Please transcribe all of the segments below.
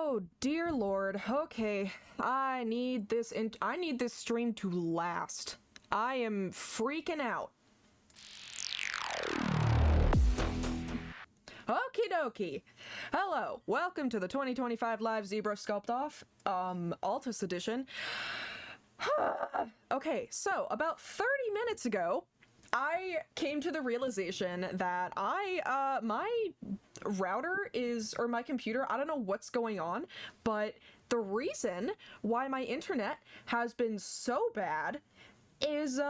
Oh dear Lord. Okay, I need this stream to last. I am freaking out. Okie dokie. Hello, welcome to the 2025 live ZBrush Sculpt-Off, Altus edition. Okay, so about 30 minutes ago, I came to the realization that my router or my computer, I don't know what's going on, but the reason why my internet has been so bad is,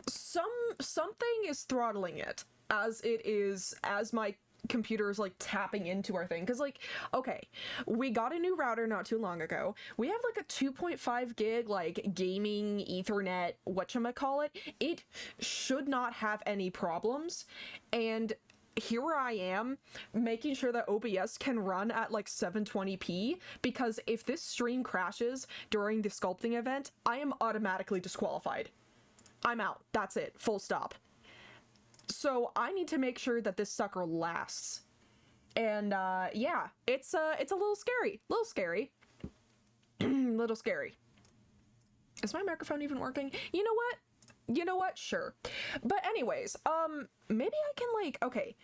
something is throttling it as my computer is like tapping into our thing. Cause like, okay, we got a new router not too long ago. We have like a 2.5 gig like gaming ethernet, whatchamacallit. It should not have any problems. And here I am making sure that OBS can run at like 720p, because if this stream crashes during the sculpting event, I am automatically disqualified. I'm out. That's it. Full stop. So I need to make sure that this sucker lasts. And yeah, it's a little scary. Little scary. Little scary. Is my microphone even working? You know what? You know what? Sure. But anyways, maybe I can like, okay.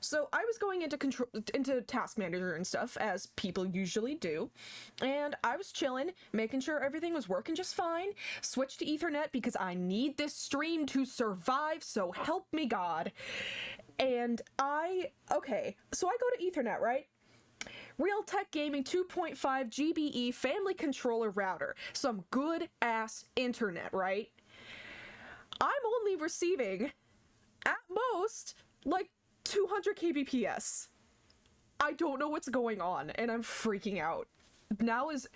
So I was going into Task Manager and stuff, as people usually do, and I was chilling, making sure everything was working just fine. Switched to Ethernet because I need this stream to survive, so help me God. And okay, so I go to Ethernet, right? Realtek Gaming 2.5 GBE family controller router. Some good ass internet, right? I'm only receiving, at most, like 200 kbps. I don't know what's going on, and I'm freaking out. Now is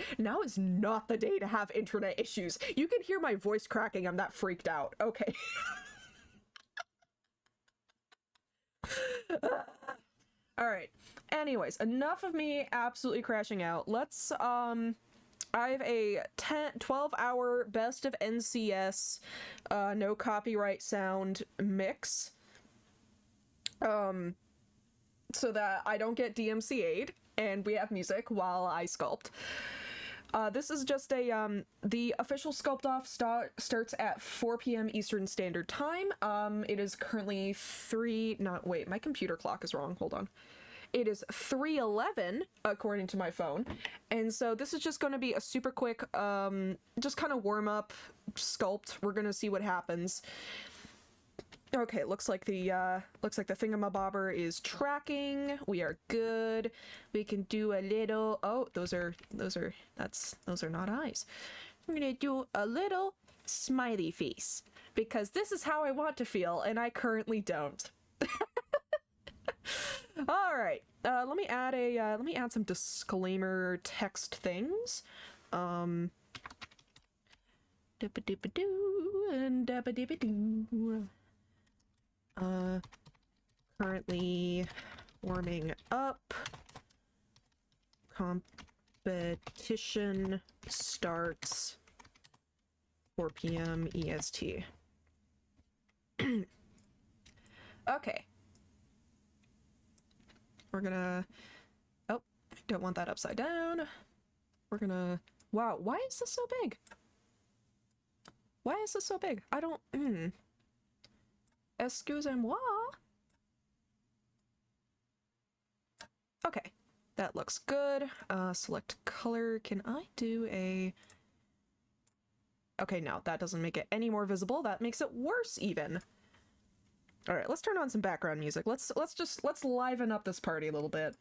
not the day to have internet issues. You can hear my voice cracking. I'm that freaked out. Okay. All right. Anyways, enough of me absolutely crashing out. Let's I have a 12-hour best of NCS no copyright sound mix. So that I don't get DMCA'd and we have music while I sculpt. This is just a, the official Sculpt-Off starts at 4 p.m. Eastern Standard Time. It is currently wait, my computer clock is wrong, hold on. It is 3:11 according to my phone. And so this is just going to be a super quick, just kind of warm up sculpt. We're going to see what happens. Okay, looks like the thingamabobber is tracking. We are good. We can do a little, oh, those are not eyes. We're gonna do a little smiley face, because this is how I want to feel, and I currently don't. All right, let me add some disclaimer text things. Dabba-dibba-doo and dabba-dibba-doo. Currently warming up. Competition starts 4 p.m. EST. Okay. We're gonna... Oh, don't want that upside down. We're gonna... Wow, why is this so big? Why is this so big? I don't... Excusez-moi. Okay, that looks good. Select color. Can I do a... Okay, no, that doesn't make it any more visible. That makes it worse even. All right, let's turn on some background music. Let's liven up this party a little bit.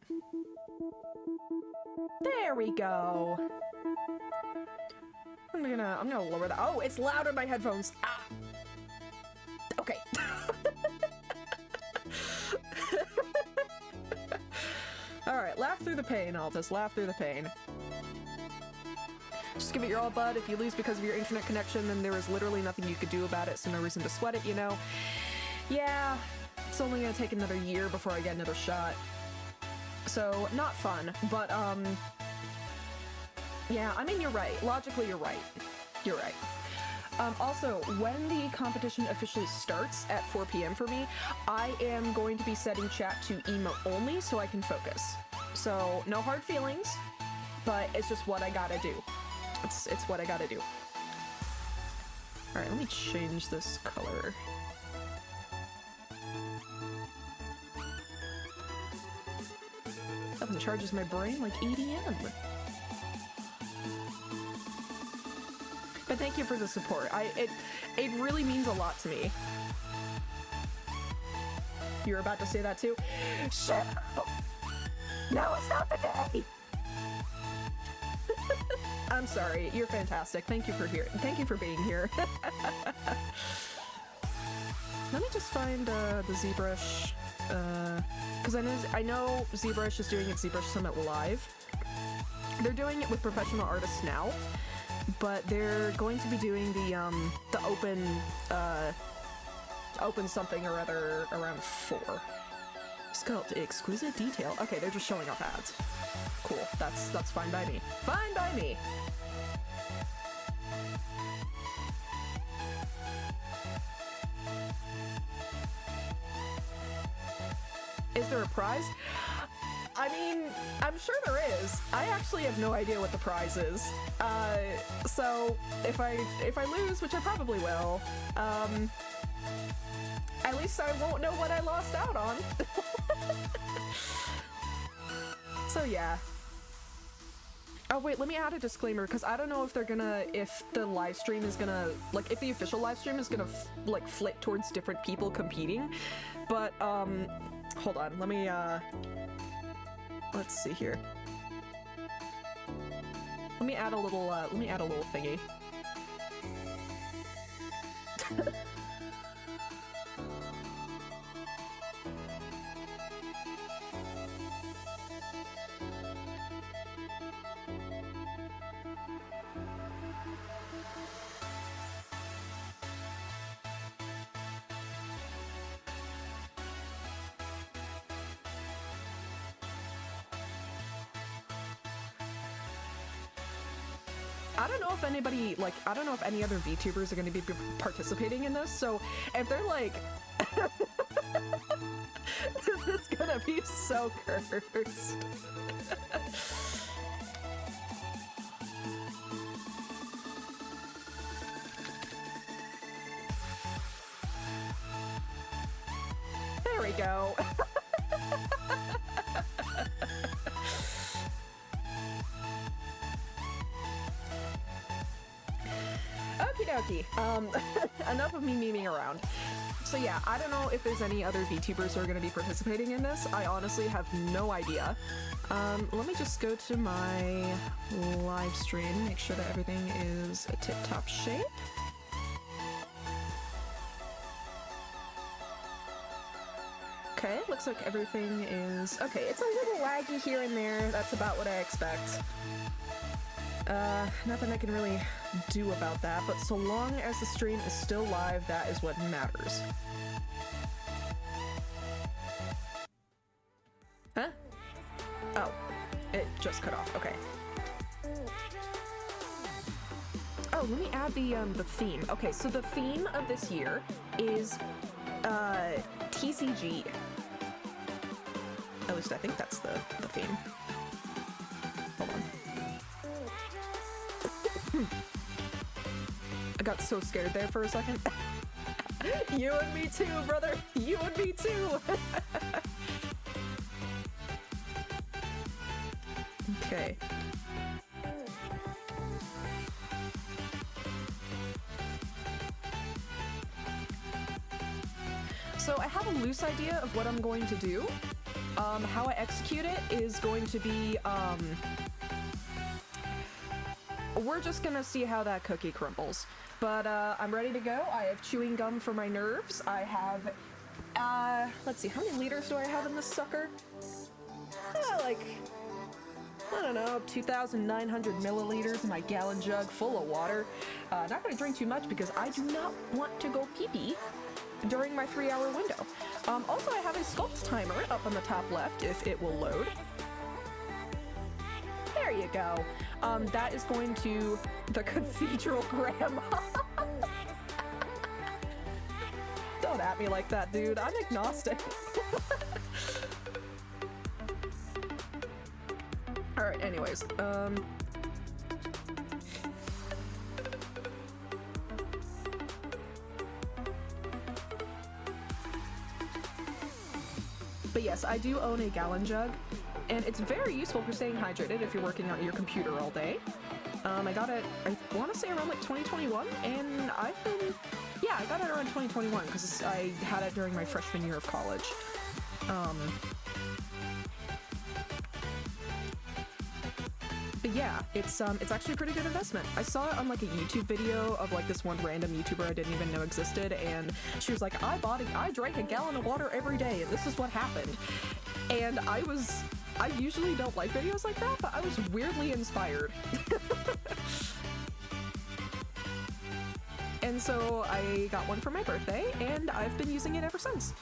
There we go. I'm gonna lower that. Oh, it's loud in my headphones. Ah. Okay. Alright, laugh through the pain, Altus. Laugh through the pain. Just give it your all, bud. If you lose because of your internet connection, then there is literally nothing you could do about it, so no reason to sweat it, you know? Yeah, it's only gonna take another year before I get another shot. So, not fun, but, yeah, I mean, you're right. Logically, you're right. You're right. Also, when the competition officially starts at 4 p.m. for me, I am going to be setting chat to emote only so I can focus. So no hard feelings, but it's just what I gotta do. It's what I gotta do. All right, let me change this color. Nothing charges my brain like EDM. But thank you for the support. It really means a lot to me. You're about to say that too? Shut up! No, it's not the day! I'm sorry. You're fantastic. Thank you for being here. Let me just find the ZBrush, because I know ZBrush is doing its ZBrush Summit Live. They're doing it with professional artists now, but they're going to be doing the open something or other around 4. Sculpt exquisite detail. Okay, they're just showing off ads. Cool. That's fine by me. Fine by me. Is there a prize? I mean, I'm sure there is. I actually have no idea what the prize is. So if I lose, which I probably will, at least I won't know what I lost out on. So yeah. Oh wait, let me add a disclaimer, because I don't know if if the live stream is gonna, like, if the official live stream is gonna, like, flip towards different people competing. But, hold on, let me, let's see here. Let me add a little thingy. I don't know if anybody, like, I don't know if any other VTubers are going to be participating in this, so if they're like, this is gonna be so cursed. There we go. Okie dokie. Enough of me memeing around. So yeah, I don't know if there's any other VTubers who are going to be participating in this. I honestly have no idea. Let me just go to my live stream, make sure that everything is a tip-top shape. Okay, looks like everything is... Okay, it's a little laggy here and there. That's about what I expect. Nothing I can really do about that, but so long as the stream is still live, that is what matters. Huh? Oh, it just cut off. Okay. Oh, let me add the theme. Okay, so the theme of this year is, TCG. At least I think that's the theme. Hold on. I got so scared there for a second. You and me too, brother! You and me too! Okay. So I have a loose idea of what I'm going to do. How I execute it is going to be, we're just gonna see how that cookie crumbles. But, I'm ready to go. I have chewing gum for my nerves. I have, let's see, how many liters do I have in this sucker? Like, I don't know, 2,900 milliliters in my gallon jug full of water. Not gonna drink too much because I do not want to go pee-pee during my 3-hour window. Also, I have a sculpt timer up on the top left if it will load. There you go. That is going to the cathedral grandma. Don't at me like that, dude. I'm agnostic. Alright, anyways, but yes, I do own a gallon jug, and it's very useful for staying hydrated if you're working on your computer all day. I got it, I want to say around like 2021, and I've been, yeah, I got it around 2021 because I had it during my freshman year of college. But yeah, it's actually a pretty good investment. I saw it on like a YouTube video of like this one random YouTuber I didn't even know existed, and she was like, I drank a gallon of water every day, and this is what happened. And I usually don't like videos like that, but I was weirdly inspired. And so I got one for my birthday, and I've been using it ever since.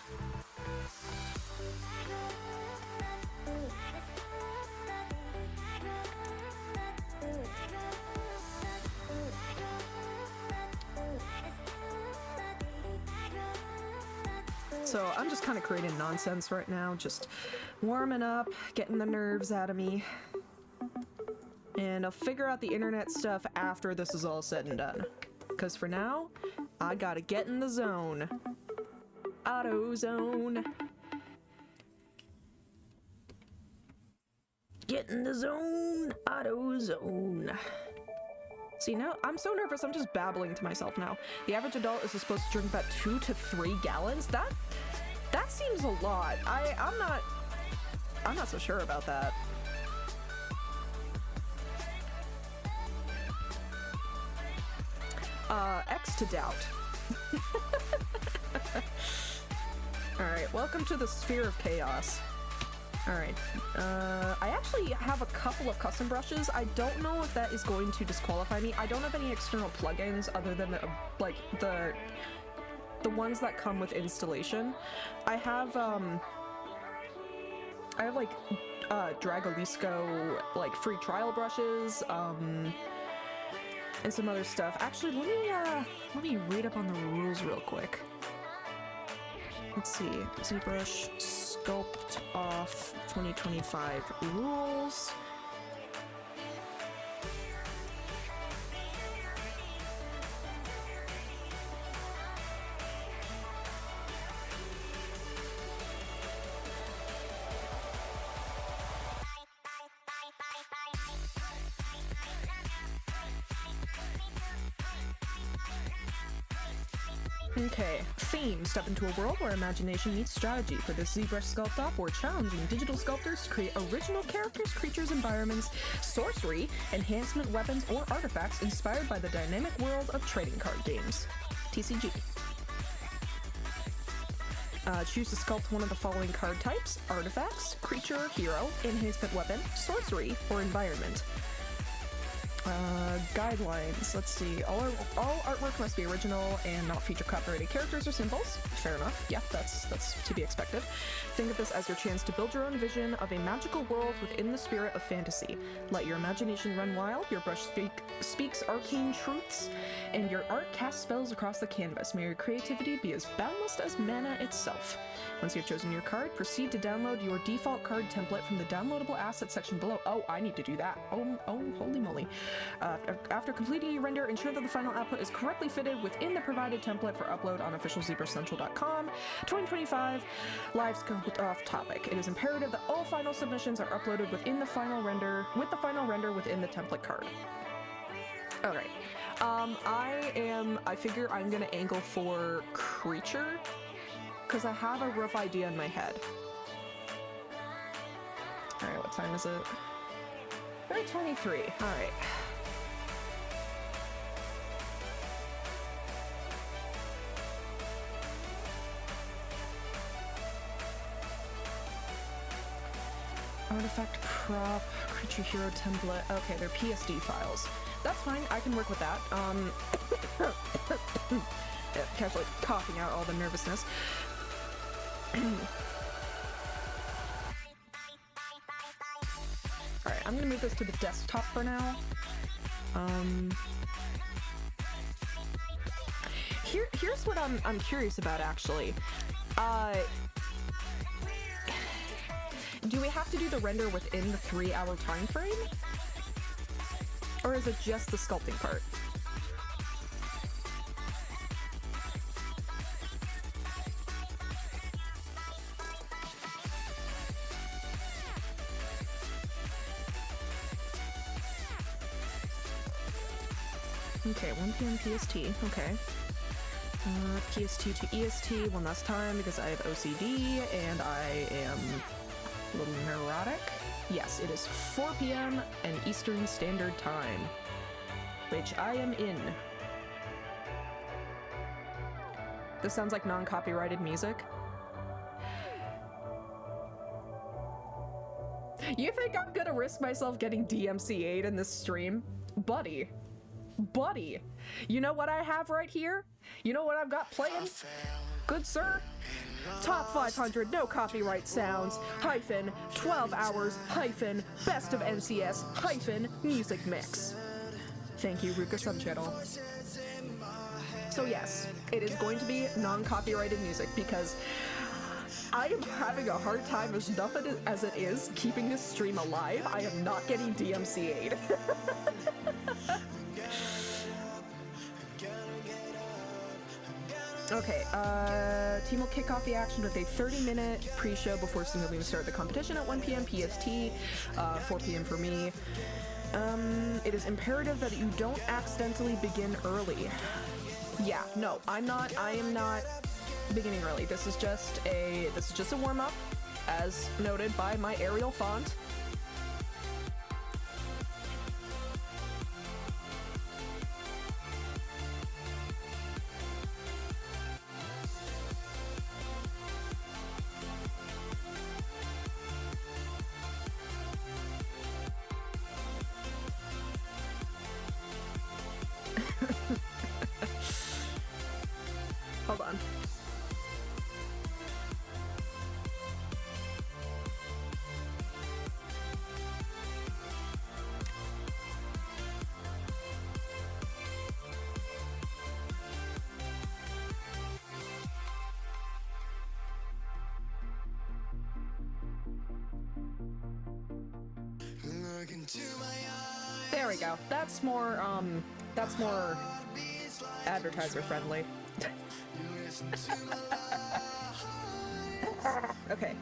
So I'm just kind of creating nonsense right now, just warming up, getting the nerves out of me. And I'll figure out the internet stuff after this is all said and done. Because for now, I gotta get in the zone. Auto zone. Get in the zone. Auto zone. See, now I'm so nervous, I'm just babbling to myself now. The average adult is supposed to drink about 2 to 3 gallons? That seems a lot. I'm not so sure about that. X to doubt. Alright, welcome to the sphere of chaos. Alright, I actually have a couple of custom brushes. I don't know if that is going to disqualify me. I don't have any external plugins other than the ones that come with installation. I have like Dragalisco like free trial brushes, and some other stuff. Actually, let me read up on the rules real quick. Let's see, ZBrush Sculpt-Off 2025 rules. Okay, theme. Step into a world where imagination meets strategy. For this ZBrush Sculpt-Off, we're challenging digital sculptors to create original characters, creatures, environments, sorcery, enhancement weapons, or artifacts inspired by the dynamic world of trading card games. TCG. Choose to sculpt one of the following card types: artifacts, creature, hero, enhancement weapon, sorcery, or environment. Guidelines. Let's see. All artwork must be original and not feature copyrighted characters or symbols. Fair enough. Yeah, that's to be expected. Think of this as your chance to build your own vision of a magical world within the spirit of fantasy. Let your imagination run wild, your brush speaks arcane truths, and your art casts spells across the canvas. May your creativity be as boundless as mana itself. Once you've chosen your card, proceed to download your default card template from the downloadable assets section below. Oh, I need to do that. Oh, holy moly. After completing your render, ensure that the final output is correctly fitted within the provided template for upload on official ZBrushCentral.com. 2025 live Sculpt-Off topic. It is imperative that all final submissions are uploaded within the final render, within the template card. Alright. I figure I'm gonna angle for creature, because I have a rough idea in my head. Alright, what time is it? 3:23. Alright. Artifact prop, creature hero template. Okay, they're PSD files. That's fine, I can work with that. Yeah, casually coughing out all the nervousness. Alright, I'm gonna move this to the desktop for now. Here's what I'm curious about, actually. Do we have to do the render within the 3-hour time frame? Or is it just the sculpting part? Okay, 1 p.m. PST, okay. PST to EST, one last time because I have OCD and I am a little neurotic. Yes, it is 4 p.m. and Eastern Standard Time, which I am in. This sounds like non-copyrighted music. You think I'm gonna risk myself getting DMCA'd in this stream? Buddy. Buddy, you know what I have right here? You know what I've got playing? Good sir? Top 500 no copyright sounds, hyphen, 12 hours, hyphen, best of NCS, hyphen, music mix. Thank you, Ruka Subchannel. So yes, it is going to be non-copyrighted music because I am having a hard time as enough as it is keeping this stream alive. I am not getting DMCA'd. Okay, team will kick off the action with a 30-minute pre-show before signaling to start the competition at 1 p.m. PST, 4 p.m. for me. It is imperative that you don't accidentally begin early. Yeah, no, I am not beginning early. This is just a warm-up, as noted by my Arial font. Hold on. There we go. That's more advertiser friendly. Okay.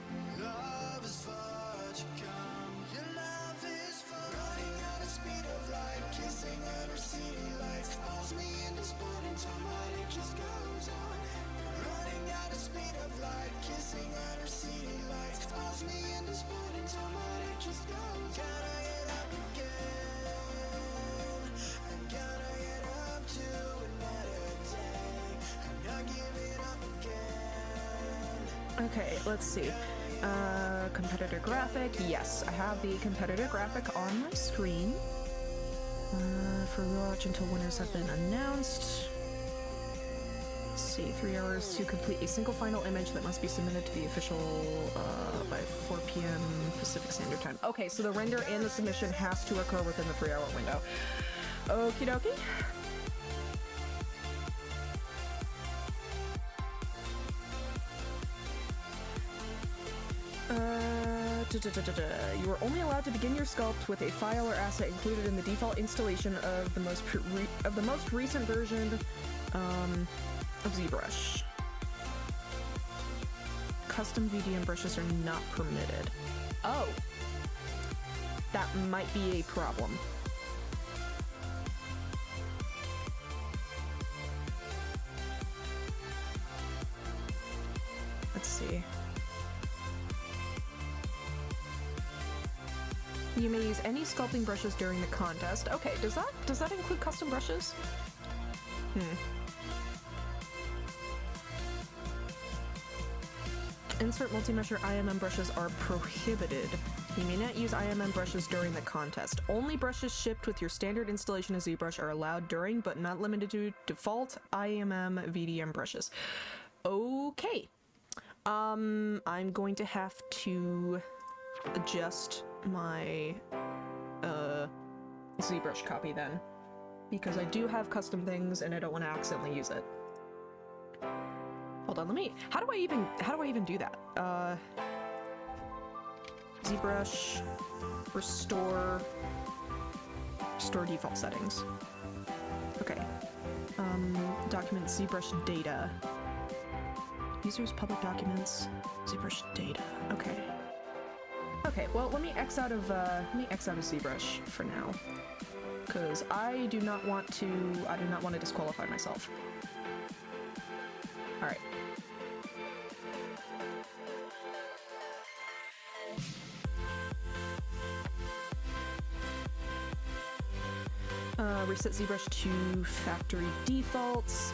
Okay, let's see. Competitor graphic. Yes, I have the competitor graphic on my screen. For watch until winners have been announced. Let's see, 3 hours to complete a single final image that must be submitted to the official by 4 p.m. Pacific Standard Time. Okay, so the render and the submission has to occur within the 3-hour window. Okie dokie. You are only allowed to begin your sculpt with a file or asset included in the default installation of the most recent version of ZBrush. Custom VDM brushes are not permitted. Oh, that might be a problem. Let's see. You may use any sculpting brushes during the contest. Okay, does that include custom brushes? Insert multi-measure IMM brushes are prohibited. You may not use IMM brushes during the contest. Only brushes shipped with your standard installation of ZBrush are allowed during, but not limited to, default IMM VDM brushes. Okay. I'm going to have to adjust my ZBrush copy then, because I do have custom things and I don't want to accidentally use it. Hold on, how do I even do that? ZBrush, restore default settings. Okay. Document ZBrush data. Users, public documents, ZBrush data. Okay. Okay, well, let me X out of ZBrush for now. Because I do not want to disqualify myself. Alright. Reset ZBrush to factory defaults.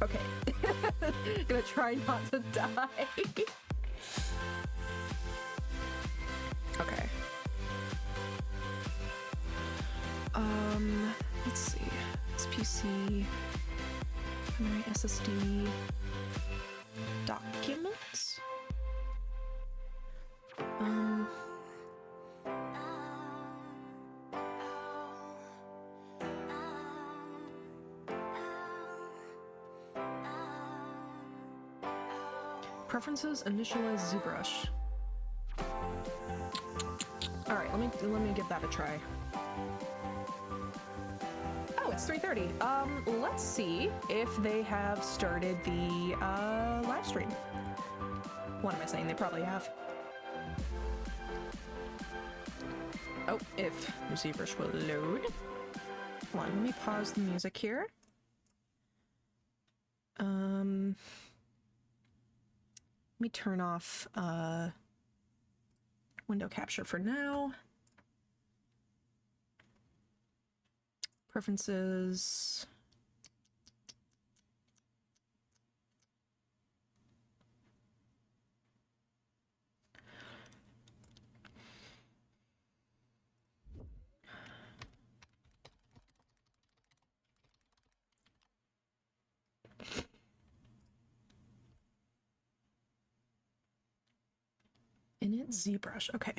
Okay. Gonna try not to die. Okay. Let's see. It's PC, primary SSD, documents. Preferences, initialize ZBrush. All right, let me give that a try. Oh, it's 3:30. Let's see if they have started the live stream. What am I saying? They probably have. Oh, if ZBrush will load. Hold on, let me pause the music here. Let me turn off window capture for now. Preferences. Init ZBrush, okay.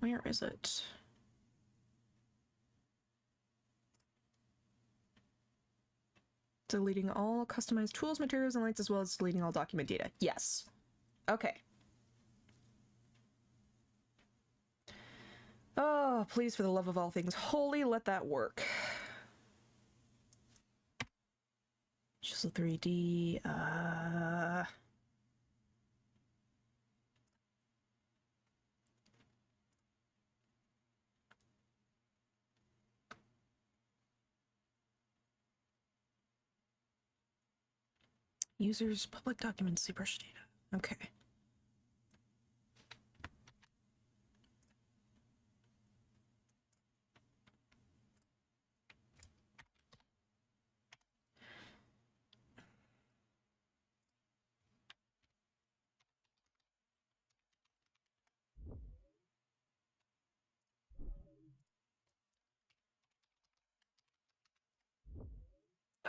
Where is it? Deleting all customized tools, materials, and lights, as well as deleting all document data. Yes. Okay. Oh, please, for the love of all things holy, let that work. Chisel 3D, users, public documents, ZBrush data. Okay.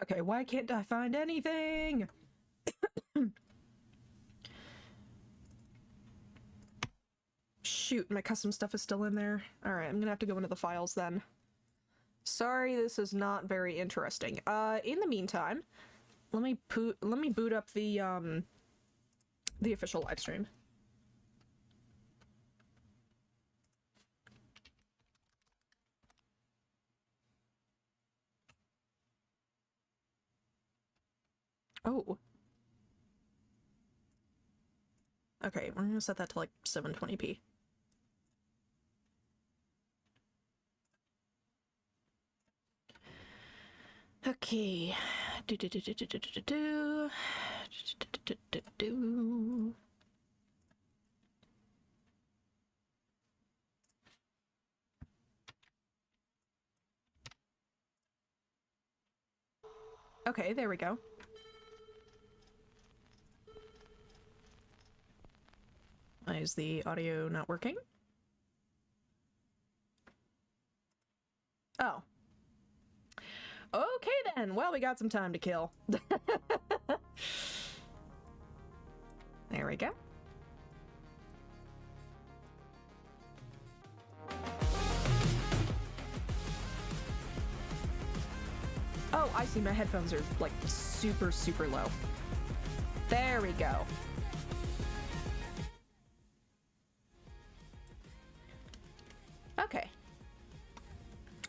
Okay, why can't I find anything? Shoot, my custom stuff is still in there. Alright, I'm gonna have to go into the files then. Sorry, this is not very interesting. In the meantime, let me boot up the official live stream. Oh. Okay, we're gonna set that to like 720p. Okay. Okay, there we go. Is the audio not working? Oh. Okay then, well, we got some time to kill. There we go. Oh, I see. My headphones are like super, super low. There we go. Okay.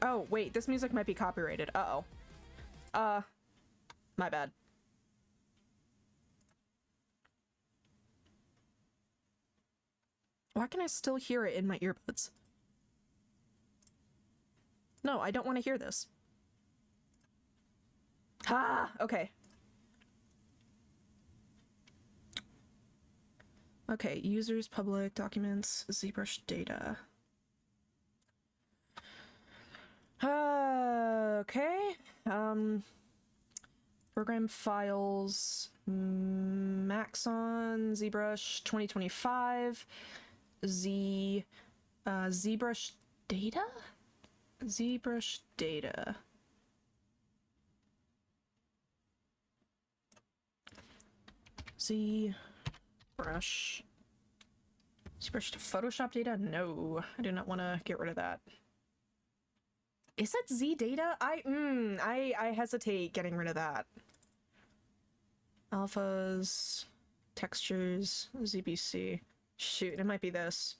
Oh, wait, this music might be copyrighted. Uh-oh. My bad. Why can I still hear it in my earbuds? No, I don't want to hear this. Ah, okay. Okay, users, public, documents, ZBrush data. Okay. Program files, Maxon, ZBrush 2025, ZBrush data? ZBrush data. ZBrush to Photoshop data? No, I do not want to get rid of that. Is that Z data? I hesitate getting rid of that. Alphas, textures, ZBC. Shoot, it might be this.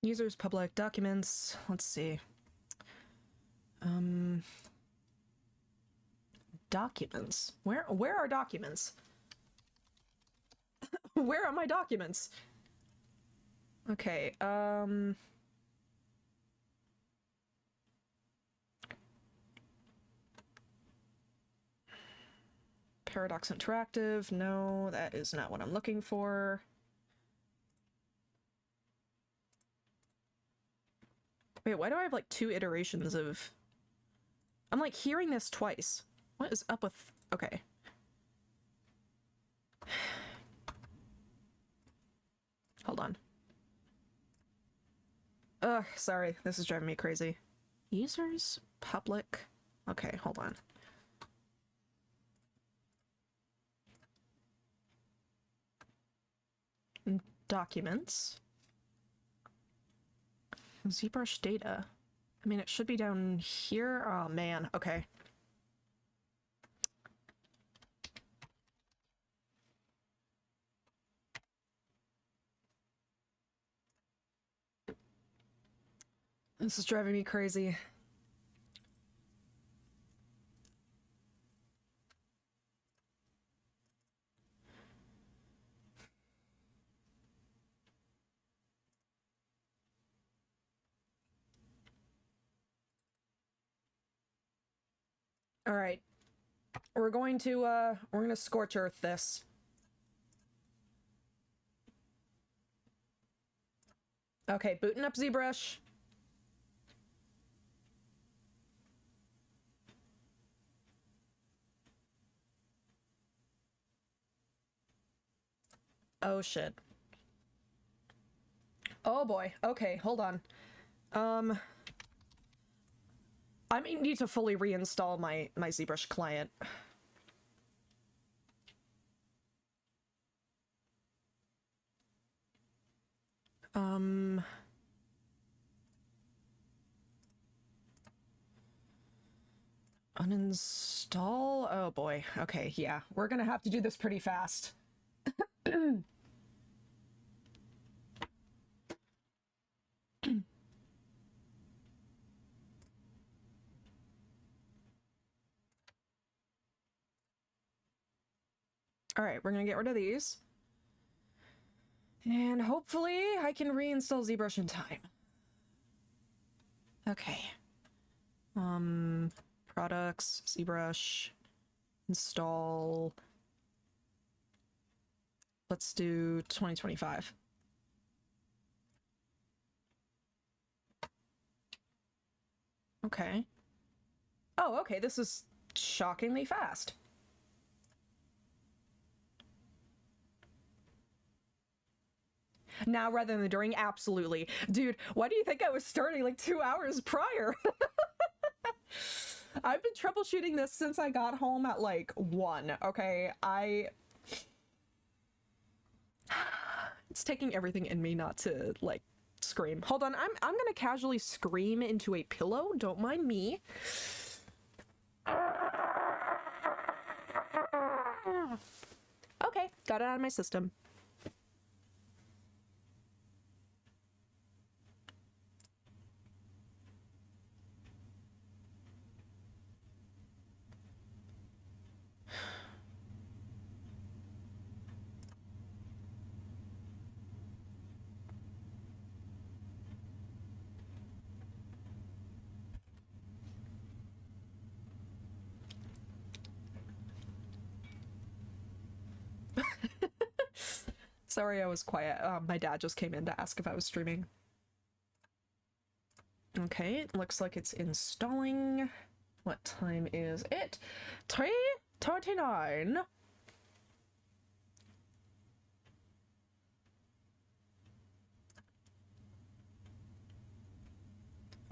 Users, public, documents. Let's see. Documents. Where are documents? Where are my documents? Okay, Paradox Interactive. No, that is not what I'm looking for. Wait, why do I have like 2 iterations of... I'm like hearing this twice. What is up with... Okay. Hold on. Ugh, sorry. This is driving me crazy. Users, public... Okay, hold on. Documents. ZBrush data. I mean, it should be down here. Oh, man. Okay. This is driving me crazy. All right. We're going to scorch earth this. Okay, booting up ZBrush. Oh shit. Oh boy. Okay, hold on. I may need to fully reinstall my ZBrush client. Uninstall? Oh boy. Okay, yeah. We're gonna have to do this pretty fast. Alright, we're gonna get rid of these. And hopefully I can reinstall ZBrush in time. Okay. Products, ZBrush, install. Let's do 2025. Okay. Oh, okay, this is shockingly fast. Now rather than during? Absolutely. Dude, why do you think I was starting like 2 hours prior? I've been troubleshooting this since I got home at like 1, okay? It's taking everything in me not to like scream. Hold on, I'm gonna casually scream into a pillow. Don't mind me. Okay, got it out of my system. Sorry I was quiet. My dad just came in to ask if I was streaming. Okay, it looks like it's installing. What time is it? 3:39.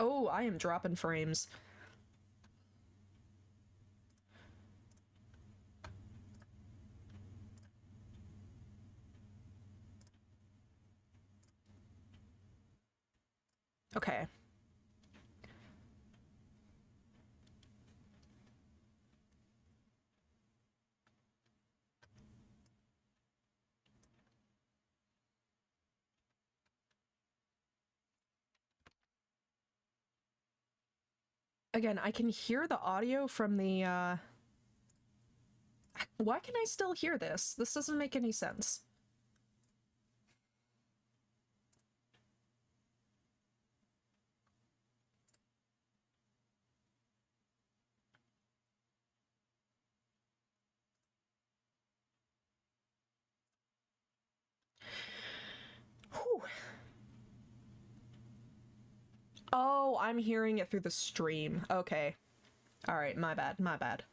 Oh, I am dropping frames. Okay. Again, I can hear the audio from the, Why can I still hear this? This doesn't make any sense. Whew. Oh, I'm hearing it through the stream. Okay. Alright, my bad, my bad.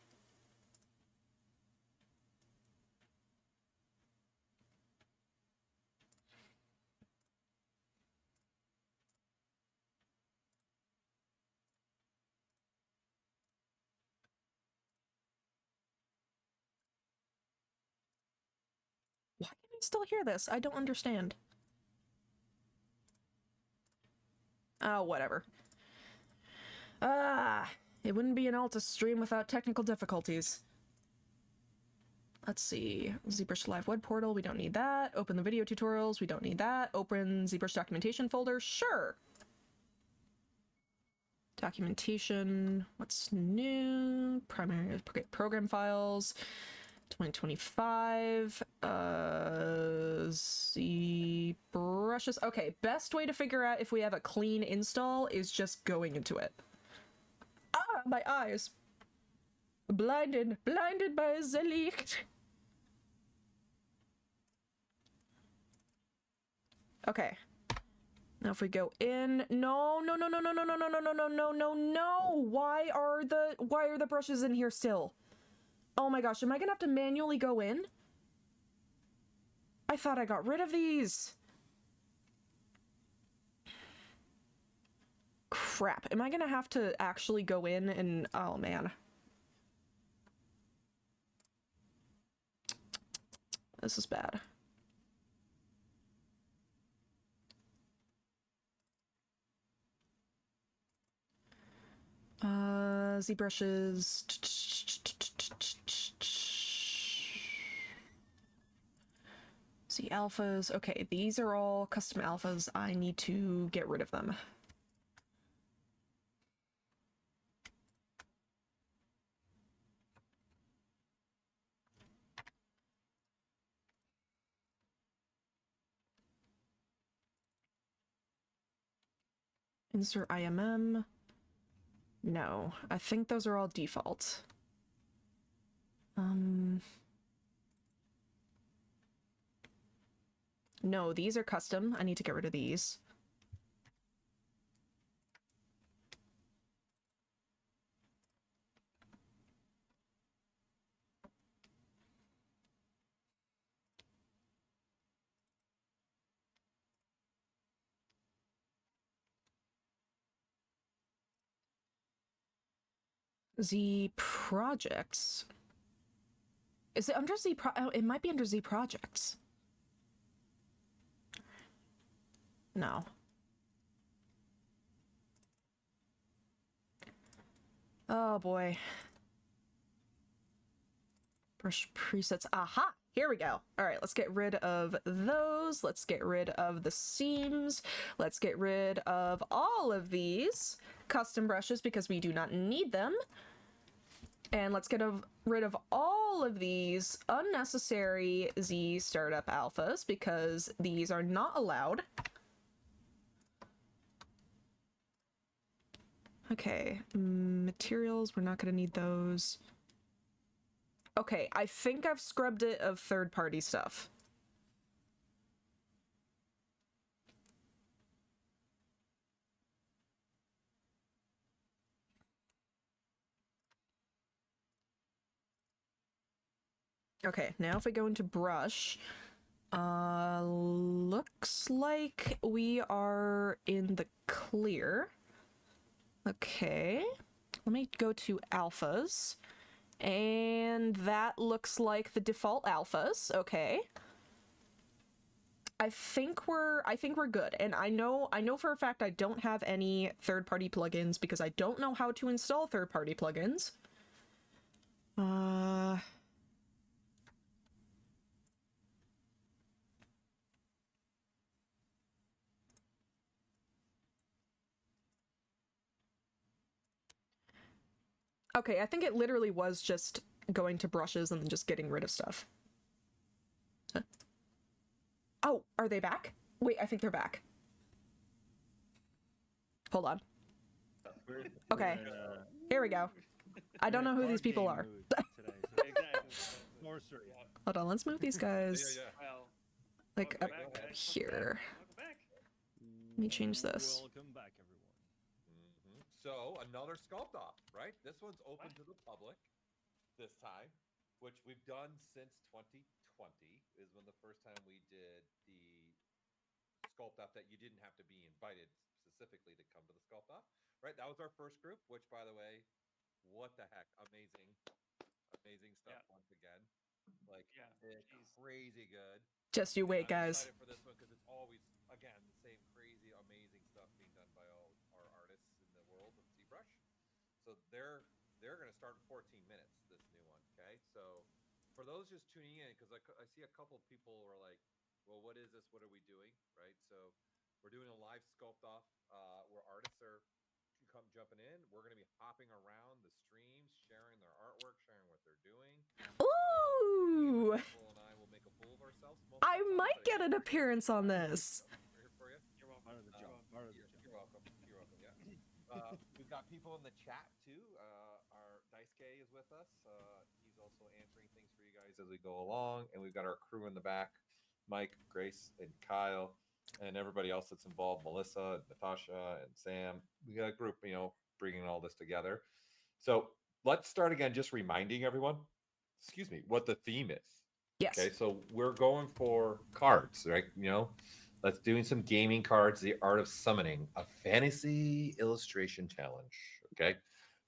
Why can I still hear this? I don't understand. Oh, whatever. It wouldn't be an Altus stream without technical difficulties. Let's see. ZBrush Live Web Portal, we don't need that. Open the video tutorials, we don't need that. Open ZBrush documentation folder, sure. Documentation, what's new? Primary program files. 2025, ZBrushes. Okay, best way to figure out if we have a clean install is just going into it. Ah, my eyes. Blinded by the licht. Okay. Now if we go in, no. Why are the brushes in here still? Oh my gosh, am I gonna have to manually go in? I thought I got rid of these. Crap, am I gonna have to actually go in and... oh man. This is bad. ZBrushes. Z alphas. Okay, these are all custom alphas. I need to get rid of them. Insert IMM. No, I think those are all default. No, these are custom. I need to get rid of these. Z projects. Is it under Z oh, it might be under Z projects. No. Oh boy. Brush presets. Aha! Here we go. All right, let's get rid of those. Let's get rid of the seams. Let's get rid of all of these custom brushes because we do not need them. And let's get rid of all of these unnecessary Z startup alphas because these are not allowed. Okay, materials, we're not going to need those. Okay, I think I've scrubbed it of third-party stuff. Okay, now if we go into brush, looks like we are in the clear. Okay, let me go to alphas. And that looks like the default alphas. Okay. I think we're good. And I know for a fact I don't have any third-party plugins because I don't know how to install third-party plugins. Okay, I think it literally was just going to brushes and then just getting rid of stuff. Huh. Oh, are they back? Wait, I think they're back. Hold on. Okay, here we go. I don't know who these people are. Hold on, let's move these guys like up here. Let me change this. Welcome back, everyone. So another Sculpt-Off, right? This one's open to the public this time, which we've done since 2020 is when the first time we did the Sculpt-Off that you didn't have to be invited specifically to come to the Sculpt-Off, right? That was our first group, which by the way, what the heck, amazing stuff once again. Like crazy good. Just you wait, I'm guys. excited for this one because it's always, again, the same crazy, amazing stuff being done by all our artists in the world of ZBrush. So they're going to start in 14 minutes, this new one, okay? So for those just tuning in, because I see a couple of people were like, well, what is this? What are we doing, right? So we're doing a live Sculpt-Off where artists are come jumping in. We're going to be hopping around the streams, sharing their artwork, sharing what they're doing. Ooh! Nicole and I will make a fool of ourselves. I might get an appearance on this. We're here for you. You're welcome. Part of the job. You're welcome. You're welcome. Yeah. We've got people in the chat too. Our Dice K is with us. He's also answering things for you guys as we go along, and we've got our crew in the back: Mike, Grace, and Kyle, and everybody else that's involved. Melissa, Natasha, and Sam. We got a group, bringing all this together. So let's start again, just reminding everyone. Excuse me, what the theme is. Yes. Okay, so we're going for cards, right? Let's doing some gaming cards, the art of summoning, a fantasy illustration challenge. Okay.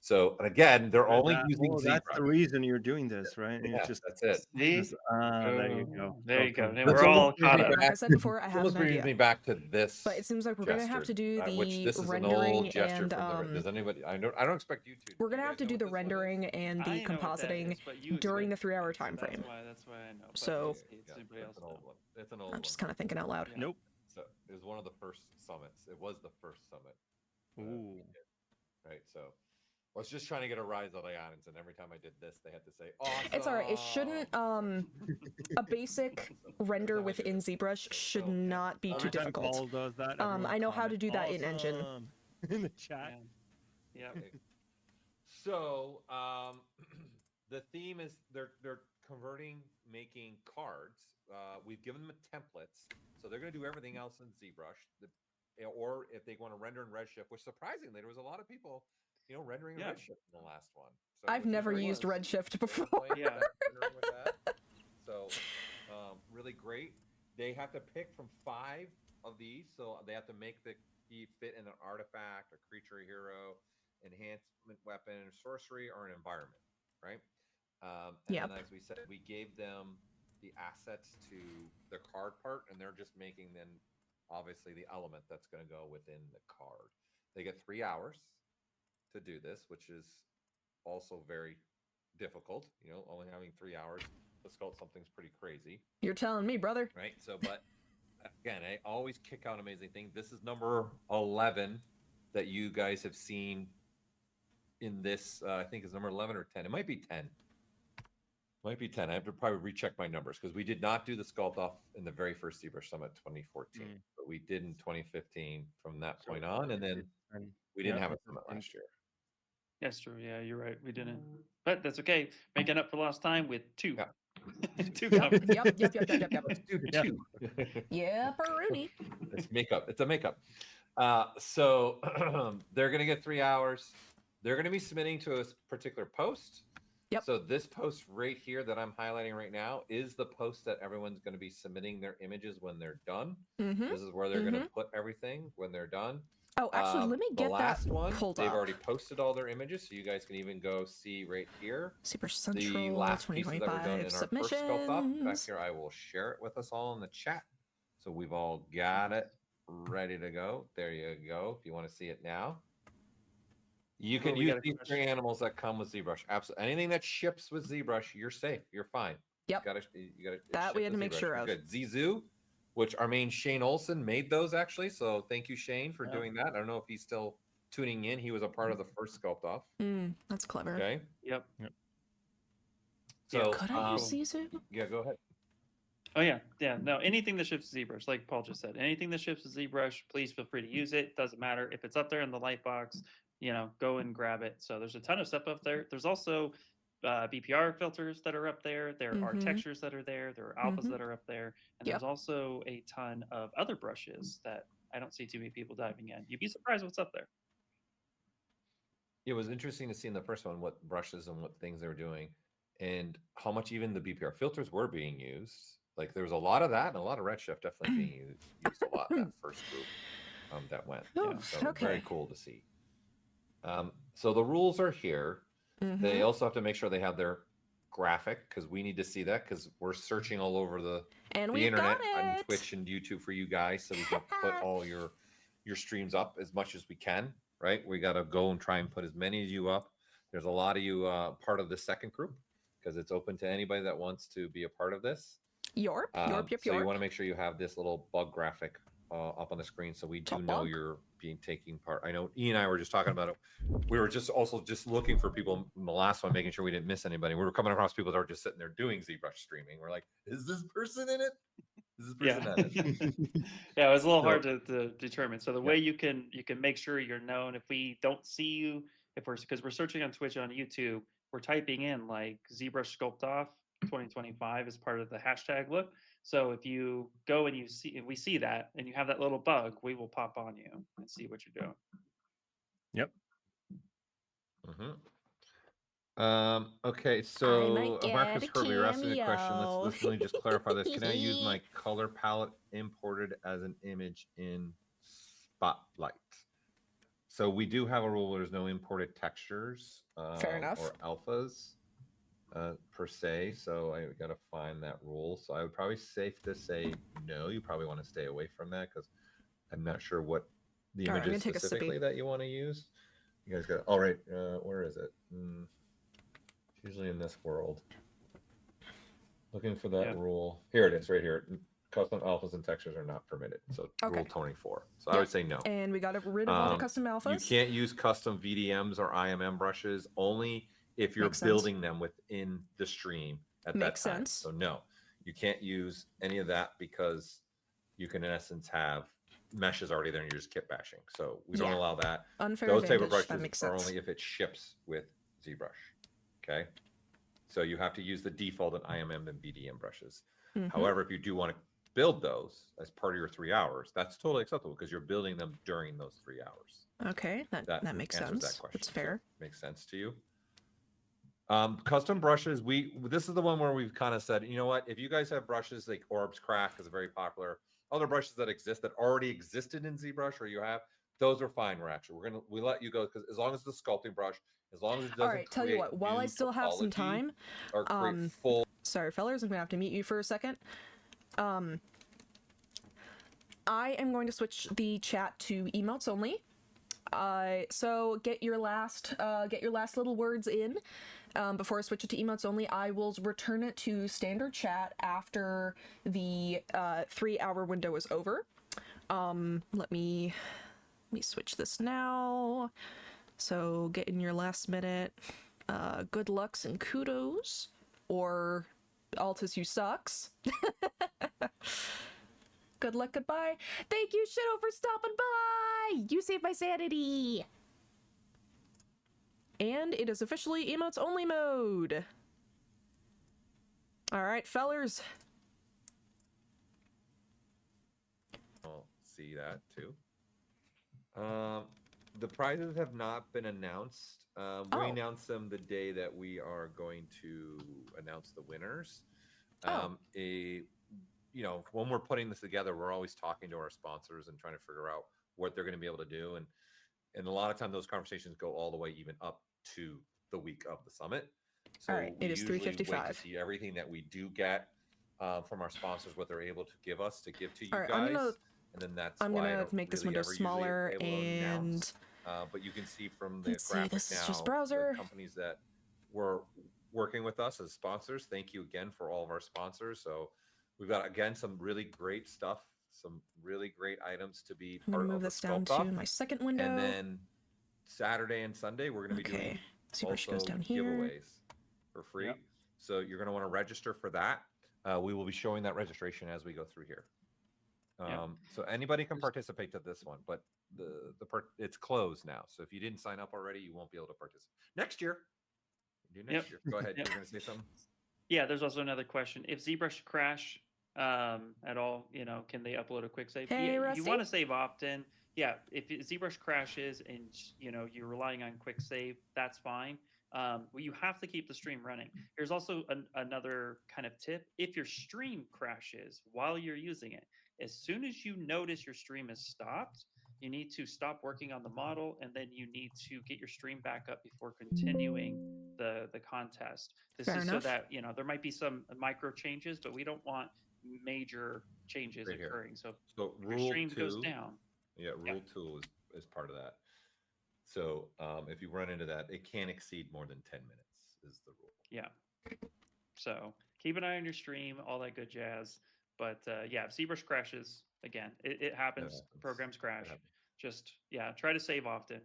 So, and again, they're only using ZBrush. That's the reason you're doing this, right? Yeah, It's just that's it. there you go. There you go. Okay. We're all caught up. Like I said before, I have Almost an brings idea. me back to this. But it seems like we're gonna have to do which the this is an rendering old gesture and from the, does anybody? I don't expect you to. we're gonna You have guys to do know the what this one is? rendering and the compositing during the 3-hour time frame. That's why I know. But So- it's Yeah, anybody else it's an old know. one. It's an old I'm just one. kind of thinking out loud. Nope. So it was one of the first summits. It was the first summit. we Ooh. did, right. So I was just trying to get a rise out of the audience, and every time I did this, they had to say, "Awesome." It's alright. It shouldn't. A basic render within ZBrush should not be too Every time difficult. Paul does that, I everyone know how to comments, do that in Engine. "Awesome," in the chat. Yeah. Okay. So the theme is they're converting, making cards. We've given them templates, so they're going to do everything else in ZBrush. Or if they want to render in Redshift, which surprisingly there was a lot of people, rendering in Redshift in the last one. So I've never used Redshift before. Yeah. So really great. They have to pick from 5 of these, so they have to make the key fit in an artifact, a creature, a hero, enhancement weapon, or sorcery, or an environment, right? And Yep. then, as we said, we gave them the assets to the card part, and they're just making then obviously the element that's going to go within the card. They get 3 hours to do this, which is also very difficult. You know, only having 3 hours to sculpt something's pretty crazy. You're telling me, brother. Right. So, but again, I always kick out amazing things. This is number 11 that you guys have seen in this. I think is number 11 or 10. It might be 10. Might be 10. I have to probably recheck my numbers because we did not do the Sculpt-Off in the very first ZBrush Summit 2014, but we did in 2015 from that point on, and then we didn't have a summit last year. That's true. Yeah, you're right. We didn't, but that's okay. Making up for lost time with 2. Yeah. 2 Yep, covers. yep. Let's do Yeah. 2. Yeah, Rooney. It's makeup. It's a makeup. So they're going to get 3 hours. They're going to be submitting to a particular post. Yep. So this post right here that I'm highlighting right now is the post that everyone's going to be submitting their images when they're done. Mm-hmm. This is where they're going to put everything when they're done. Oh, actually, let me The get last that one, pulled they've up. already posted all their images, so you guys can even go see right here. ZBrush The Central last pieces that were done in 2025 our first Sculpt-Off. Back submissions. here, I will share it with us all in the chat. So we've all got it ready to go. There you go. If you want to see it now. You can we use got a these question. 3 animals that come with ZBrush. Absolutely. Anything that ships with ZBrush, you're safe. You're fine. Yep. You gotta That we ship had to with make ZBrush. sure You're of. Good. Zizu, which our main Shane Olson made those actually. So thank you, Shane, for Yeah. doing that. I don't know if he's still tuning in. He was a part of the first Sculpt-Off. That's clever. Okay. Yep. So Could I use Zizu? yeah, go ahead. Oh yeah, yeah. No, anything that ships ZBrush, like Paul just said, anything that ships ZBrush, please feel free to use it. Doesn't matter if it's up there in the light box. You know, go and grab it. So there's a ton of stuff up there. There's also BPR filters that are up there. There are textures that are there. There are alphas that are up there, and there's also a ton of other brushes that I don't see too many people diving in. You'd be surprised what's up there. It was interesting to see in the first one what brushes and what things they were doing, and how much even the BPR filters were being used. Like there was a lot of that, and a lot of Redshift definitely being used a lot in that first group that went. Oh, So okay. very cool to see. So the rules are here. They also have to make sure they have their graphic because we need to see that because we're searching all over the internet on Twitch and YouTube for you guys so we can put all your streams up as much as we can. Right, we got to go and try and put as many of you up. There's a lot of you part of the second group because it's open to anybody that wants to be a part of this. Yorp. So you want to make sure you have this little bug graphic up on the screen so we do know you're taking part. I know Ian and I were just talking about it. We were just looking for people in the last one, making sure we didn't miss anybody. We were coming across people that were just sitting there doing ZBrush streaming. We're like, is this person in it? Is this person in it? Yeah, it was a little hard to determine. So the way you can make sure you're known if we don't see you, because we're searching on Twitch, on YouTube, we're typing in like ZBrush Sculpt-Off 2025 as part of the hashtag look. So if you go and if we see that and you have that little bug, we will pop on you and see what you're doing. Yep. Okay, so Marcus Herbie, you're asking a question. Let me just clarify this. Can I use my color palette imported as an image in Spotlight? So we do have a rule where there's no imported textures Fair enough. or alphas per se. So I got to find that rule. So I would probably safe to say no. You probably want to stay away from that because I'm not sure what the All right, I'm images gonna take a specifically sippy. that you want to use. You guys got all right. Where is it? Usually in this world. Looking for that rule. Here it is, right here. Custom alphas and textures are not permitted. So rule 24. So I would say no. And we got rid of all the custom alphas. You can't use custom VDMs or IMM brushes only if you're Makes sense. building them within the stream at Makes that time. sense. So no, you can't use any of that because you can in essence have meshes already there and you're just kit bashing. So we don't allow that. Unfair Those type of advantage, that brushes makes are sense. only if it ships with ZBrush. Okay. So you have to use the default and IMM and VDM brushes. However, if you do want to build those as part of your 3 hours, that's totally acceptable because you're building them during those 3 hours. Okay, that makes answers sense. that question. That's fair. So, makes sense to you? Custom brushes, this is the one where we've kind of said, you know what, if you guys have brushes like Orbs Crack is very popular, other brushes that exist that already existed in ZBrush or you have, those are fine. We let you go because as long as the sculpting brush, as long as it doesn't. All right, tell you what. While I still have some time, or create full. Sorry, fellers, I'm gonna have to mute you for a second. I am going to switch the chat to emotes only. So get your last little words in before I switch it to emotes only. I will return it to standard chat after the 3-hour window is over. Let me switch this now. So get in your last minute. Good lucks and kudos, or Altus, you sucks. Good luck, goodbye. Thank you, Shadow, for stopping by. You saved my sanity. And it is officially emotes only mode. All right, fellers. I'll see that too. The prizes have not been announced. We announce them the day that we are going to announce the winners. When we're putting this together, we're always talking to our sponsors and trying to figure out what they're going to be able to do. And a lot of times those conversations go all the way even up to the week of the summit. So all right, it is 3:55. To see everything that we do get from our sponsors, what they're able to give us, to give to you all right, guys. And then I'm gonna make this window smaller and. But you can see from the Let's see, graphic this is now, just browser. the companies that were working with us as sponsors. Thank you again for all of our sponsors. So we've got, again, some really great stuff, some really great items to be I'm part gonna of move the this down Sculpt-Off. to my second window. And then Saturday and Sunday, we're going to be doing ZBrush goes also down here. giveaways for free. Yep. So you're going to want to register for that. We will be showing that registration as we go through here. So anybody can participate to this one, but it's closed now. So if you didn't sign up already, you won't be able to participate. Next year. Do next year. Go ahead. You're going to say something? Yeah, there's also another question. If ZBrush crash at all, can they upload a quick save? Hey, you want to save often. Yeah, if ZBrush crashes and you're relying on quick save, that's fine. Well, you have to keep the stream running. Here's also another kind of tip. If your stream crashes while you're using it, as soon as you notice your stream is stopped, you need to stop working on the model, and then you need to get your stream back up before continuing the contest. This Fair is enough. so that there might be some micro changes, but we don't want major changes Right here. occurring. So if your rule stream 2, goes down. Yeah, rule 2 is part of that. So if you run into that, it can't exceed more than 10 minutes is the rule. Yeah. So keep an eye on your stream, all that good jazz. But yeah, if ZBrush crashes, again, it happens. Programs crash. Just, try to save often.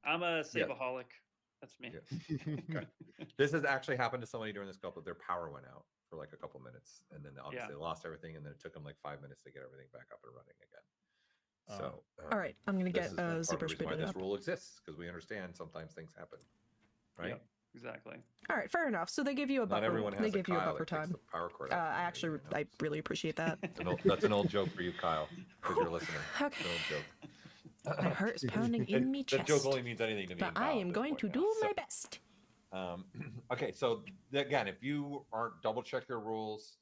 I'm a saveaholic. That's me. Yeah. Okay. This has actually happened to somebody during this Sculpt-Off. Their power went out for like a couple minutes, and then obviously they lost everything, and then it took them like 5 minutes to get everything back up and running again. So, all right, I'm gonna get ZBrush booted why this up. rule exists, because we understand sometimes things happen, right? Yep, exactly. All right, fair enough. So they give you a buffer. Not everyone has they give you a Kyle buffer that takes time. the power cord out from you, I really appreciate that. That's an old joke for you, Kyle, because you're listening. Okay. It's an old joke. My heart is pounding in me chest. That joke only means anything to me. But I am going to do my best. Okay, so again, if you aren't double check your rules,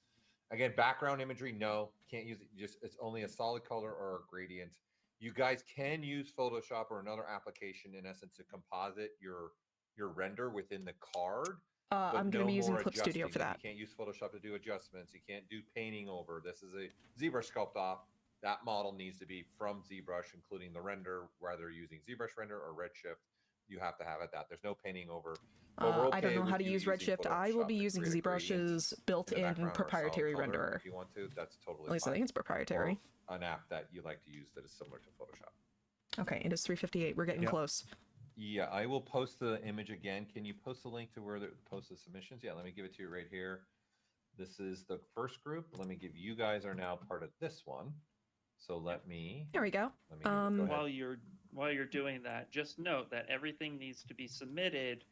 again, background imagery, no, can't use it. It's only a solid color or a gradient. You guys can use Photoshop or another application, in essence, to composite your render within the card. I'm going to be using Clip Studio for that. You can't use Photoshop to do adjustments. You can't do painting over. This is a ZBrush Sculpt-Off. That model needs to be from ZBrush, including the render, whether using ZBrush Render or Redshift. You have to have it that. There's no painting over. I don't know how to use Redshift. I will be using ZBrush's built-in proprietary renderer. If you want to, that's totally At least I think it's proprietary. Or an app that you like to use that is similar to Photoshop. Okay, it is 3:58. We're getting close. Yeah, I will post the image again. Can you post the link to where they post the submissions? Yeah, let me give it to you right here. This is the first group. Let me give you guys are now part of this one. So let me. There we go. While you're doing that, just note that everything needs to be submitted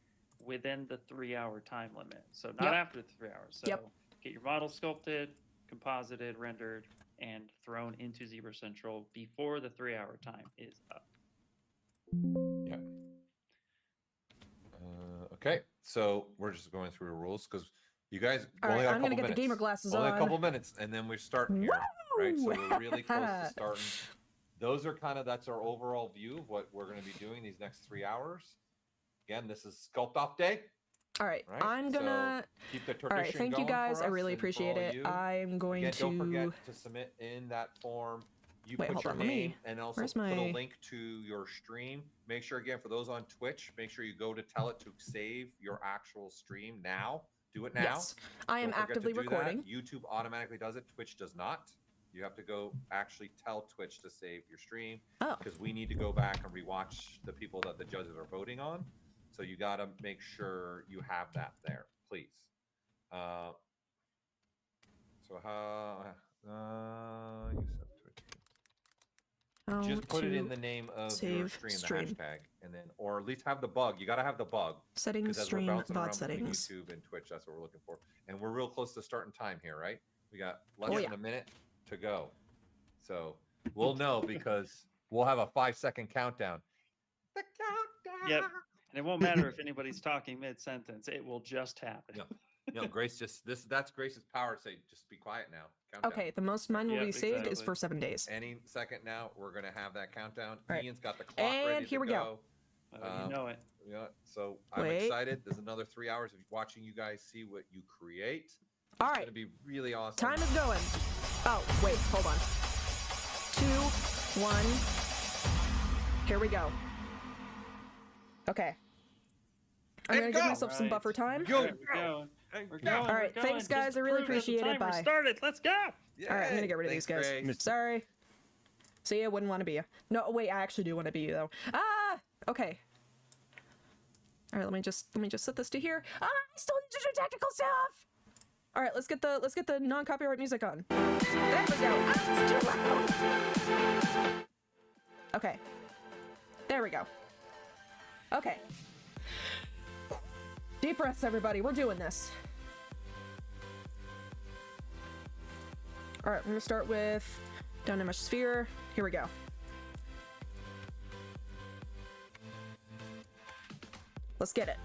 within the 3-hour time limit. So not after the 3 hours. So get your model sculpted, composited, rendered, and thrown into ZBrush Central before the 3-hour time is up. Yeah. Okay, so we're just going through the rules because you guys only got a couple minutes. I'm gonna get the gamer glasses on. Only a couple minutes, and then we're starting here, right? So we're really close to starting those are that's our overall view of what we're going to be doing these next 3 hours. Again, this is Sculpt-Off Day. All right, Right? I'm gonna. So keep the All right, tradition thank you going guys. for I us really and for appreciate all it. you. I'm going Again, to. don't forget to submit in that form. You Wait, put hold your on, let me- name and also where's put a my- link to your stream. Make sure, again, for those on Twitch, make sure you go to tell it to save your actual stream now. Do it now. Yes, I am Don't forget to actively do that. recording. YouTube automatically does it. Twitch does not. You have to go actually tell Twitch to save your stream Oh, because we need to go back and rewatch the people that the judges are voting on. So you got to make sure you have that there, please. So how you said Twitch. how Just put it to in the name of your save stream, stream. the hashtag, and then, or at least have the bug. You got to have the bug. Settings, Because as we're stream, bouncing VOD around between settings. YouTube and Twitch, that's what we're looking for. And we're real close to starting time here, right? We got less Oh, than yeah. a minute to go. So we'll know because we'll have a 5-second countdown. The countdown. Yep. And it won't matter if anybody's talking mid-sentence. It will just happen. Yep. You know, Grace that's Grace's power to say, just be quiet now. Countdown. Okay, the most mine will Yep, be saved is exactly. for 7 days. Any second now, we're gonna have that countdown. All right. Ian's got the clock And ready here to we go. Oh, you know it. Yeah, so I'm Wait. excited. There's another 3 hours of watching you guys see what you create. All It's right, gonna be really awesome. time is going. Oh, wait, hold on. 2, 1. Here we go. Okay. I'm And gonna give go! myself some Right. buffer time. Go. All right, we're going. We're going. All right, we're thanks, going. guys. Just I really prove that the appreciate it. timer Bye. started. Let's go. All right, I'm gonna get rid of Thanks, these guys. Grace. Sorry. See, I wouldn't want to be you. No, wait, I actually do want to be you though. Ah, okay. All right, let me just set this to here. Ah, I still need to do technical stuff. All right, let's get the non-copyright music on. There we go. Ah, it's too loud. Okay. There we go. Okay. Deep breaths, everybody. We're doing this. All right, we're gonna start with dynamic sphere. Here we go. Let's get it.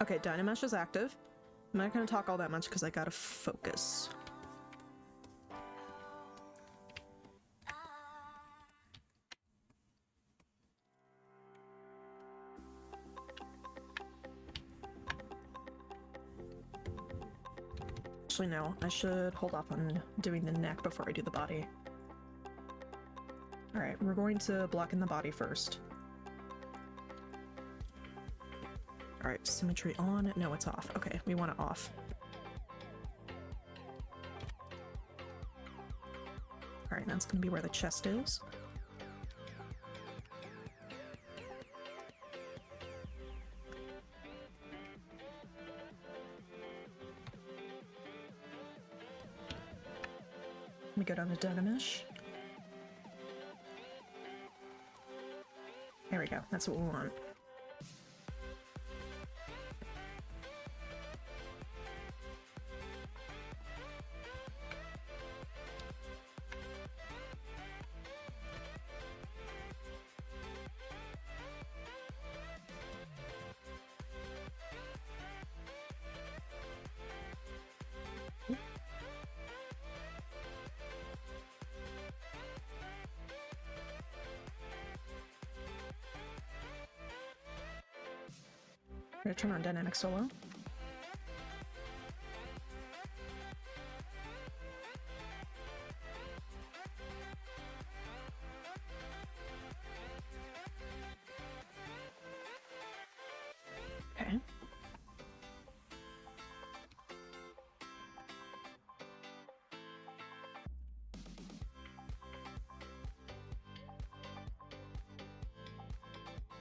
Okay, Dynamesh is active. I'm not gonna talk all that much because I gotta focus. Actually, no. I should hold off on doing the neck before I do the body. Alright, we're going to block in the body first. Alright, symmetry on. No, it's off. Okay, we want it off. Alright, that's gonna be where the chest is. Let me go down to Dynamesh. There we go. That's what we want. I'm gonna turn on dynamic solo. Okay.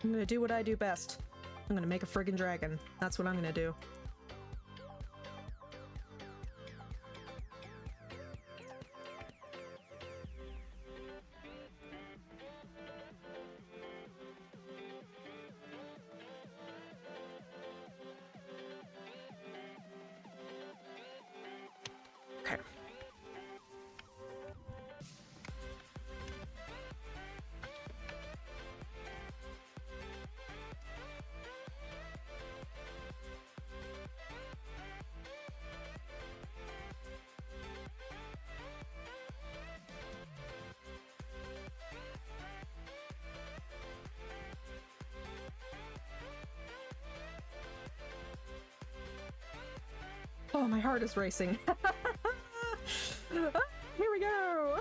I'm gonna do what I do best. I'm gonna make a friggin' dragon. That's what I'm gonna do. Oh, my heart is racing. Here we go.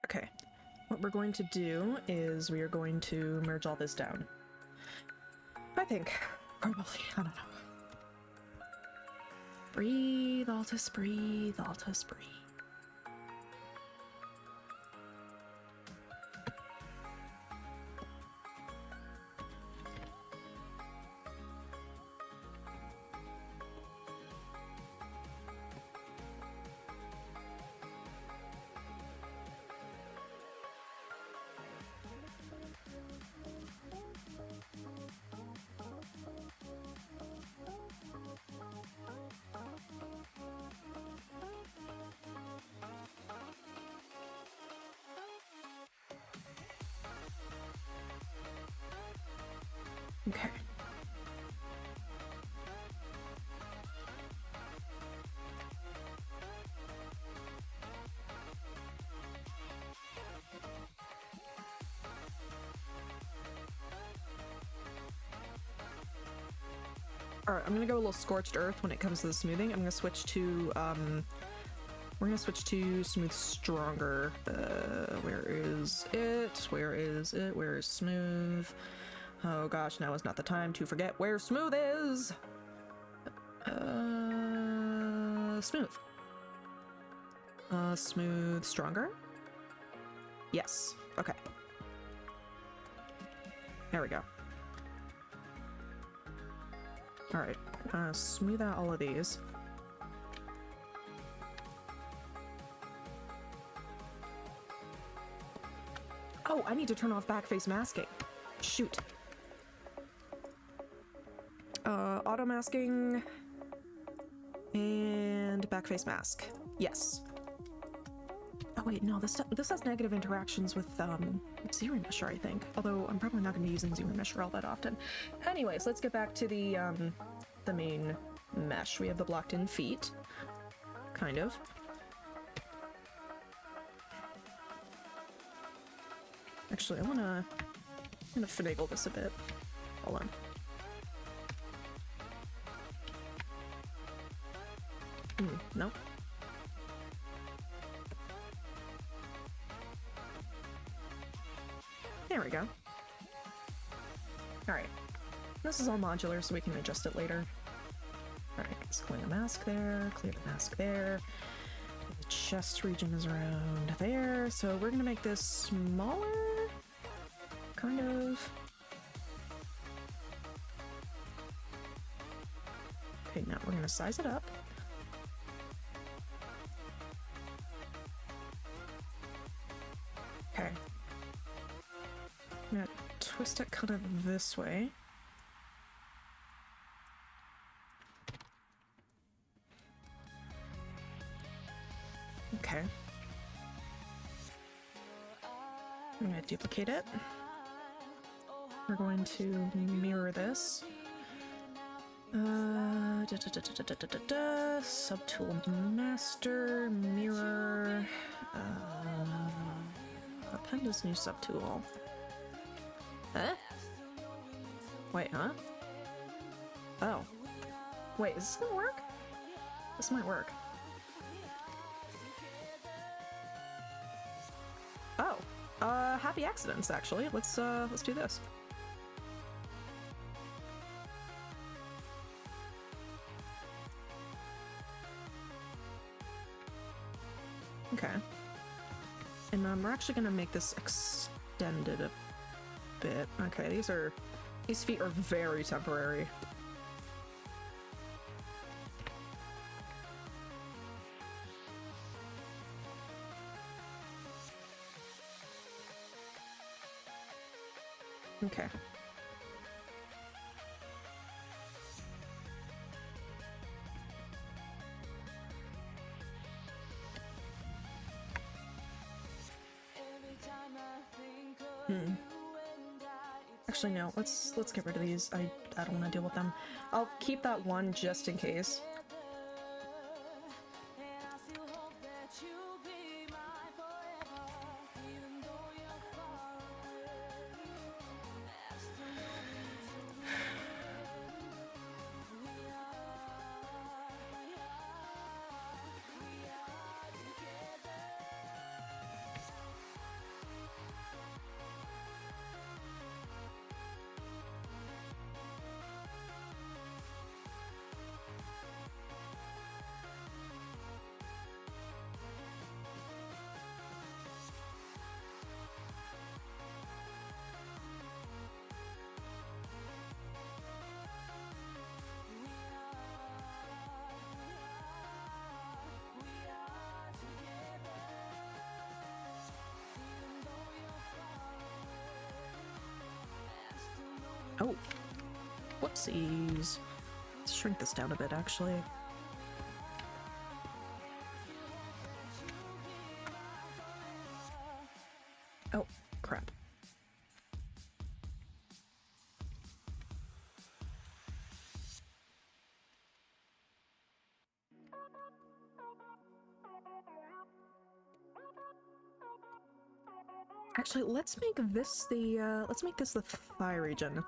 Okay, what we're going to do is we are going to merge all this down. I think. Probably. I don't know. Breathe, Altus, breathe, Altus, breathe. Okay. Alright, I'm gonna go a little scorched earth when it comes to the smoothing. I'm gonna switch to, we're gonna switch to smooth stronger. Where is it? Where is it? Where is smooth? Oh gosh, now is not the time to forget where smooth is! Smooth. Smooth stronger? Yes. Okay. There we go. Alright, smooth out all of these. Oh, I need to turn off backface masking. Shoot. Auto masking and backface mask. Yes. Oh wait, no, this has negative interactions with ZBrush, I think. Although I'm probably not going to be using ZBrush all that often. Anyways, let's get back to the main mesh. We have the blocked-in feet, kind of. Actually, I'm gonna finagle this a bit. Hold on. No. There we go. Alright. This is all modular, so we can adjust it later. Alright, let's clear the mask there, clear the mask there. The chest region is around there, so we're gonna make this smaller? Kind of. Okay, now we're gonna size it up. Okay. I'm gonna twist it kind of this way. Okay. I'm gonna duplicate it. We're going to mirror this. Subtool master, mirror, append this new subtool. Huh? Wait, huh? Oh. Wait, is this gonna work? This might work. Oh. Happy accidents, actually. Let's do this. Okay. And we're actually gonna make this extended a bit. Okay, these feet are very temporary. Okay. Actually, no. Let's get rid of these. I don't want to deal with them. I'll keep that one just in case. Oh, whoopsies. Let's shrink this down a bit, actually. Oh, crap. Actually, let's make this the thigh region.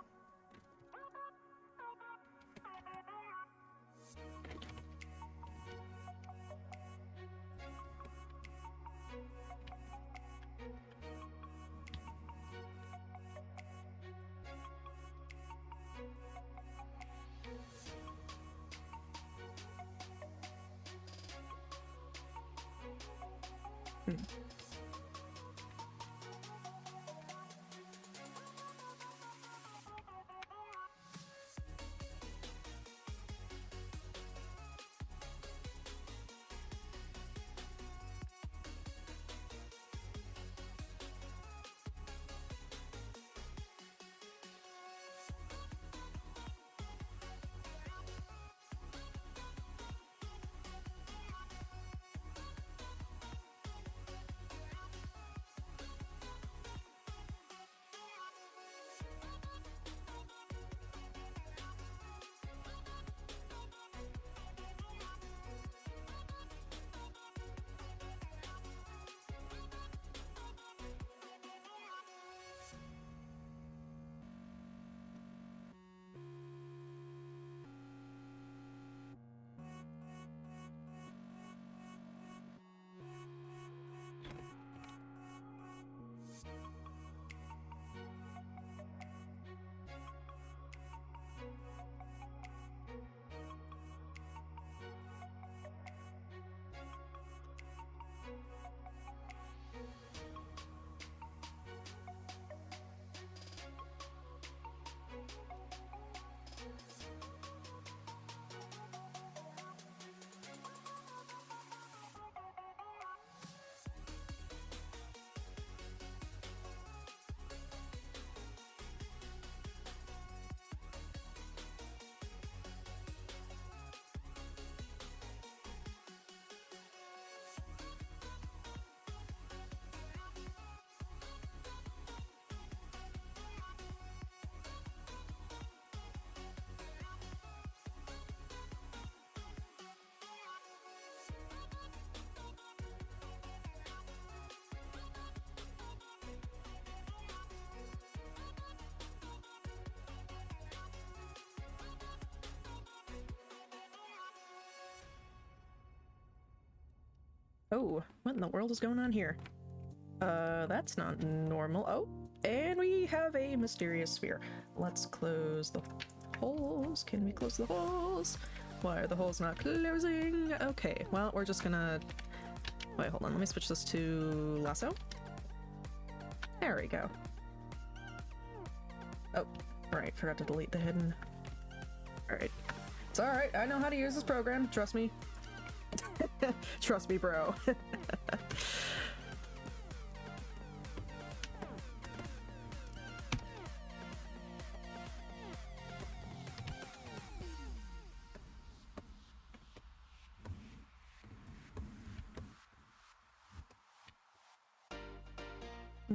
Oh, what in the world is going on here? That's not normal. Oh, and we have a mysterious sphere. Let's close the holes. Can we close the holes? Why are the holes not closing? Okay, well, we're just gonna... Wait, hold on. Let me switch this to lasso. There we go. Oh, right. Forgot to delete the hidden. Alright. It's alright. I know how to use this program. Trust me. Trust me, bro.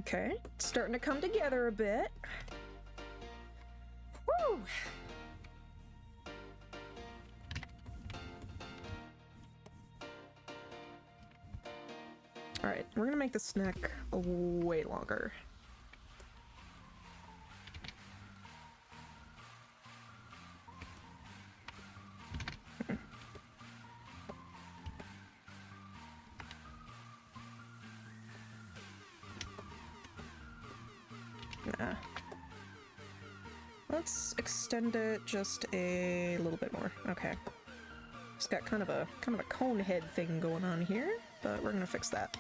Okay, it's starting to come together a bit. Woo! Alright, we're gonna make this neck way longer. Nah. Let's extend it just a little bit more. Okay. It's got kind of a cone head thing going on here, but we're gonna fix that.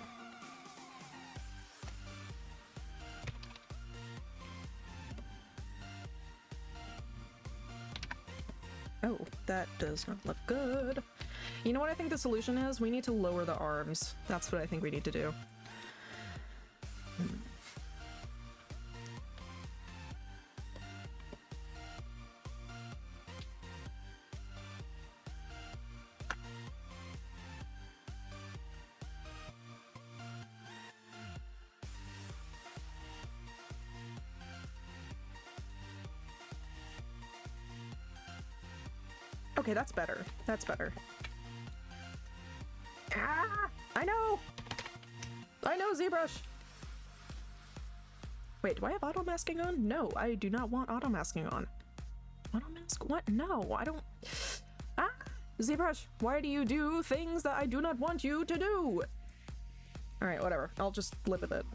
Oh, that does not look good. You know what I think the solution is? We need to lower the arms. That's what I think we need to do. Okay, that's better. That's better. Ah! I know! I know, ZBrush! Wait, do I have auto masking on? No, I do not want auto masking on. Auto mask? What? No, I don't. Ah! ZBrush, why do you do things that I do not want you to do? Alright, whatever. I'll just live with it.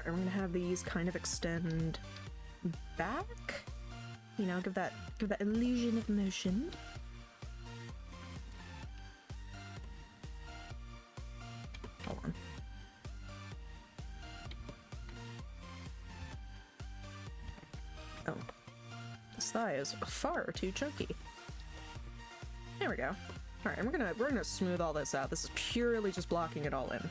I'm gonna have these kind of extend back. You know, give that illusion of motion. Hold on. Oh. This thigh is far too chunky. There we go. Alright, we're gonna smooth all this out. This is purely just blocking it all in.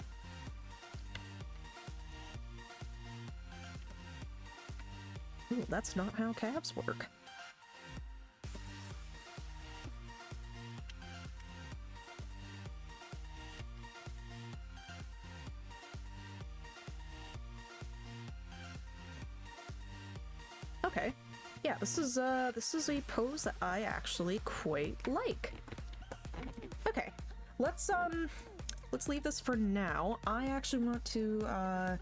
Ooh, that's not how calves work. Okay. Yeah, this is a pose that I actually quite like. Okay. Let's leave this for now. I actually want to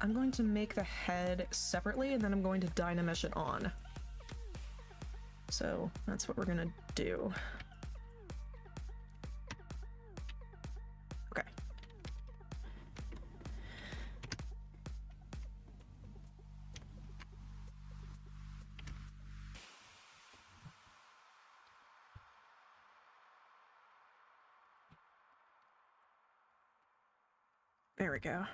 I'm going to make the head separately, and then I'm going to dynamesh it on. So that's what we're gonna do. Okay. There we go.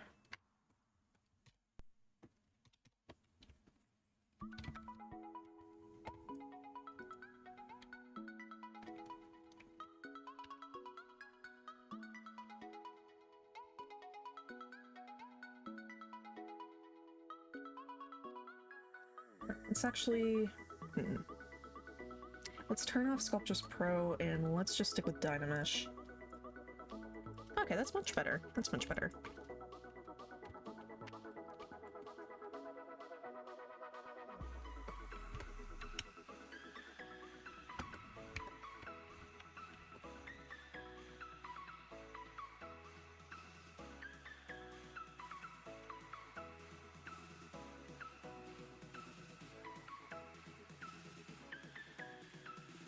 Let's actually... Let's turn off Sculpt-Off Pro and let's just stick with Dynamesh. Okay, that's much better. That's much better.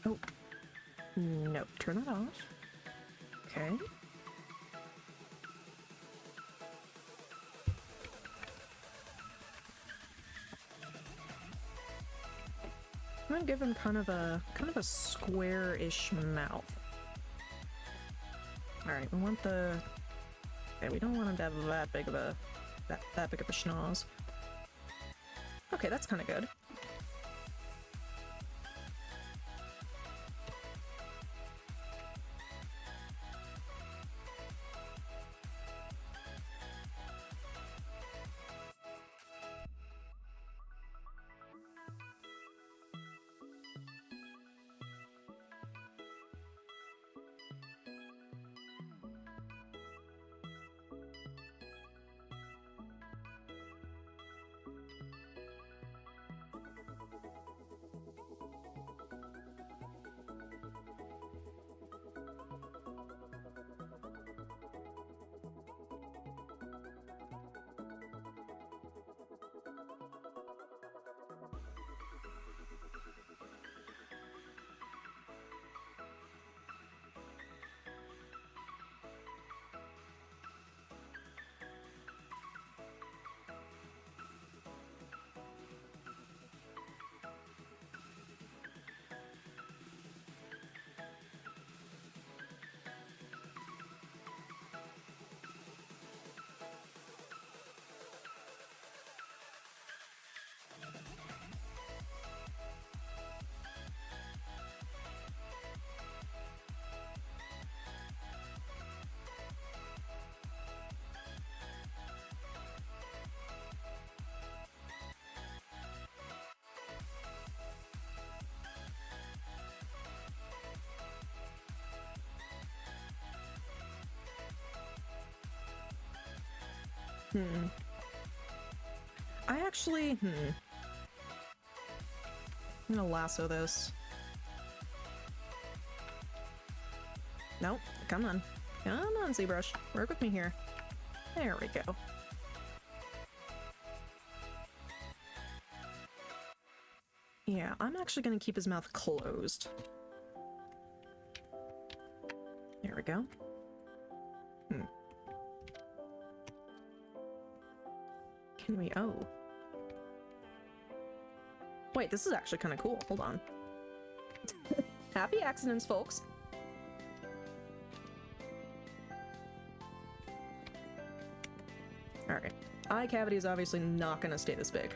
Oh, no, turn it off. Okay. I'm gonna give him kind of a square-ish mouth. All right, we want the. Okay, we don't want him to have that big of a that big of a schnoz. Okay, that's kind of good. I actually, I'm gonna lasso this. Nope, come on. Come on, ZBrush. Work with me here. There we go. Yeah, I'm actually gonna keep his mouth closed. There we go. Can we... Oh. Wait, this is actually kind of cool. Hold on. Happy accidents, folks. Alright. Eye cavity is obviously not going to stay this big.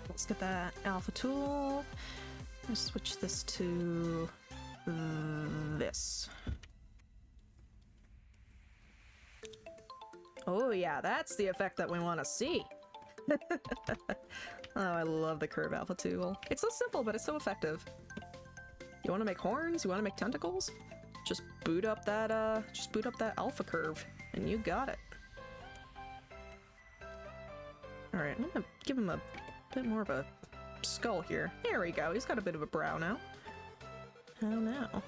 Let's get that alpha tool. Let's switch this to this. Oh yeah, that's the effect that we want to see. Oh, I love the curve alpha tool. It's so simple, but it's so effective. You want to make horns? You want to make tentacles? Just boot up that alpha curve, and you got it. All right, I'm gonna give him a bit more of a skull here. There we go. He's got a bit of a brow now. How now?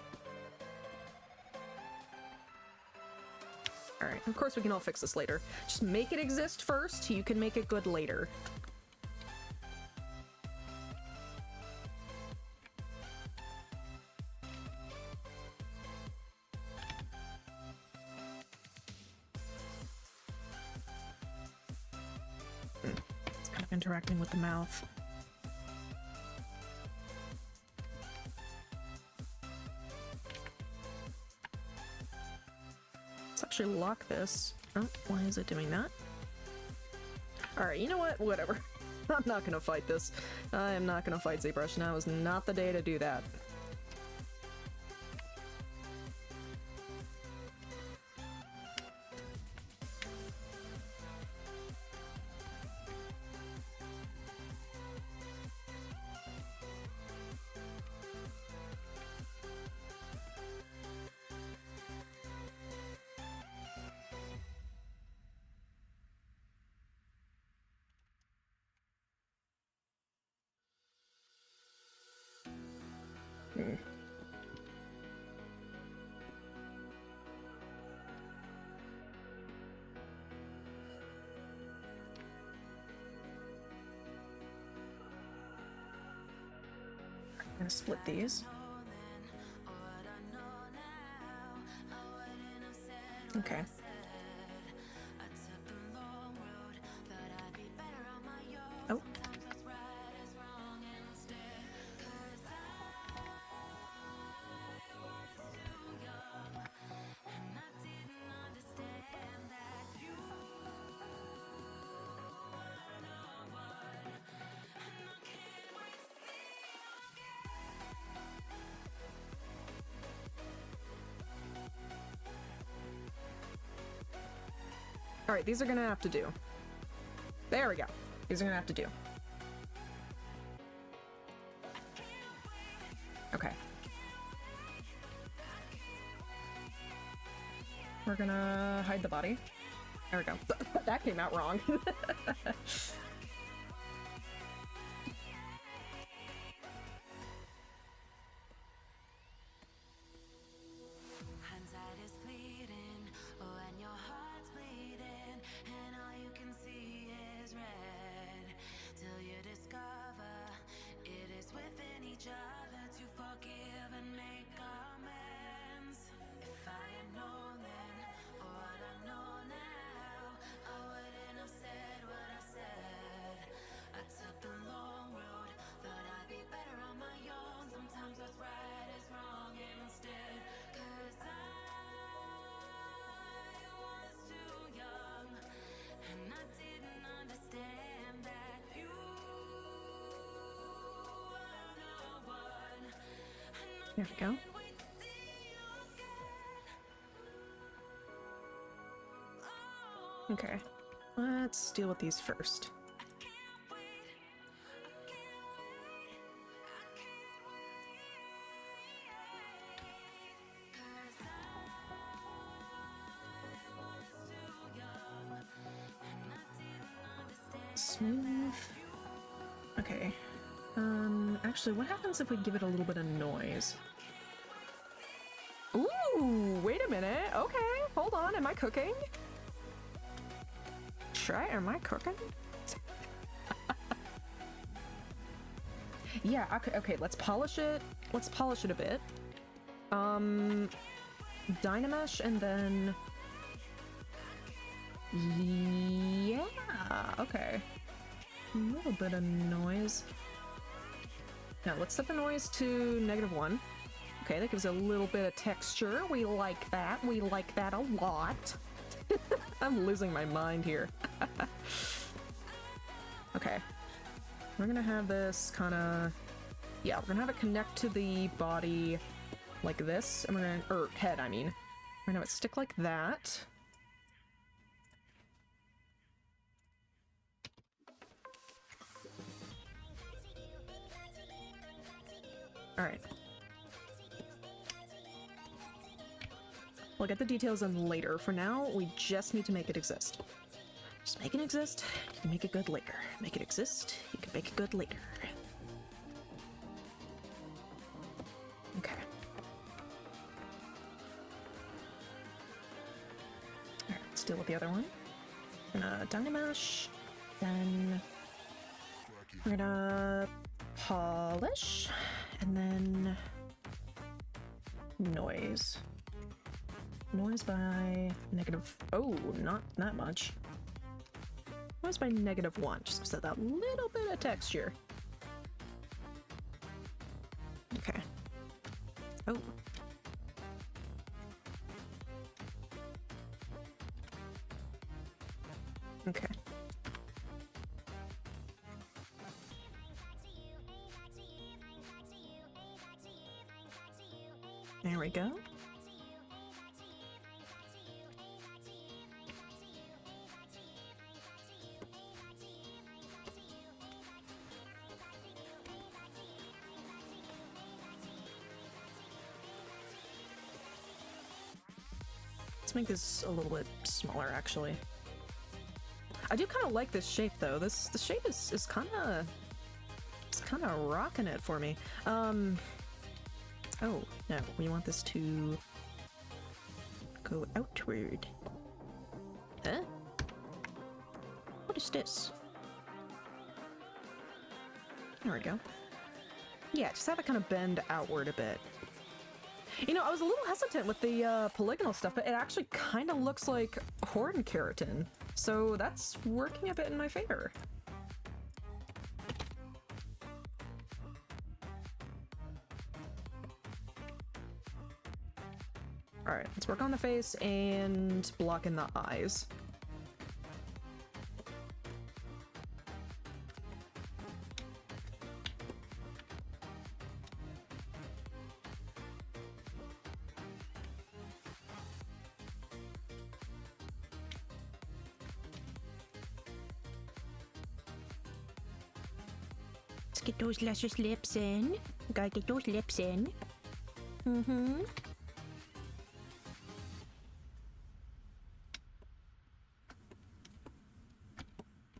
Alright, of course we can all fix this later. Just make it exist first, you can make it good later. It's kind of interacting with the mouth. Actually lock this. Oh, why is it doing that? Alright, you know what? Whatever. I'm not gonna fight this. I am not gonna fight ZBrush. Now is not the day to do that. gonna split these. Okay. Oh. Alright, these are gonna have to do. There we go. These are gonna have to do. Okay. We're gonna hide the body. There we go. That came out wrong. There we go. Okay, let's deal with these first. Smooth. Okay. Actually, what happens if we give it a little bit of noise? Ooh, wait a minute. Okay, hold on. Am I cooking? Am I cooking? Yeah, okay, let's polish it. Let's polish it a bit. Dynamesh and then... Yeah, okay. A little bit of noise. Now, let's set the noise to -1. Okay, that gives a little bit of texture. We like that. We like that a lot. I'm losing my mind here. Okay. We're gonna have this kind of... Yeah, we're gonna have it connect to the body like this. And we're gonna... Or head, I mean. We're gonna have it stick like that. Alright. We'll get the details in later. For now, we just need to make it exist. Just make it exist, you can make it good later. Make it exist, you can make it good later. Okay. Alright, let's deal with the other one. We're gonna Dynamesh, then we're gonna polish, and then noise. Noise by negative... Oh, not that much. Noise by -1, just so that little bit of texture. Okay. Oh. Okay. There we go. Let's make this a little bit smaller, actually. I do kind of like this shape, though. The shape is kind of... It's kind of rocking it for me. Oh, no. We want this to go outward. Huh? What is this? There we go. Yeah, just have it kind of bend outward a bit. You know, I was a little hesitant with the polygonal stuff, but it actually kind of looks like horn keratin. So that's working a bit in my favor. Alright, let's work on the face and block in the eyes. Let's get those luscious lips in. Gotta get those lips in. Mm-hmm.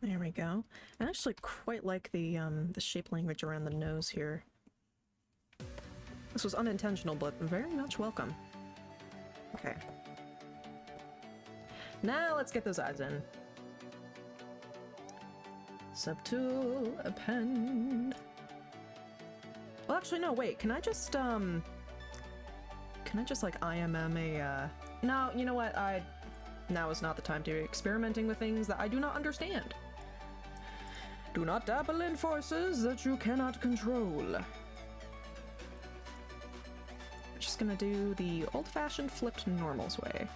There we go. I actually quite like the shape language around the nose here. This was unintentional, but very much welcome. Okay. Now let's get those eyes in. Subtool, append. Well, actually, no, wait. Can I just like IMM a, No, you know what? Now is not the time to be experimenting with things that I do not understand. Do not dabble in forces that you cannot control. Just gonna do the old-fashioned flipped normals way.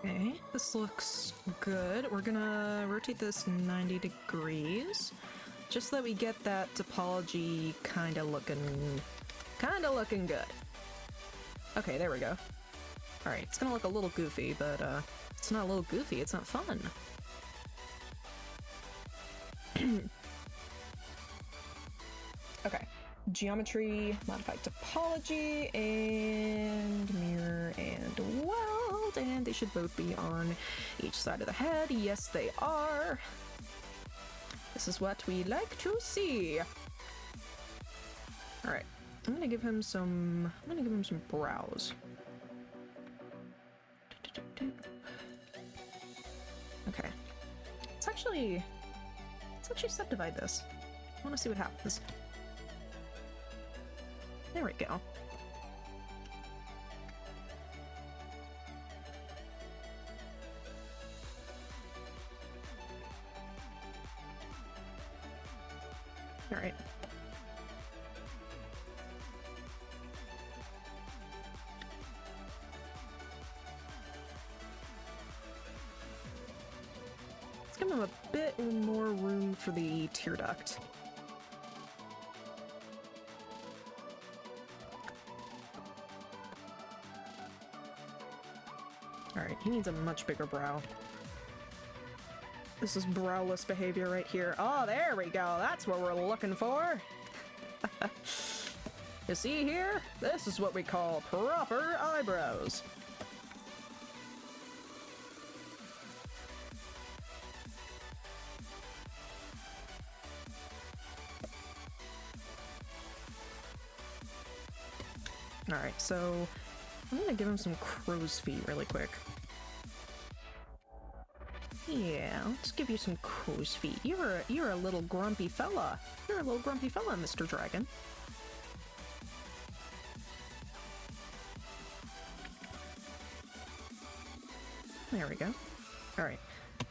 Okay, this looks good. We're gonna rotate this 90 degrees, just so that we get that topology kinda looking good. Okay, there we go. Alright, it's gonna look a little goofy, but it's not a little goofy, it's not fun. Okay, geometry, modified topology, and mirror and weld, and they should both be on each side of the head. Yes, they are. This is what we like to see. All right, I'm gonna give him some brows. Okay, let's actually subdivide this. I want to see what happens. There we go. All right. Let's give him a bit more room for the tear duct. Alright, he needs a much bigger brow. This is browless behavior right here. Oh, there we go. That's what we're looking for. You see here? This is what we call proper eyebrows. Alright, so I'm gonna give him some crow's feet really quick. Yeah, let's give you some crow's feet. You're a little grumpy fella. You're a little grumpy fella, Mr. Dragon. There we go. Alright,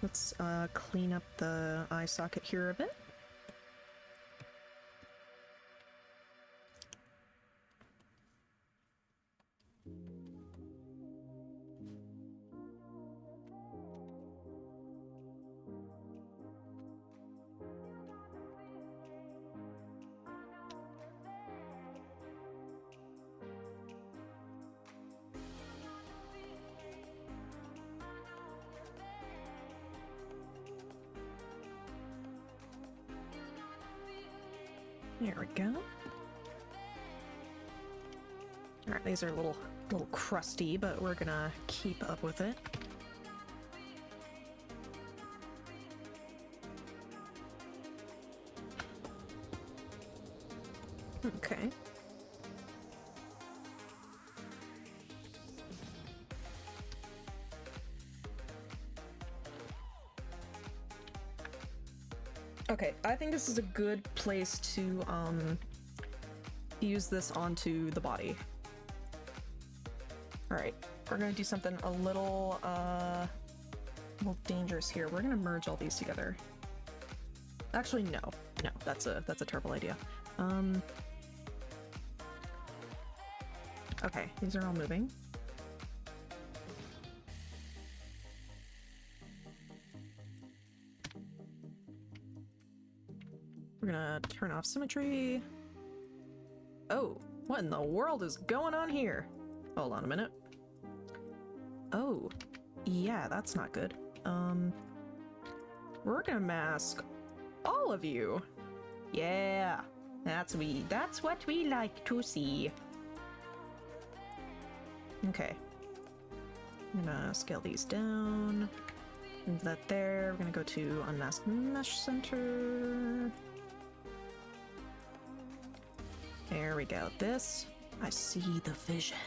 let's clean up the eye socket here a bit. There we go. Alright, these are a little crusty, but we're gonna keep up with it. Okay. Okay, I think this is a good place to use this onto the body. Alright, we're gonna do something a little dangerous here. We're gonna merge all these together. Actually, no, that's a terrible idea. Okay, these are all moving. We're gonna turn off symmetry. Oh, what in the world is going on here? Hold on a minute. Oh, yeah, that's not good. We're gonna mask all of you. Yeah, that's what we like to see. Okay. I'm gonna scale these down. Move that there. We're gonna go to Unmask Mesh Center. There we go. This. I see the vision.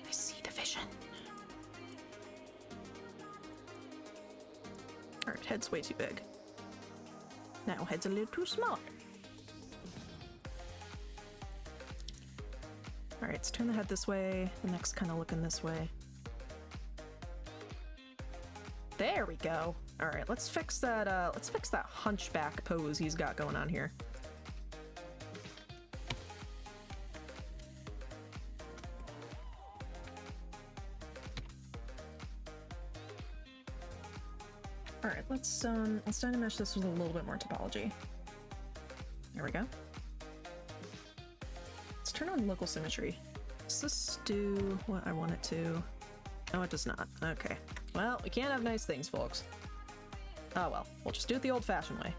I see the vision. Alright, head's way too big. Now head's a little too small. Alright, let's turn the head this way. The neck's kind of looking this way. There we go. Alright, let's fix that hunchback pose he's got going on here. Alright, let's dynamesh this with a little bit more topology. There we go. Let's turn on local symmetry. Does this do what I want it to? No, it does not. Okay. Well, we can't have nice things, folks. Oh well, we'll just do it the old-fashioned way.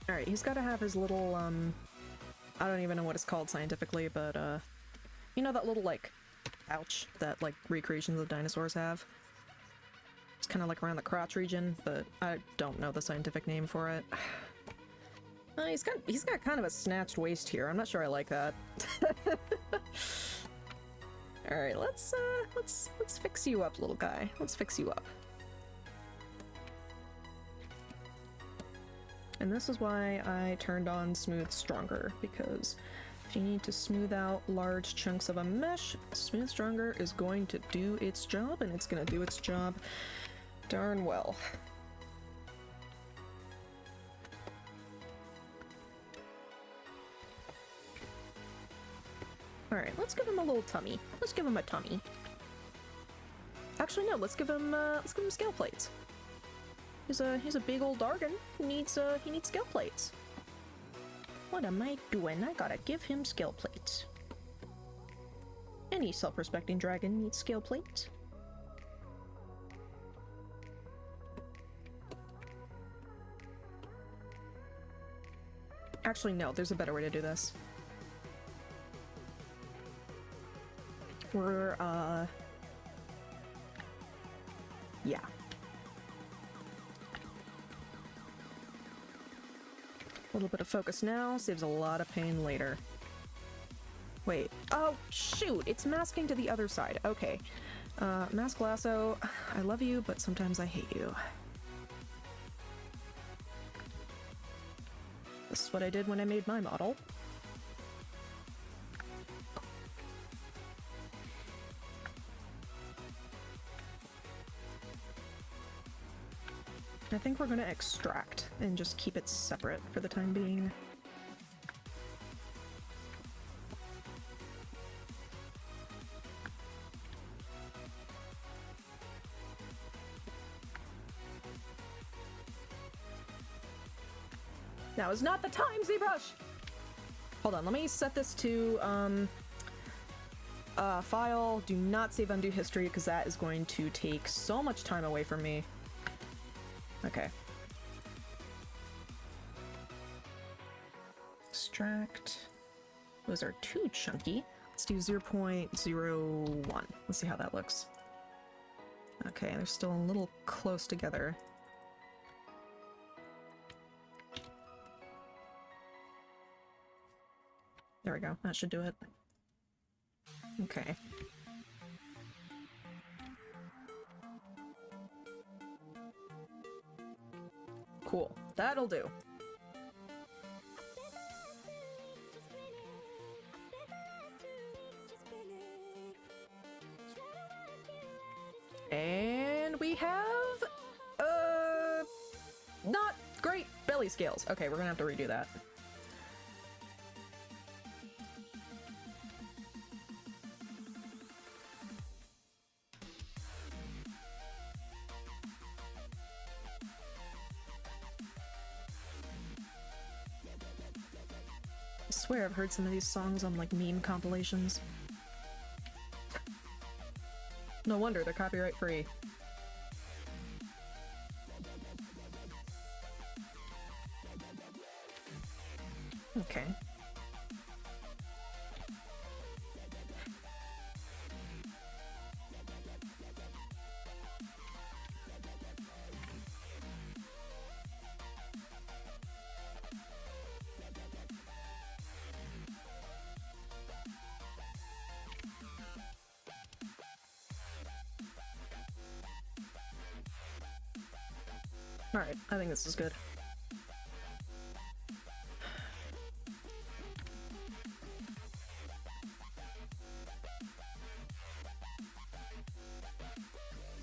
Alright, he's gotta have his little, I don't even know what it's called scientifically, but, you know that little, like, pouch that, like, recreations of dinosaurs have? It's kind of like around the crotch region, but I don't know the scientific name for it. He's got kind of a snatched waist here. I'm not sure I like that. Alright, let's fix you up, little guy. Let's fix you up. And this is why I turned on Smooth Stronger, because if you need to smooth out large chunks of a mesh, Smooth Stronger is going to do its job, and it's going to do its job darn well. Alright, let's give him a little tummy. Let's give him a tummy. Actually, no, let's give him scale plates. He's a big old dargon who needs scale plates. What am I doing? I gotta give him scale plates. Any self-respecting dragon needs scale plates. Actually, no, there's a better way to do this. We're, yeah. A little bit of focus now, saves a lot of pain later. Wait, oh, shoot, it's masking to the other side. Okay. Mask lasso, I love you, but sometimes I hate you. This is what I did when I made my model. I think we're gonna extract and just keep it separate for the time being. Now is not the time, ZBrush! Hold on, let me set this to, file. Do not save undo history, because that is going to take so much time away from me. Okay. Extract. Those are too chunky. Let's do 0.01. Let's see how that looks. Okay, they're still a little close together. There we go. That should do it. Okay. Cool. That'll do. And we have, not great belly scales. Okay, we're gonna have to redo that. I swear I've heard some of these songs on like meme compilations. No wonder they're copyright free. Okay. Alright, I think this is good.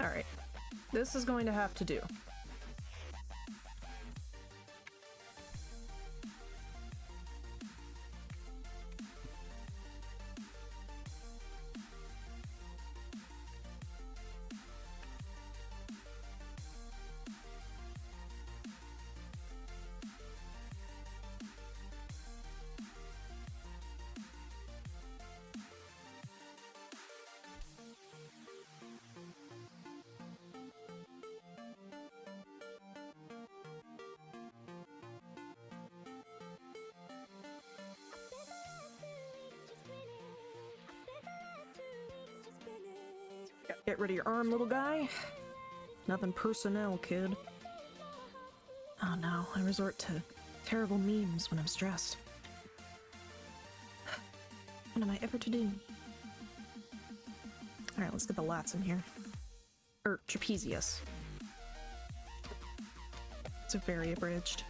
Alright, this is going to have to do. Get rid of your arm, little guy. Nothing personnel, kid. Oh no, I resort to terrible memes when I'm stressed. What am I ever to do? Alright, let's get the lats in here. Trapezius. It's very abridged.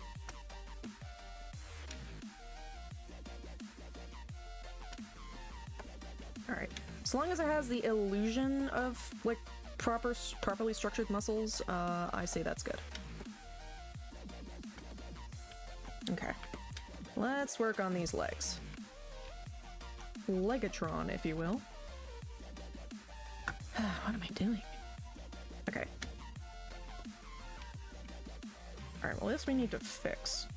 Alright. As long as it has the illusion of, like, properly structured muscles, I say that's good. Okay. Let's work on these legs. Legatron, if you will. What am I doing? Okay. Alright, well this we need to fix.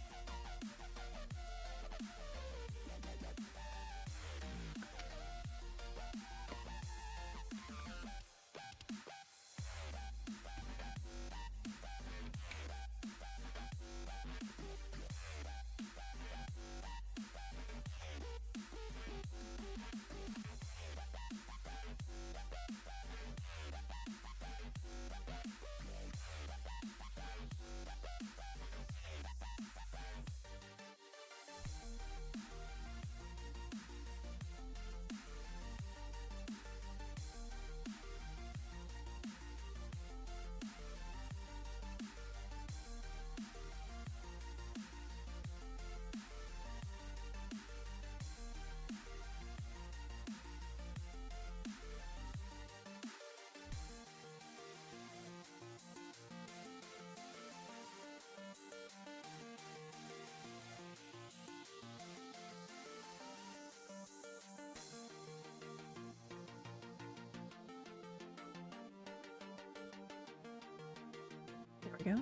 we go.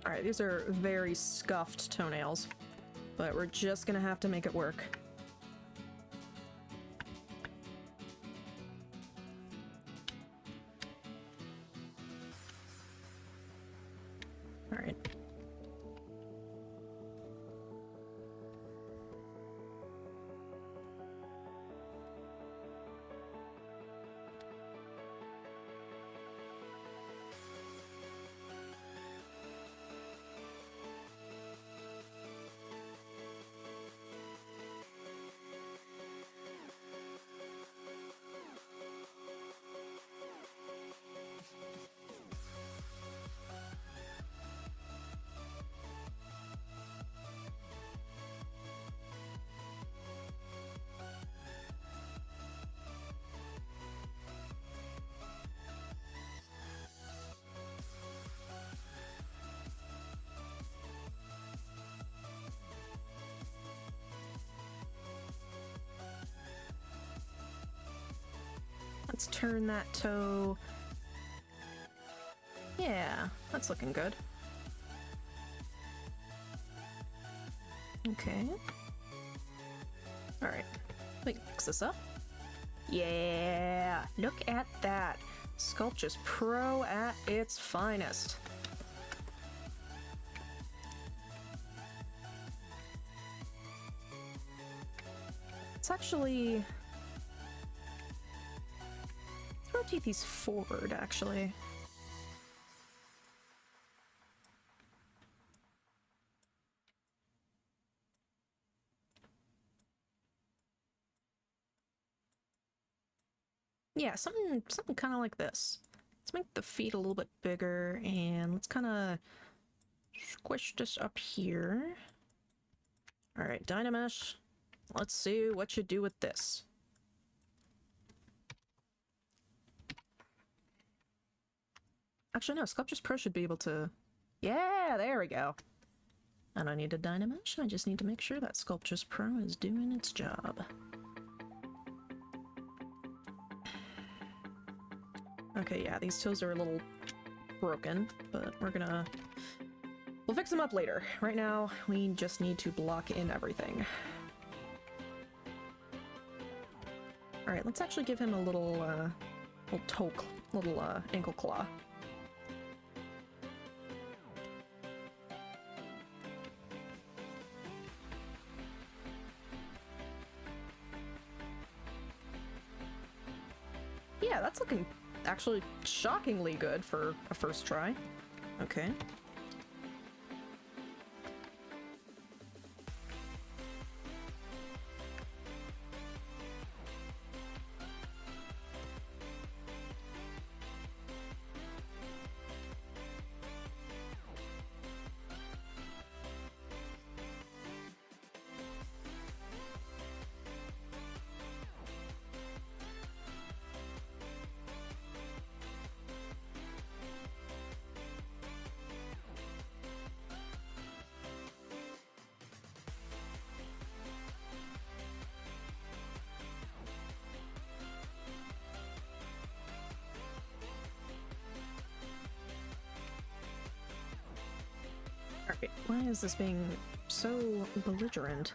Alright, these are very scuffed toenails, but we're just gonna have to make it work. Alright. Let's turn that toe. Yeah, that's looking good. Okay. Alright, let me fix this up. Yeah, look at that. Sculpt-Off Pro at its finest. It's actually... let's rotate these forward, actually. Yeah, something kind of like this. Let's make the feet a little bit bigger, and let's kind of squish this up here. All right, Dynamesh. Let's see what you do with this. Actually, no, Sculpt-Off Pro should be able to... yeah, there we go. I don't need a Dynamesh, I just need to make sure that Sculpt-Off Pro is doing its job. Okay, yeah, these toes are a little broken, but we'll fix them up later. Right now, we just need to block in everything. Alright, let's actually give him a little ankle claw. Yeah, that's looking actually shockingly good for a first try. Okay. Why is this being so belligerent?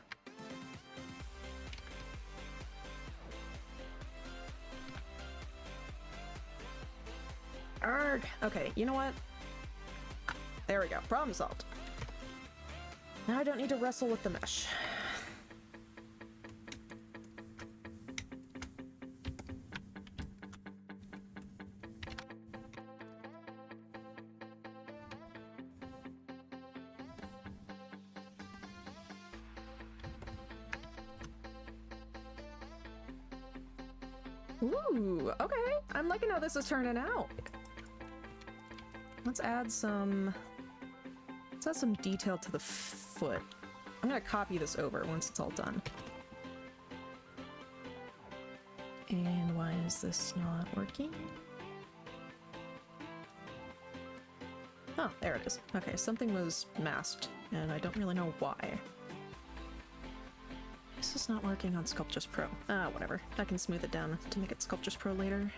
Arg! Okay, you know what? There we go. Problem solved. Now I don't need to wrestle with the mesh. Ooh, okay. I'm liking how this is turning out. Let's add some detail to the foot. I'm gonna copy this over once it's all done. And why is this not working? Oh, there it is. Okay, something was masked, and I don't really know why. This is not working on Sculpt-Off Pro. Whatever. I can smooth it down to make it Sculpt-Off Pro later.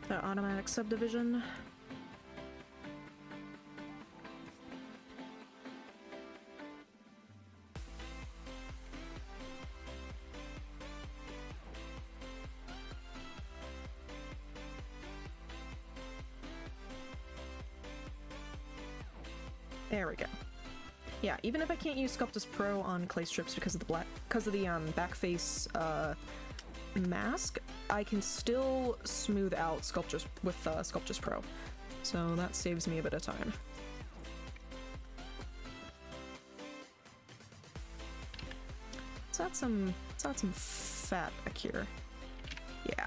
The automatic subdivision. There we go. Yeah, even if I can't use Sculpt-Off Pro on clay strips because of the back face mask, I can still smooth out Sculpt-Off with Sculpt-Off Pro. So that saves me a bit of time. Let's add some fat back here. Yeah.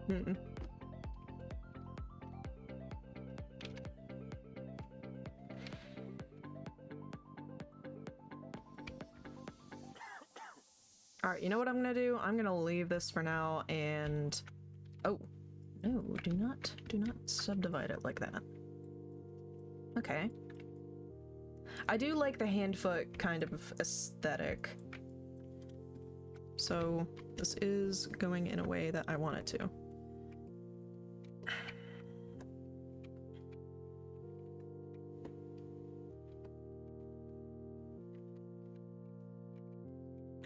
Mm-mm. Alright, you know what I'm gonna do? I'm gonna leave this for now and... Oh. No, do not subdivide it like that. Okay. I do like the hand-foot kind of aesthetic. So, this is going in a way that I want it to.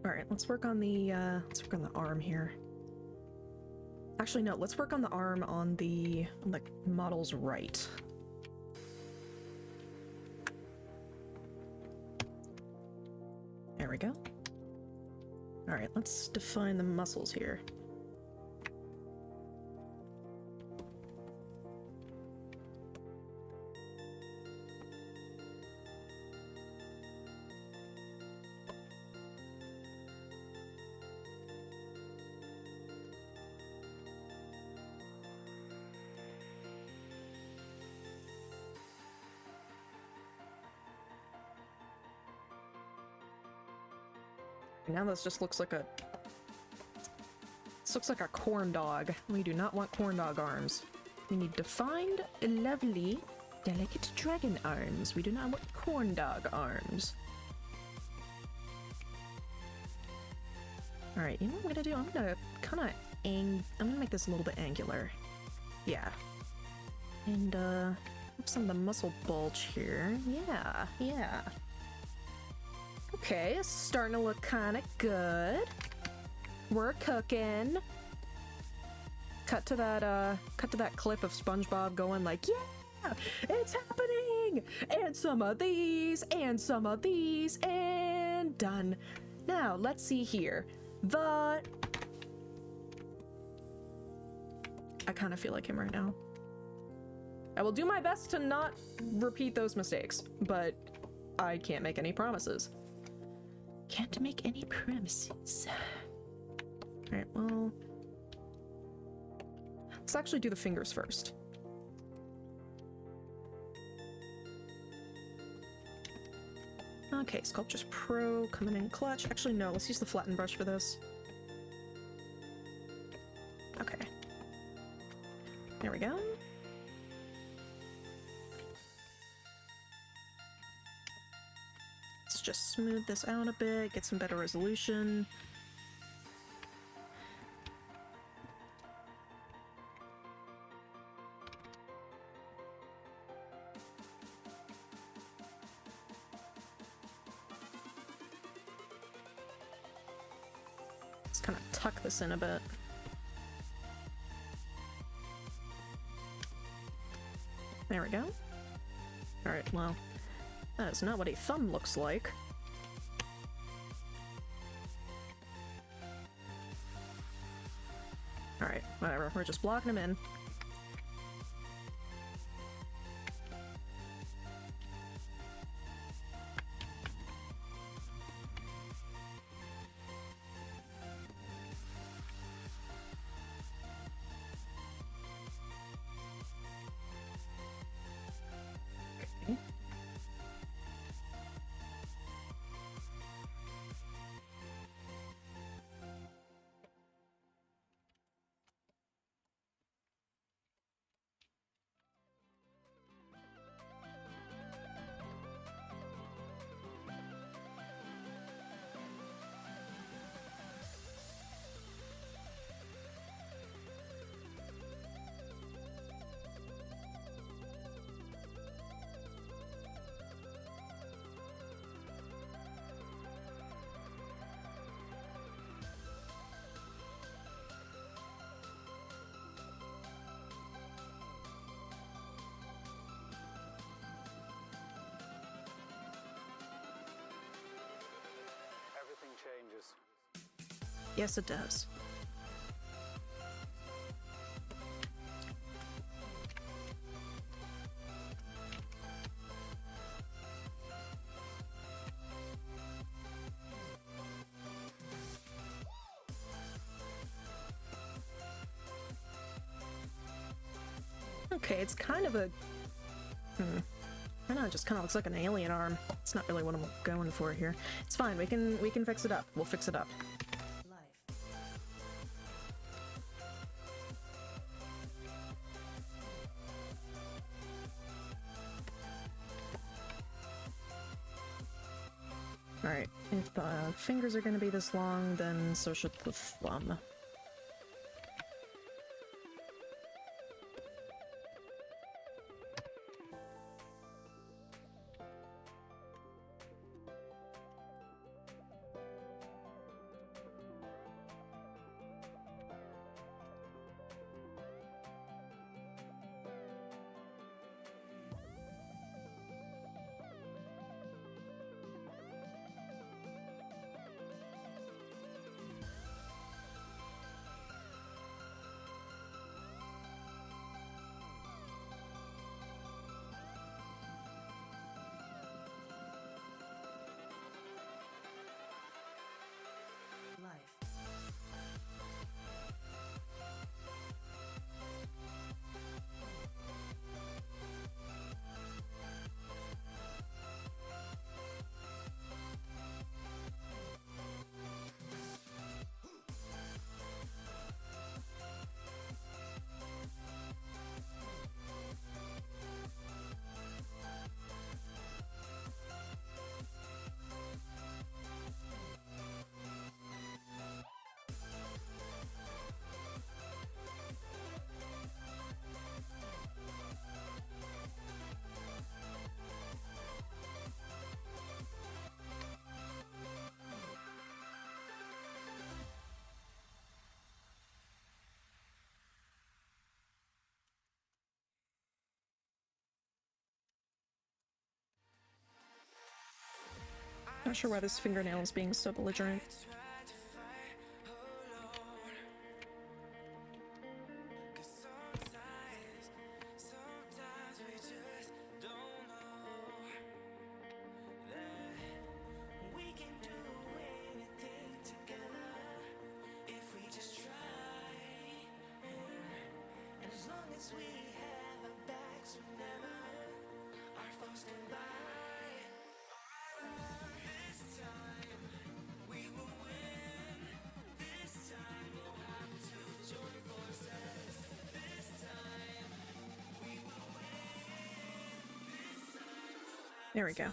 Alright, let's work on the arm here. Actually, no, let's work on the arm on the model's right. There we go. Alright, let's define the muscles here. Now this just looks like a... This looks like a corn dog. We do not want corn dog arms. We need defined, lovely, delicate dragon arms. We do not want corn dog arms. Alright, you know what I'm gonna do? I'm gonna kinda I'm gonna make this a little bit angular. Yeah. And, have some of the muscle bulge here. Yeah, yeah. Okay, it's starting to look kind of good. We're cooking. Cut to that clip of SpongeBob going like, yeah, it's happening! And some of these, and some of these, and done. Now, let's see here. I kind of feel like him right now. I will do my best to not repeat those mistakes, but I can't make any promises. Can't make any promises. Alright, well... let's actually do the fingers first. Okay, Sculptures Pro coming in clutch. Actually, no, let's use the flatten brush for this. Okay. There we go. Let's just smooth this out a bit, get some better resolution. Let's kind of tuck this in a bit. There we go. Alright, well, that is not what a thumb looks like. Alright, whatever. We're just blocking them in. Okay. Everything changes. Yes, it does. Okay, it's kind of a... I don't know, it just kind of looks like an alien arm. It's not really what I'm going for here. It's fine, we can fix it up. We'll fix it up. Alright, if the fingers are gonna be this long, then so should the thumb. Not sure why this fingernail is being so belligerent. There we go.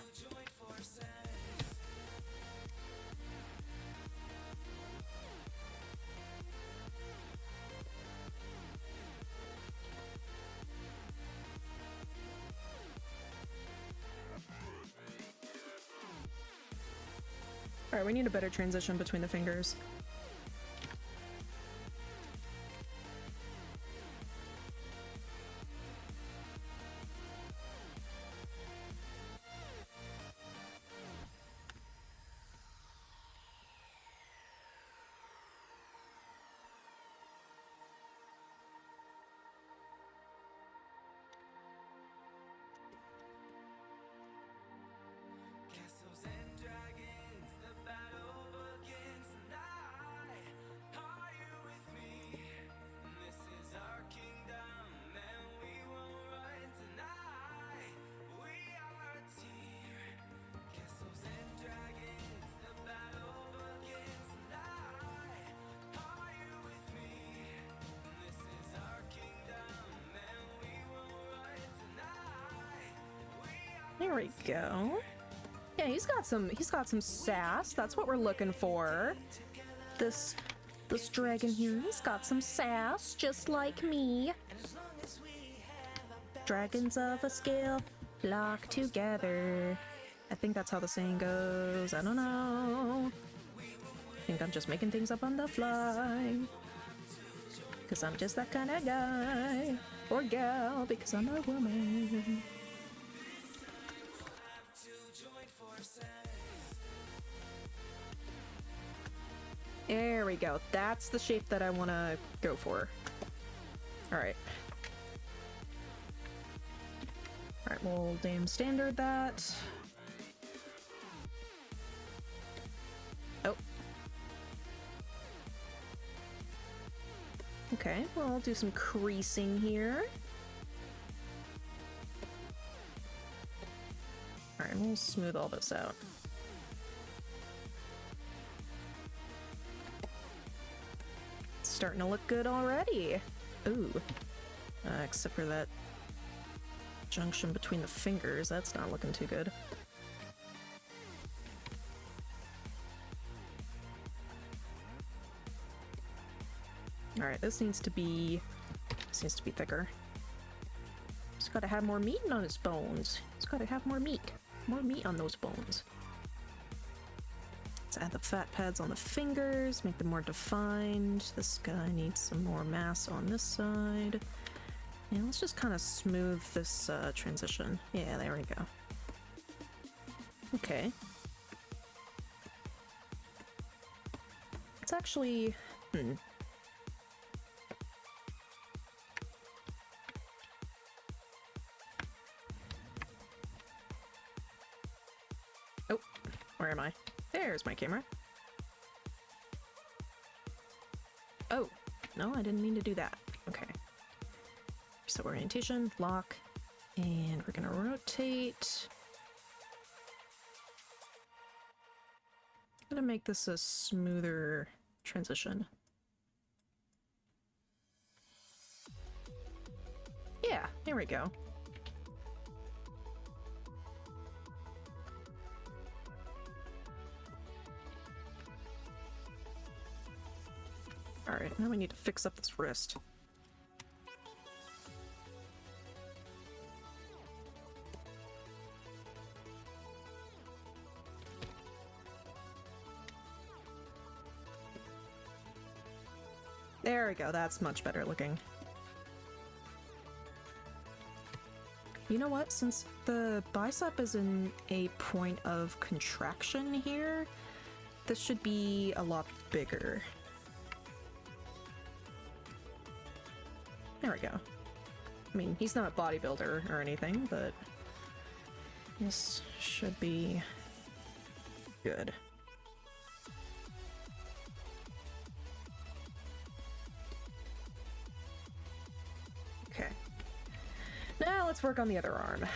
Alright, we need a better transition between the fingers. There we go. Yeah, he's got some sass. That's what we're looking for. This dragon here, he's got some sass, just like me. Dragons of a scale flock together. I think that's how the saying goes. I don't know. I think I'm just making things up on the fly. Because I'm just that kind of guy. Or gal, because I'm a woman. There we go. That's the shape that I want to go for. Alright. Alright, we'll damn standard that. Oh. Okay, well, I'll do some creasing here. Alright, we'll smooth all this out. Starting to look good already. Ooh. Except for that junction between the fingers, that's not looking too good. Alright, this needs to be thicker. He's gotta have more meat on his bones. He's gotta have more meat. More meat on those bones. Let's add the fat pads on the fingers, make them more defined. This guy needs some more mass on this side. And let's just kind of smooth this transition. Yeah, there we go. Okay. It's actually... Oh, where am I? There's my camera. Oh, no, I didn't mean to do that. Okay. So orientation, lock, and we're gonna rotate. I'm gonna make this a smoother transition. Yeah, there we go. Alright, now we need to fix up this wrist. There we go, that's much better looking. You know what? Since the bicep is in a point of contraction here, this should be a lot bigger. There we go. I mean, he's not a bodybuilder or anything, but this should be good. Okay. let's work on the other arm.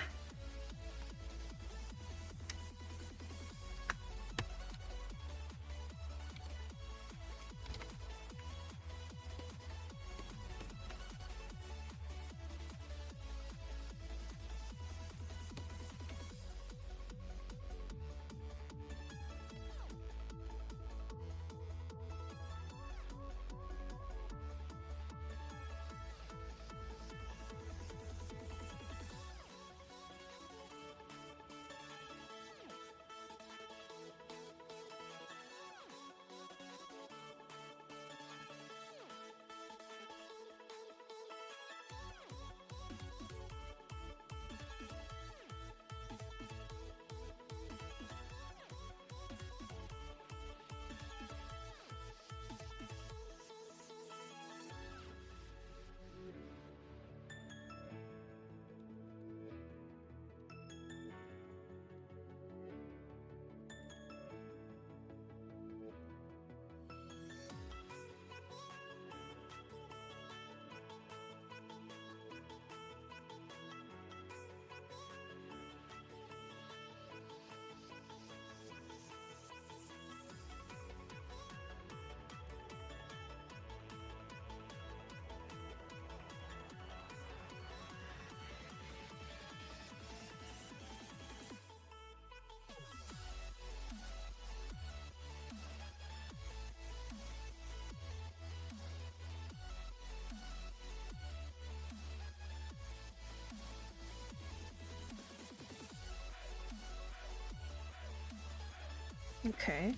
Okay.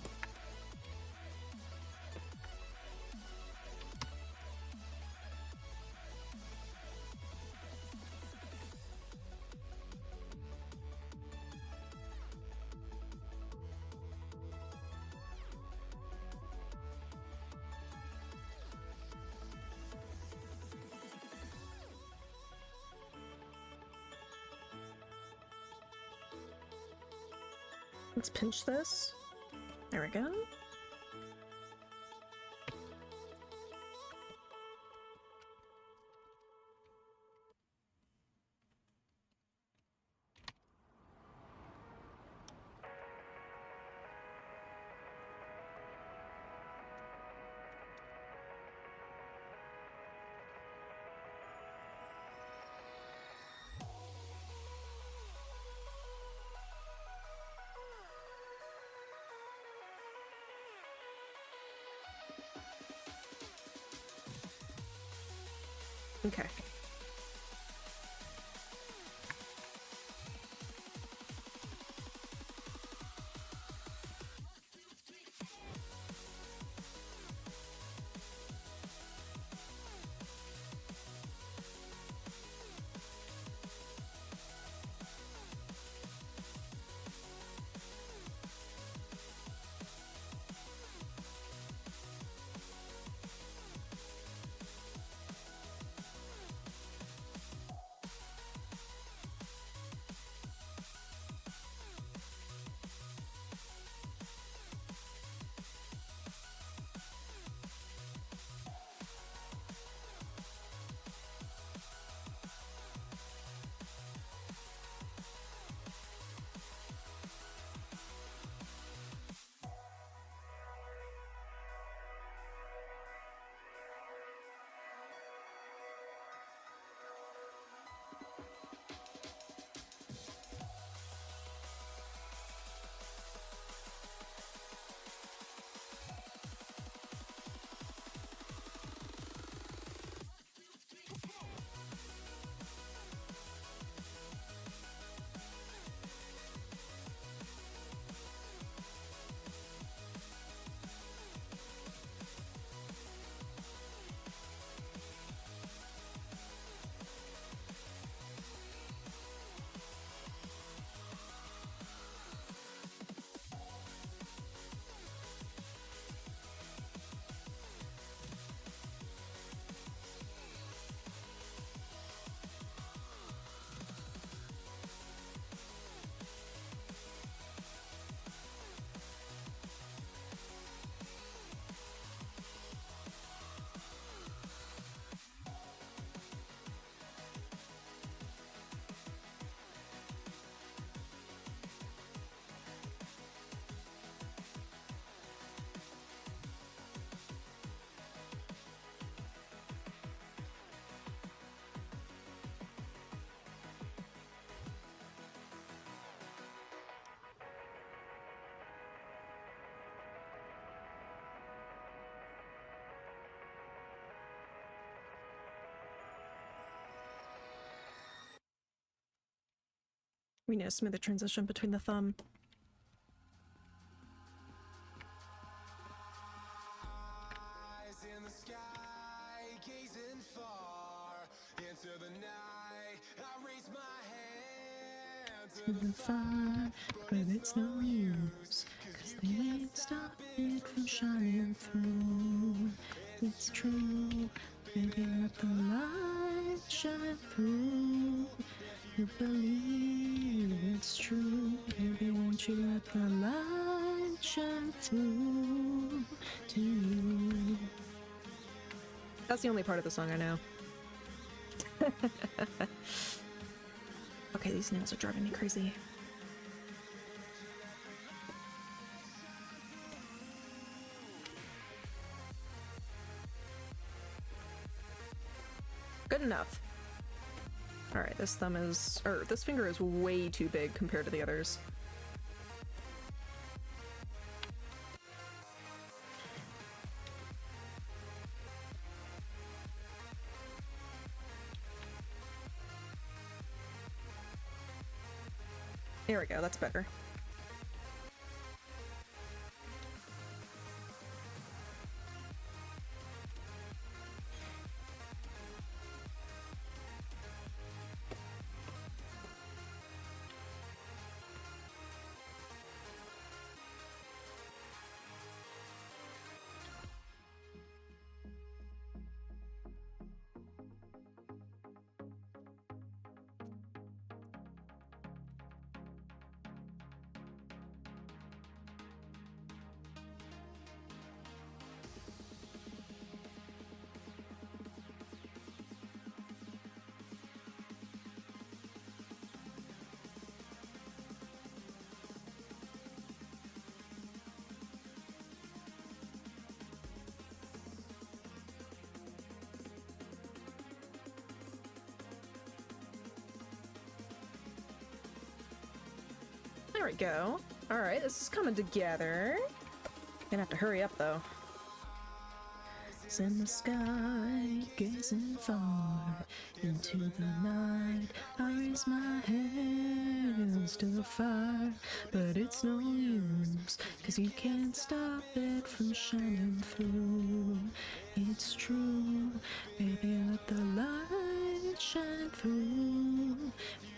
Let's pinch this. There we go. Okay. We need a smoother transition between the thumb. Eyes in the sky, gazing far into the night. I raise my hand to the Fire, but it's no use, 'cause they ain't stop it from shining through. It's true, baby, let the light shine through. You believe it's true, baby, won't you let the light shine through to you. That's the only part of the song I know. Okay, these nails are driving me crazy. Good enough. Alright, this thumb is... or this finger is way too big compared to the others. There we go, that's better. There we go. Alright, this is coming together. Gonna have to hurry up though. It's in the sky, gazing far into the night. I raise my hands to the fire, but it's no use, 'cause you can't stop it from shining through. It's true, baby, let the light shine through.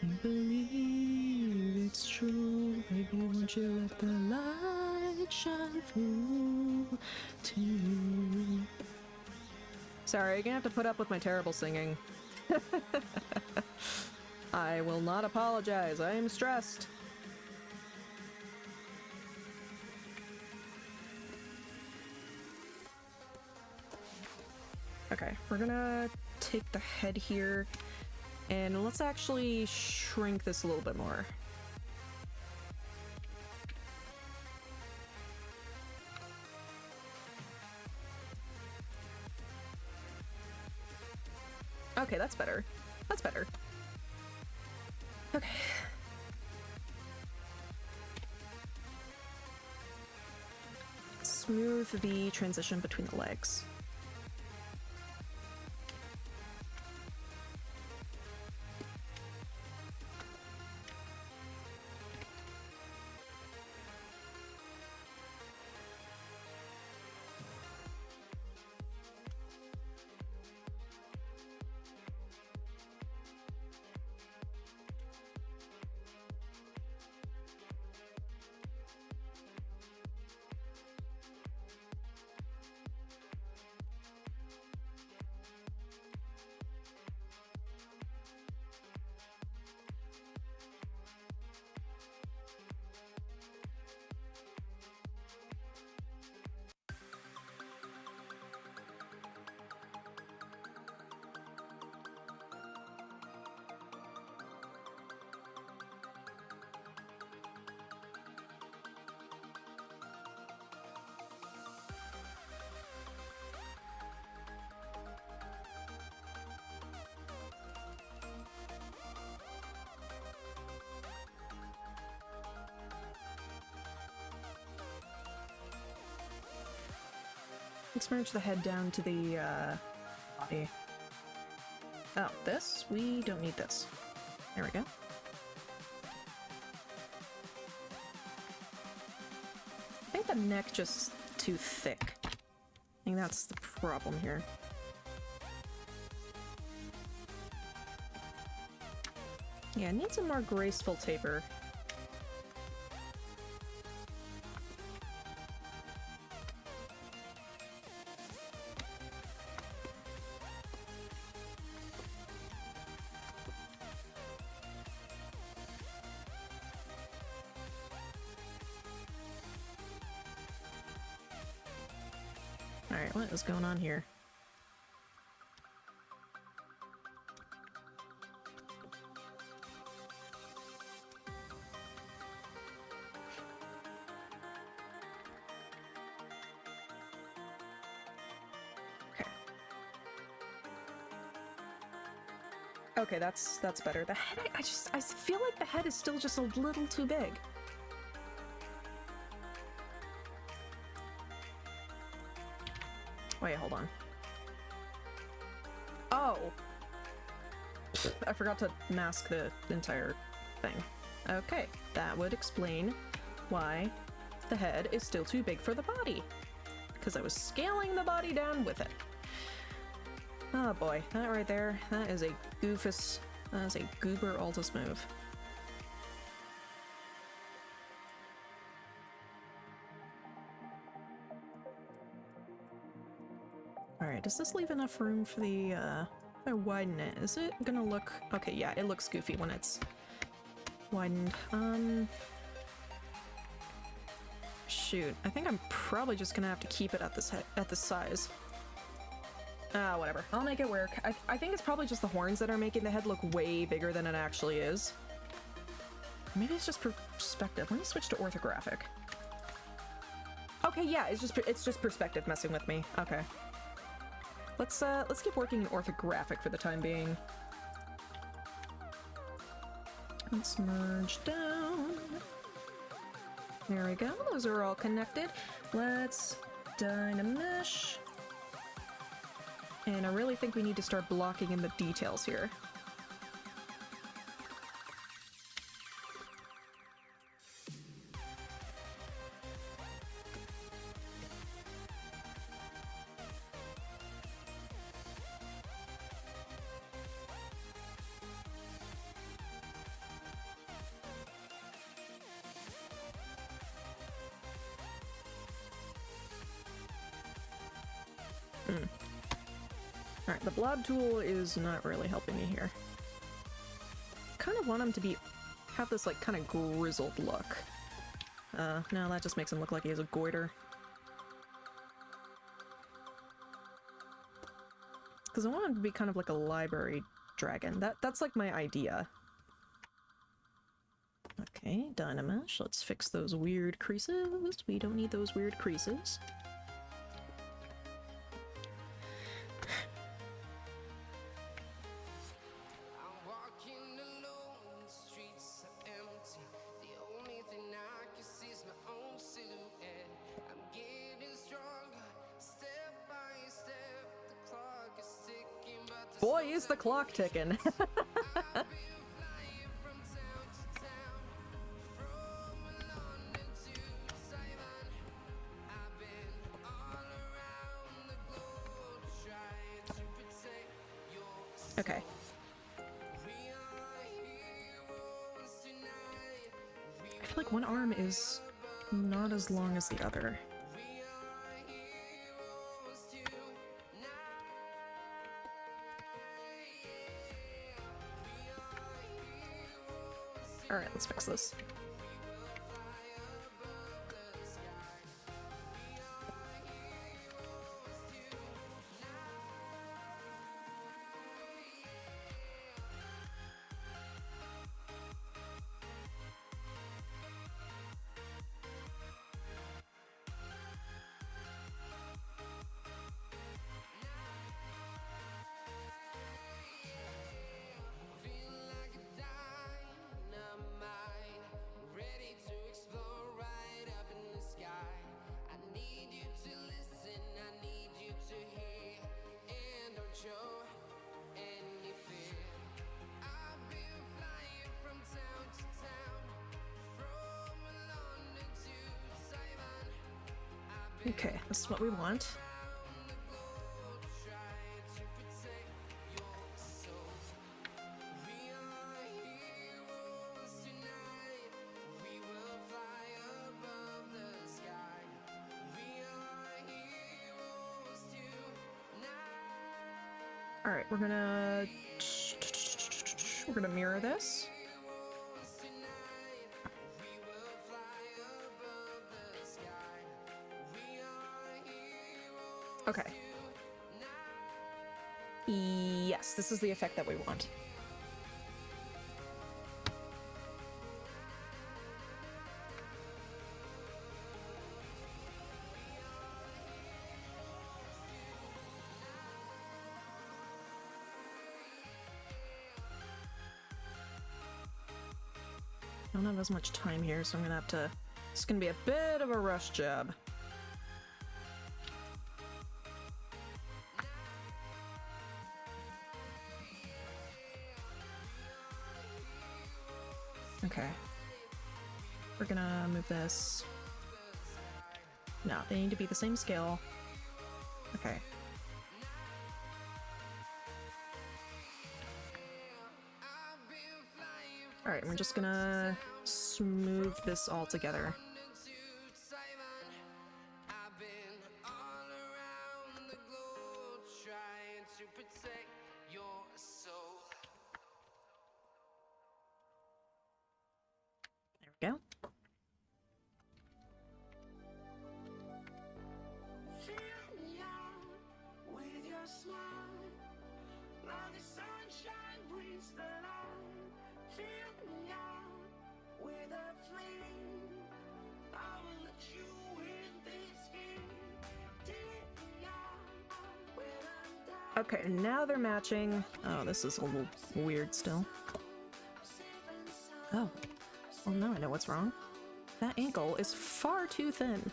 You believe it's true, baby, won't you let the light shine through to you. Sorry, you're gonna have to put up with my terrible singing. I will not apologize, I am stressed. Okay, we're gonna take the head here, and let's actually shrink this a little bit more. Okay, that's better. That's better. Okay. Smooth the transition between the legs. Let's merge the head down to the body. Oh, this? We don't need this. There we go. neck just too thick? I think that's the problem here. Yeah, it needs a more graceful taper. Alright, what is going on here? Okay, that's better. The head, I feel like the head is still just a little too big. Wait, hold on. Oh! I forgot to mask the entire thing. Okay, that would explain why the head is still too big for the body. Because I was scaling the body down with it. Oh boy, that right there, that is a goofus, that is a goober altus move. Alright, does this leave enough room for the, if I widen it, is it gonna look... Okay, yeah, it looks goofy when it's widened. Shoot, I think I'm probably just gonna have to keep it at this size. Whatever. I'll make it work. I think it's probably just the horns that are making the head look way bigger than it actually is. Maybe it's just perspective. Let me switch to orthographic. Okay, yeah, it's just perspective messing with me. Okay. Let's keep working in orthographic for the time being. Let's merge down. There we go. Those are all connected. Let's dynamesh. And I really think we need to start blocking in the details here. Alright, the blob tool is not really helping me here. Kind of want him to have this like kind of grizzled look. No, that just makes him look like he has a goiter. Because I want him to be kind of like a library dragon. That's like my idea. Okay, dynamesh. Let's fix those weird creases. We don't need those weird creases. Boy, is the clock ticking. Okay. I feel like one arm is not as long as the other. Alright, let's fix this. Okay, this is what we want. All right, we're gonna mirror this. Okay. Yes, this is the effect that we want. I don't have as much time here, so I'm gonna have to... It's gonna be a bit of a rush job. Okay. We're gonna move this. No, they need to be the same scale. Okay. Alright, we're just gonna smooth this all together. There we go. Okay, now they're matching. Oh, this is a little weird still. Oh. Well, now I know what's wrong. That ankle is far too thin.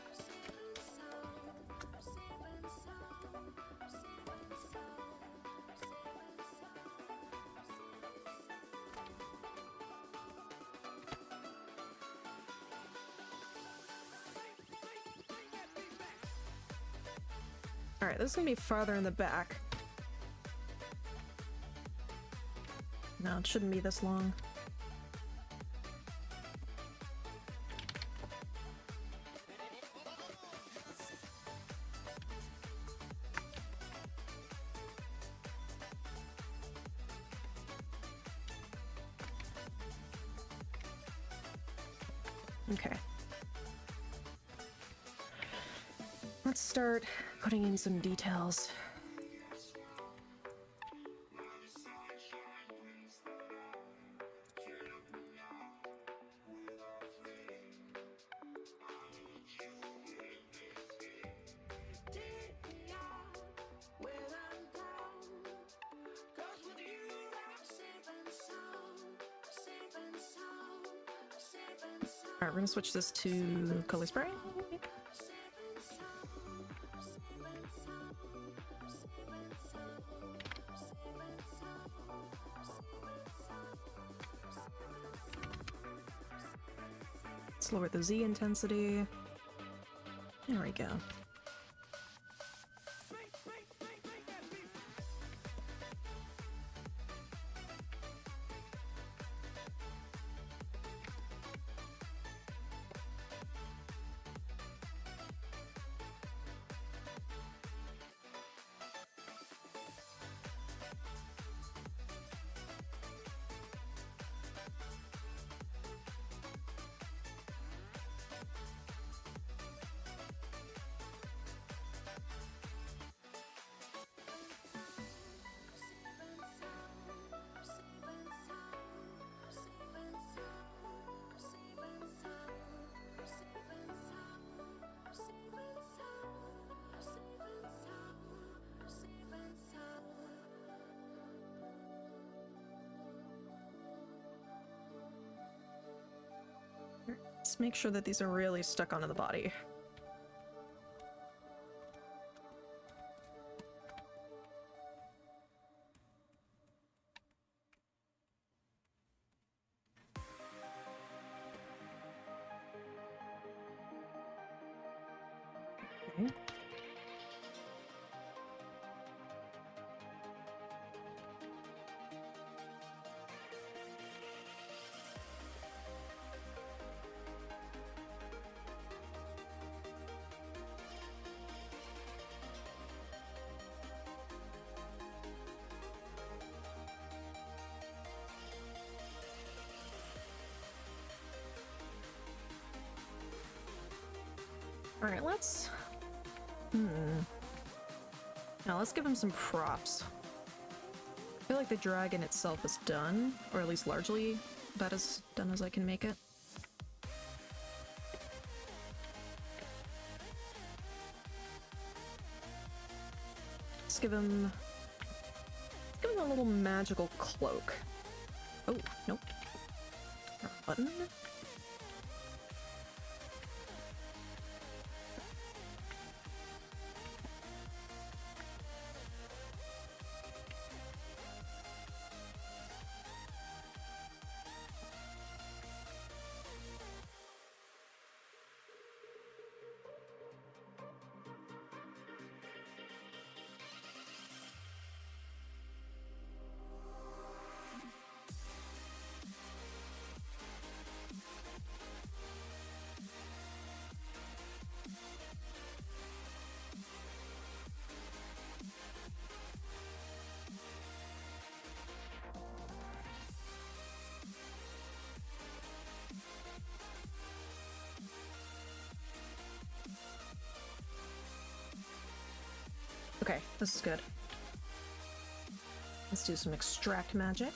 Alright, this is gonna be farther in the back. No, it shouldn't be this long. Okay. Let's start putting in some details. Alright, we're gonna switch this to color spray. Let's lower the Z intensity. There we go. Let's make sure that these are really stuck onto the body. Okay. Alright, let's... Now let's give him some props. I feel like the dragon itself is done, or at least largely about as done as I can make it. Let's give him a little magical cloak. Oh, nope. Button. Okay, this is good. Let's do some extract magic.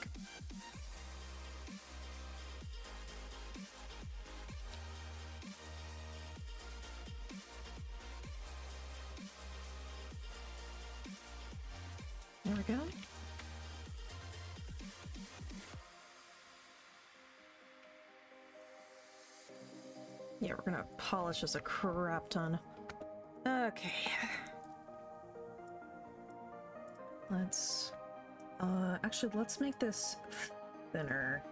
There we go. Yeah, we're gonna polish this a crap ton. Okay. Let's, actually, let's make this thinner.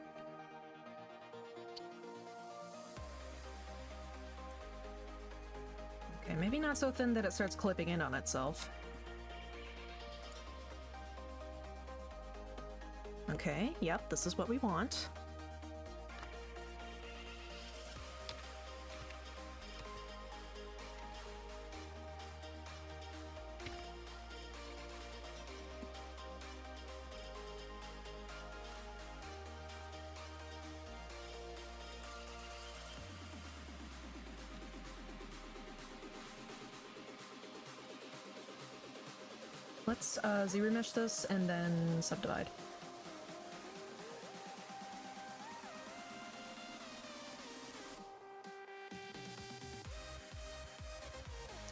Okay, maybe not so thin that it starts clipping in on itself. Okay, yep, this is what we want. Let's ZBrush this and then subdivide.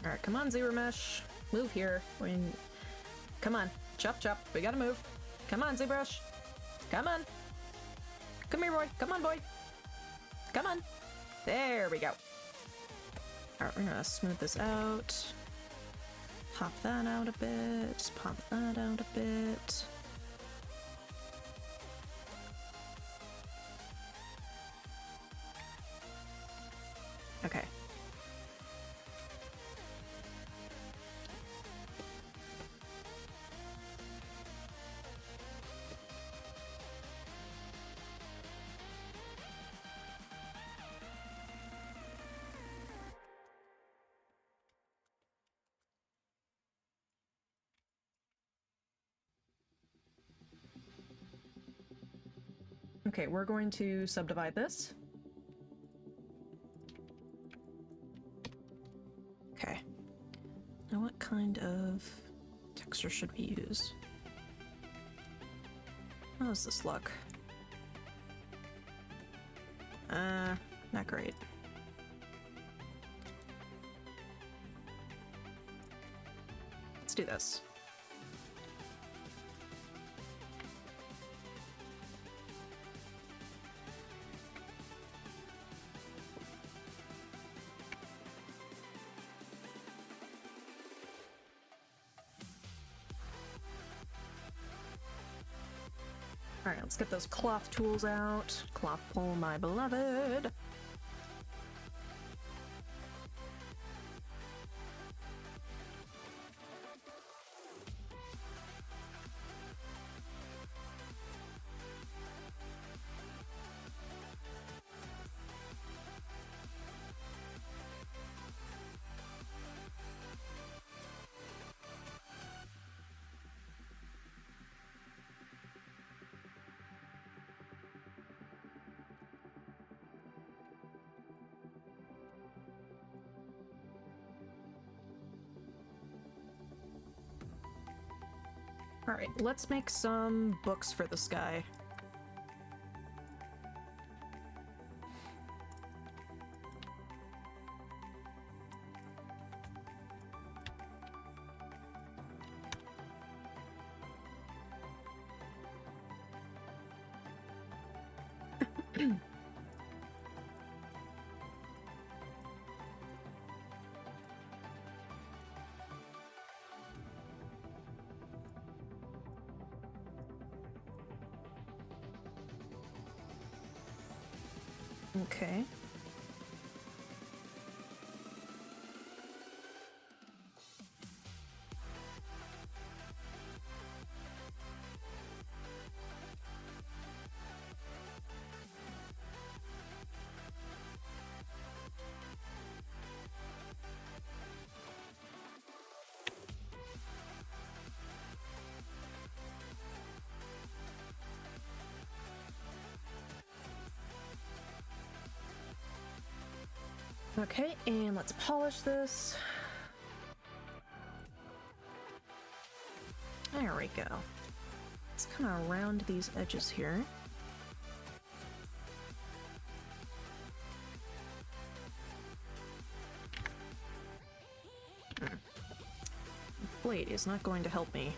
Alright, come on, ZBrush. Move here. Come on. Chop, chop. We gotta move. Come on, ZBrush. Come on. Come here, boy. Come on, boy. Come on. There we go. Alright, we're gonna smooth this out. Pop that out a bit. Pop that out a bit. Okay. Okay, we're going to subdivide this. Okay. Now what kind of texture should we use? How does this look? Not great. Let's do this. Alright, let's get those cloth tools out. Cloth pull, my beloved. Alright, let's make some books for this guy. Okay. Okay, and let's polish this. There we go. Let's kind of round these edges here. Blade is not going to help me.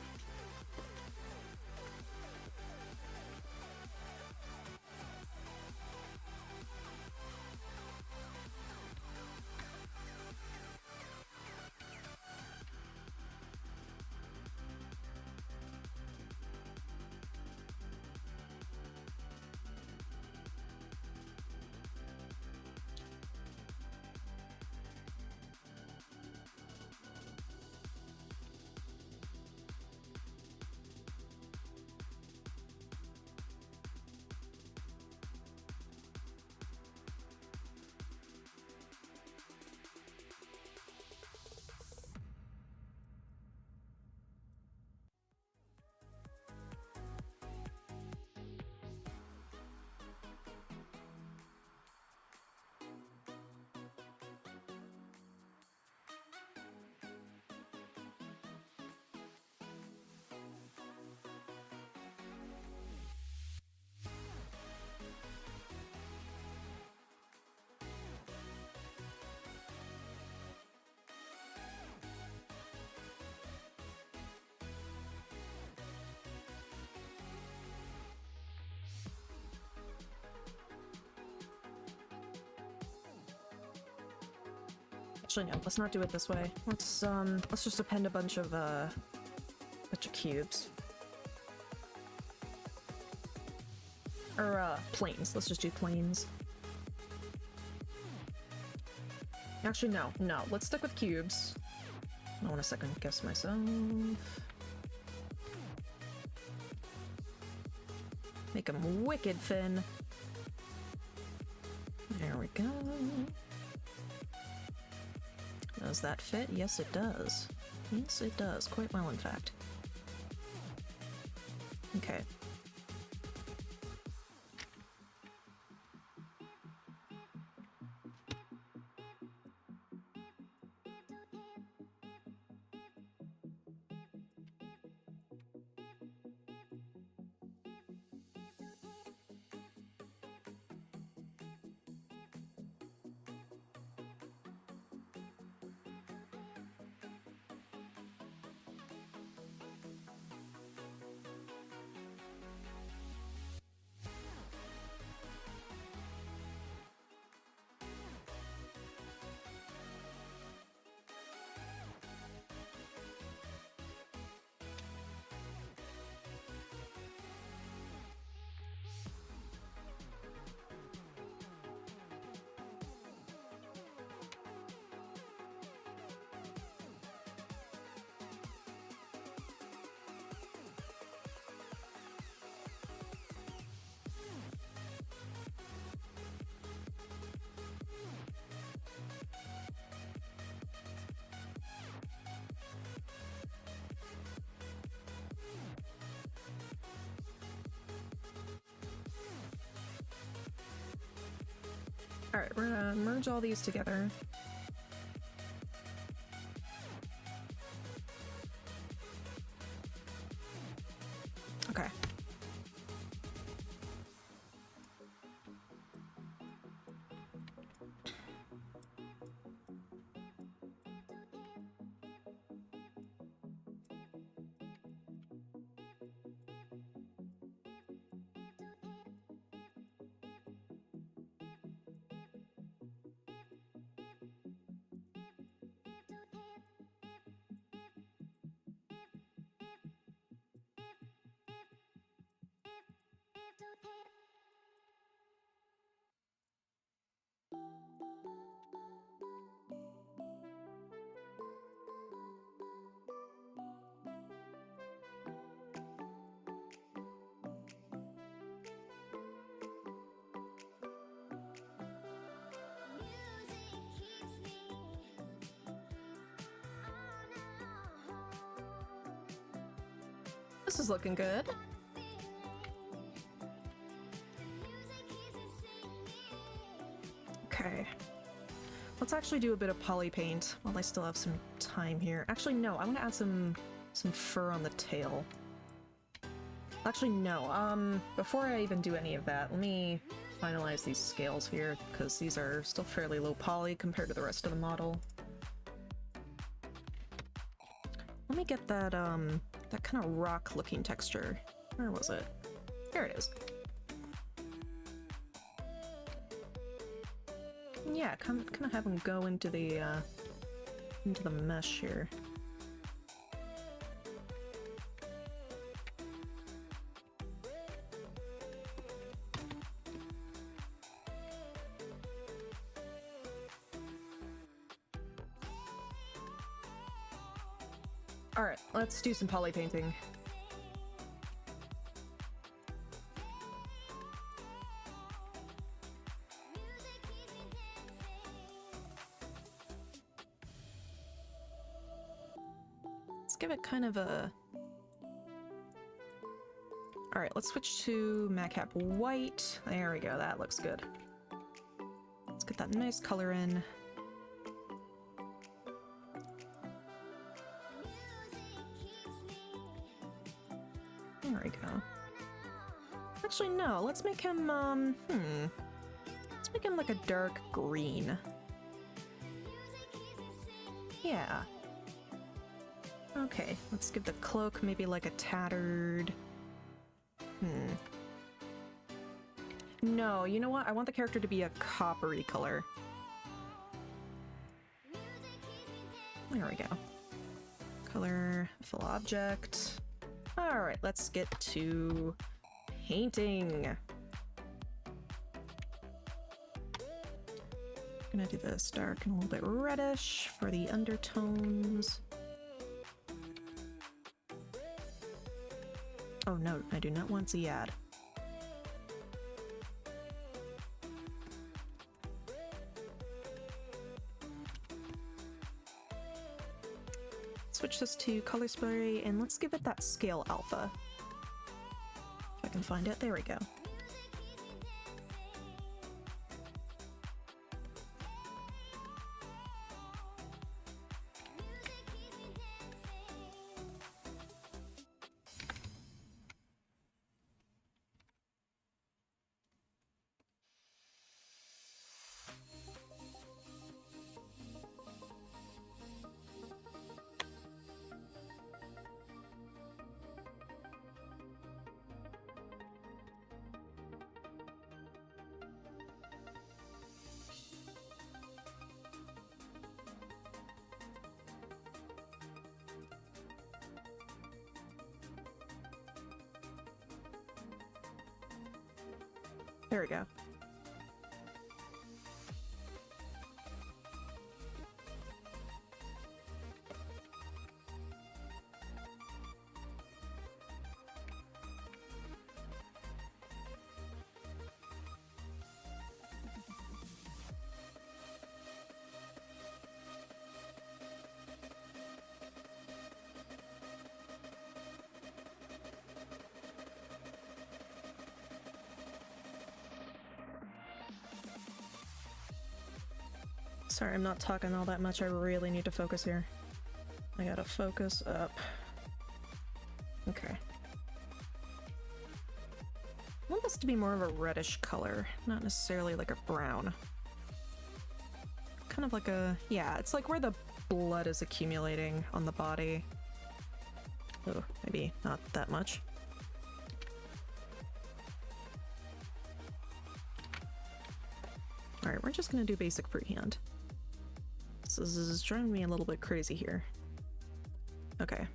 Actually, no, let's not do it this way. Let's just append a bunch of cubes. Or, planes. Let's just do planes. Actually, no. Let's stick with cubes. I want to second guess myself. Make them wicked thin. There we go. Does that fit? Yes, it does. Yes, it does. Quite well, in fact. Okay. Alright, we're gonna merge all these together. Okay. This is looking good. Okay. Let's actually do a bit of poly paint while I still have some time here. Actually, no, I want to add some fur on the tail. Actually, no. Before I even do any of that, let me finalize these scales here, because these are still fairly low poly compared to the rest of the model. Let me get that, that kind of rock-looking texture. Where was it? Here it is. Yeah, kind of have them go into the mesh here. Alright, let's do some poly painting. Let's give it kind of a... Alright, let's switch to Madcap White. There we go, that looks good. Let's get that nice color in. There we go. Actually, no, let's make him, let's make him like a dark green. Yeah. Okay, let's give the cloak maybe like a tattered... No, you know what? I want the character to be a coppery color. There we go. Color, fill object. Alright, let's get to painting. Gonna do this dark and a little bit reddish for the undertones. Oh no, I do not want Ziad. Switch this to color spray and let's give it that scale alpha. If I can find it, there we go. There we go. Sorry, I'm not talking all that much. I really need to focus here. I gotta focus up. Okay. want this to be more of a reddish color, not necessarily like a brown. Kind of like a, yeah, it's like where the blood is accumulating on the body. Oh, maybe not that much. Alright, we're just gonna do basic freehand. This is driving me a little bit crazy here. Okay.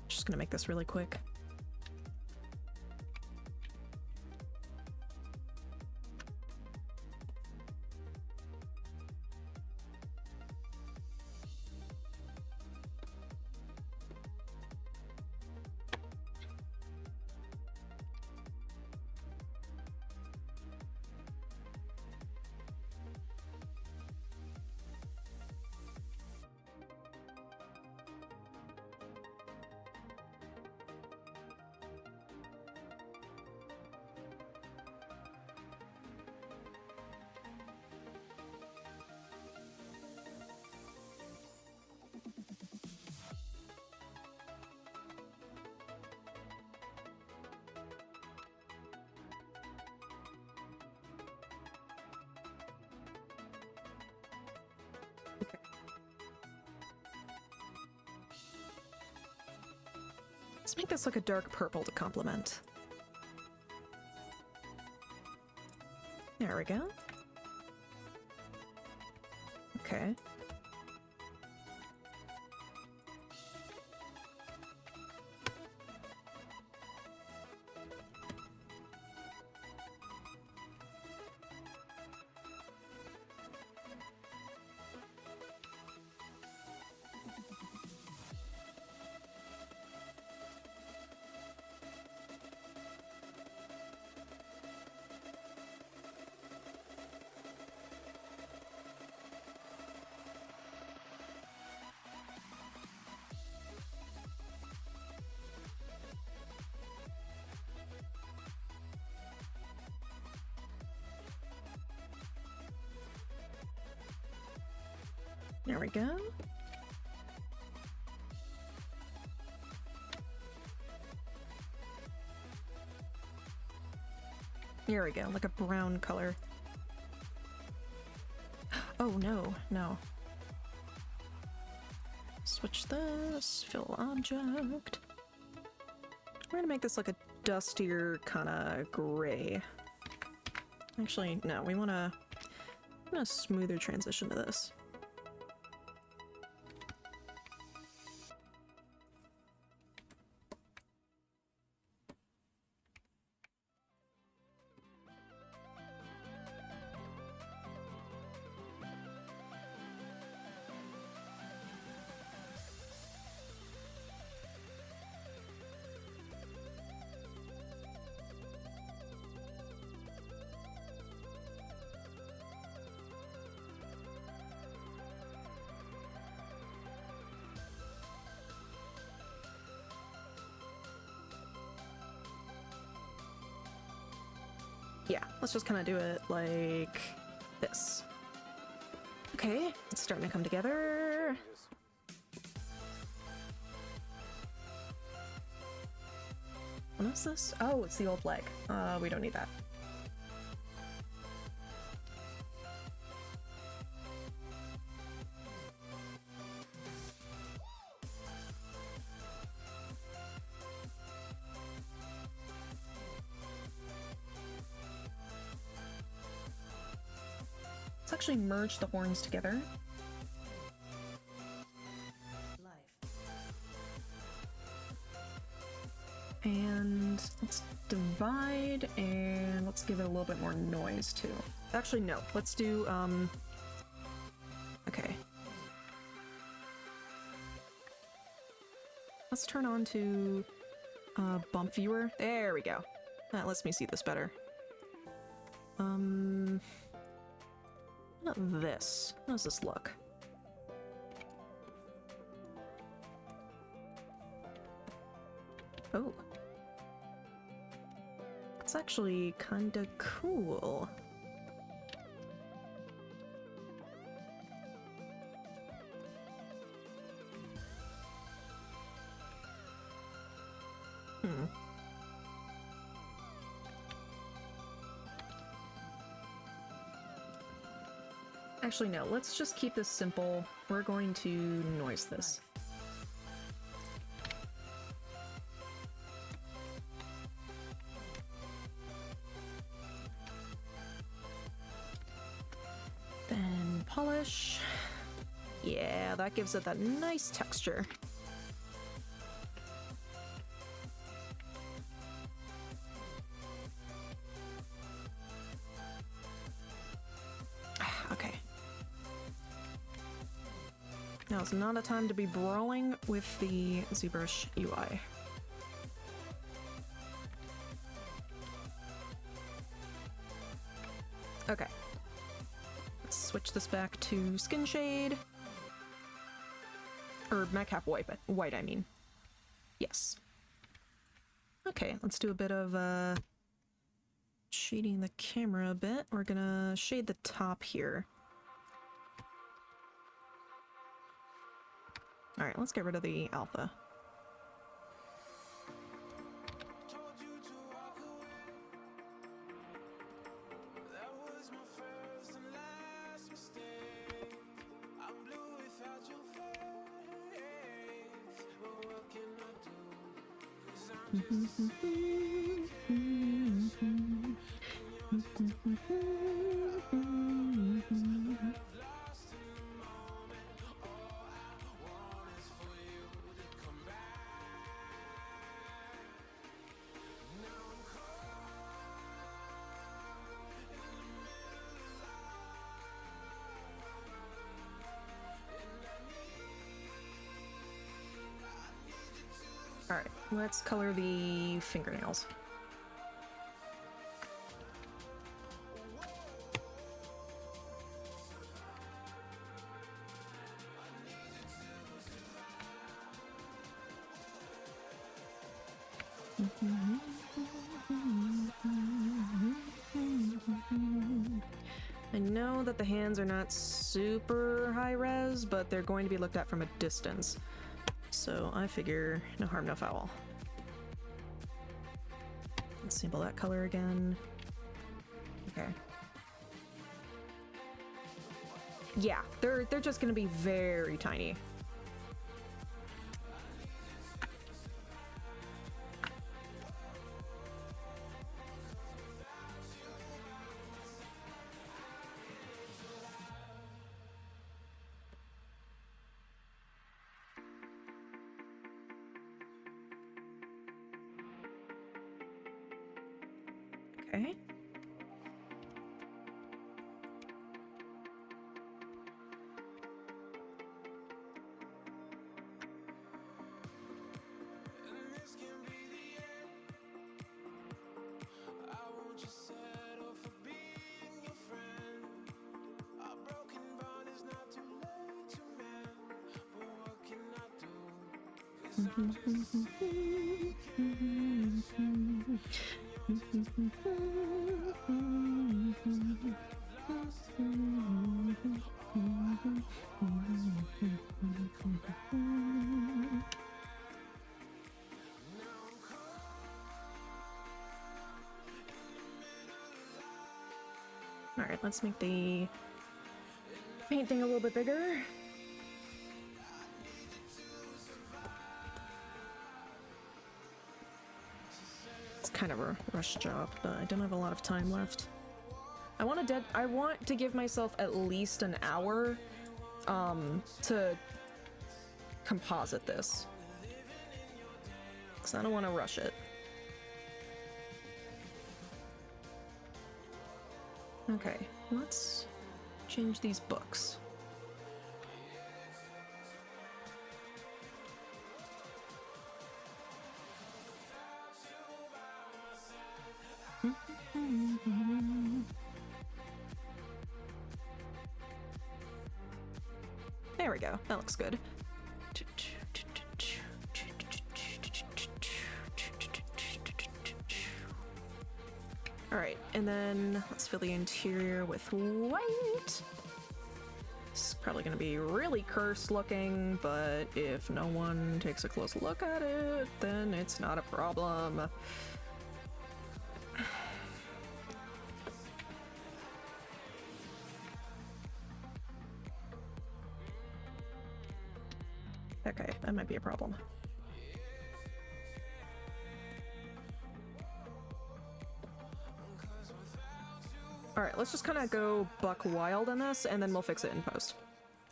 Just gonna make this really quick. Let's make this like a dark purple to complement. There we go. Okay. There we go. Here we go, like a brown color. Oh no, no. Switch this, fill object. We're gonna make this like a dustier kind of gray. Actually, no, we want a smoother transition to this. Yeah, let's just kind of do it like this. Okay, it's starting to come together. What is this? Oh, it's the old leg. We don't need that. Let's actually merge the horns together. And let's divide, and let's give it a little bit more noise too. Actually, no, let's do, okay. Let's turn on to bump viewer. There we go. That lets me see this better. Not this. How does this look? Oh. It's actually kinda cool. Actually, no, let's just keep this simple. We're going to noise this. Then polish. Yeah, that gives it that nice texture. Okay. Now it's not a time to be brawling with the ZBrush UI. Okay. Let's switch this back to skin shade. Or Metcalf white, I mean. Yes. Okay, let's do a bit of shading the camera a bit. We're gonna shade the top here. Alright, let's get rid of the alpha. Told you to walk away. That was my first and last mistake. I'm blue without your face. But what can I do? 'Cause I'm just a vacation. And you're just a paradise. I've lost in the moment. All I want is for you to come back. Now I'm caught in the middle of life, and I need you to. Alright, let's color the fingernails. I know that the hands are not super high res, but they're going to be looked at from a distance. So I figure no harm, no foul. Let's sample that color again. Okay. Yeah, they're just gonna be very tiny. Okay. And this can be the end. I won't just settle for being your friend. A broken bond is not too late to mend. But what can I do? 'Cause I'm just a vacation. And you're just a paradise. I've lost in the moment. All I want is for you to come back. Now I'm caught in the middle of life. Alright, let's make the paint thing a little bit bigger. It's kind of a rush job, but I don't have a lot of time left. I want to give myself at least an hour to composite this. 'Cause I don't want to rush it. Okay, let's change these books. There we go. That looks good. Alright, and then let's fill the interior with white. This is probably going to be really cursed looking, but if no one takes a close look at it, then it's not a problem. Okay, that might be a problem. Alright, let's just kind of go buck wild on this, and then we'll fix it in post.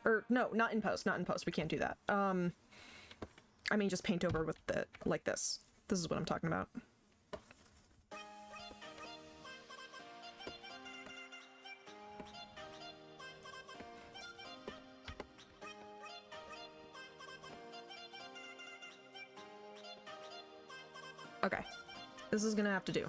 Or, no, not in post, not in post. We can't do that. I mean, just paint over with the, like this. This is what I'm talking about. Okay. This is gonna have to do.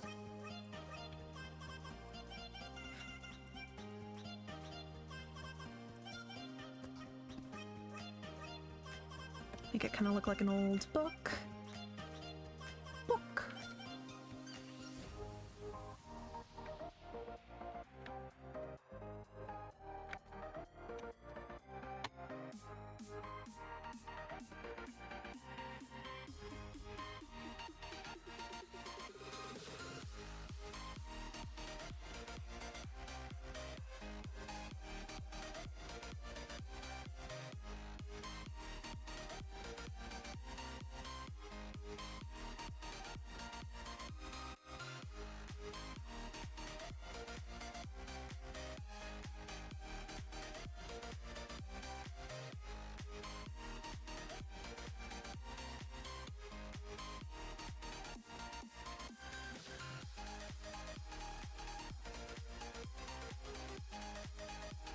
Make it kind of look like an old book. Book.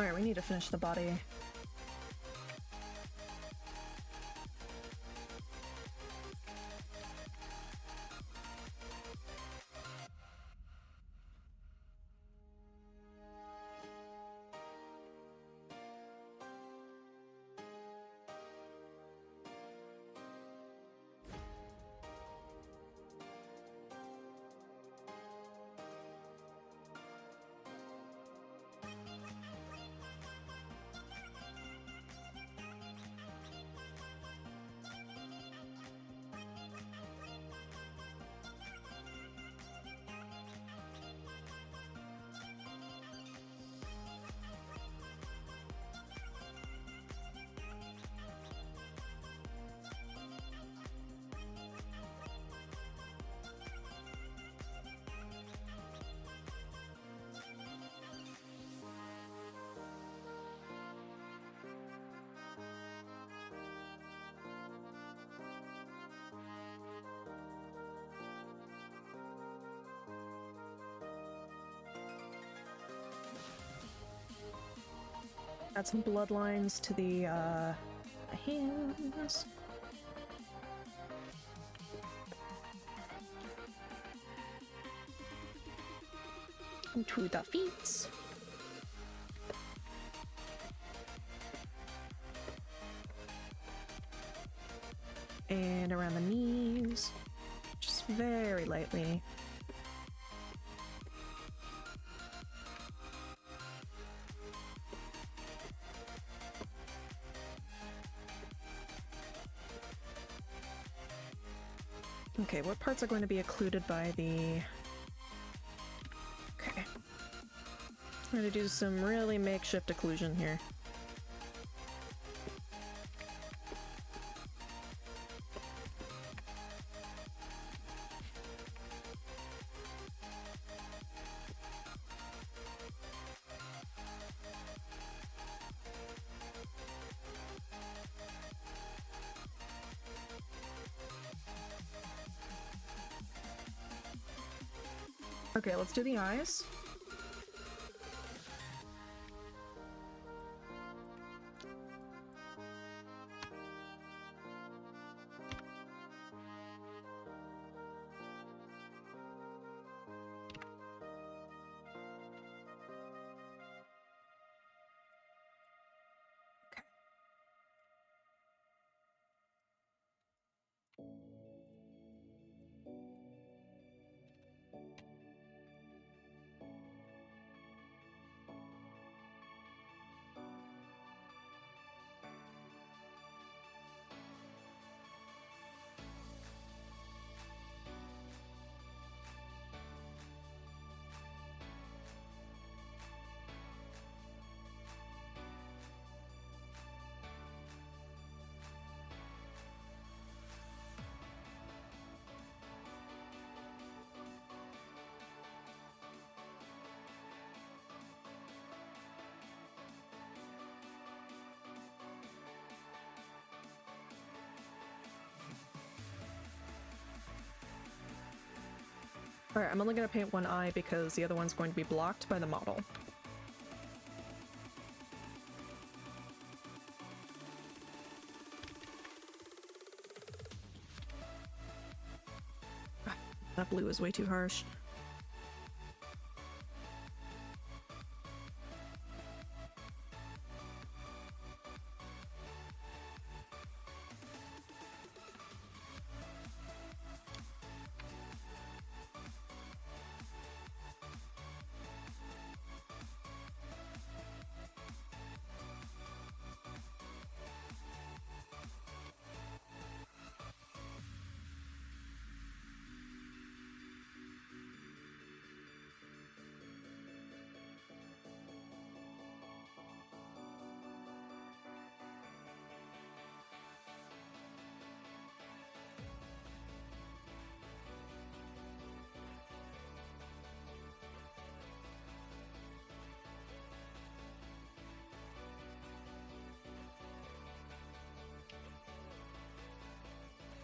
Alright, we need to finish the body. Add some bloodlines to the hands. To the feet. And around the knees. Just very lightly. Okay, what parts are going to be occluded by the... Okay. I'm gonna do some really makeshift occlusion here. Okay, let's do the eyes. Okay. Alright, I'm only gonna paint one eye because the other one's going to be blocked by the model. Ah, that blue is way too harsh.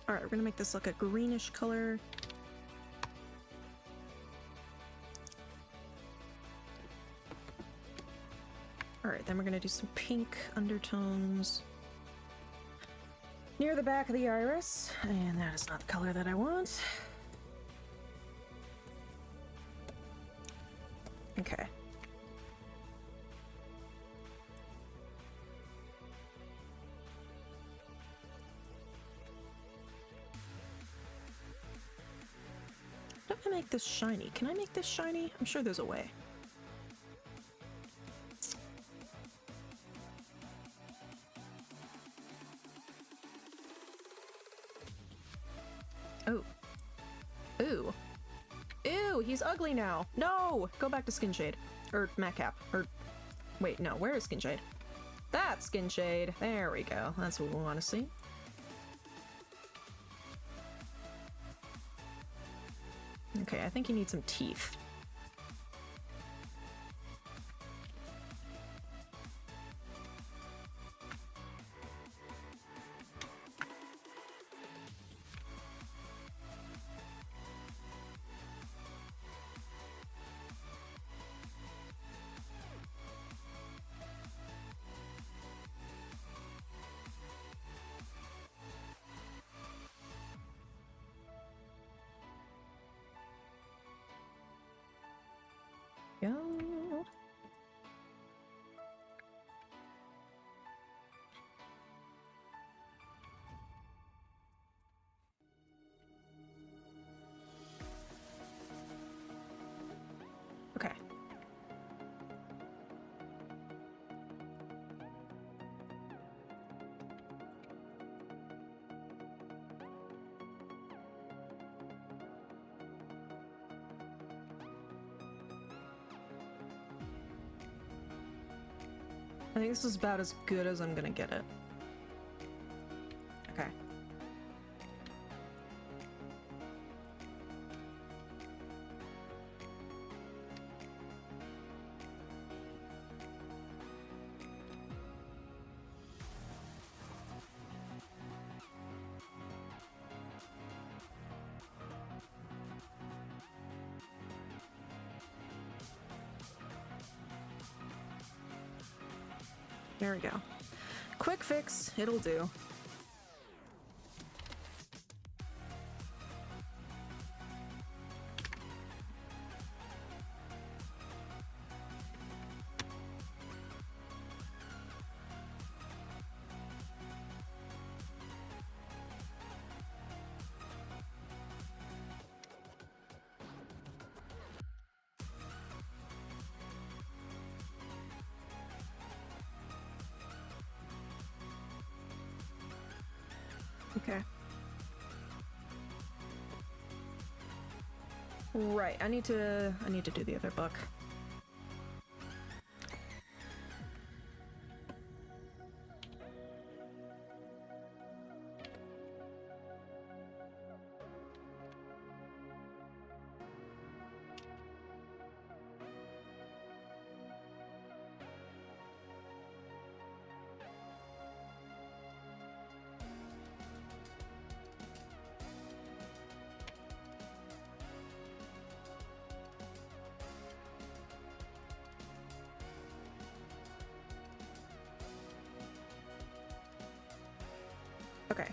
Alright, we're gonna make this like a greenish color. Alright, then we're gonna do some pink undertones near the back of the iris, and that is not the color that I want. Okay. How do I make this shiny? Can I make this shiny? I'm sure there's a way. Oh. Ooh. Ew, he's ugly now. No! Go back to Skin Shade. Or Matte Cap. Or... Wait, no, where is Skin Shade? That's Skin Shade. There we go. That's what we want to see. Okay, I think you need some teeth. Go. Okay. I think this is about as good as I'm gonna get it. Okay. There we go. Quick fix, it'll do. Okay. Right, I need to do the other book. Okay.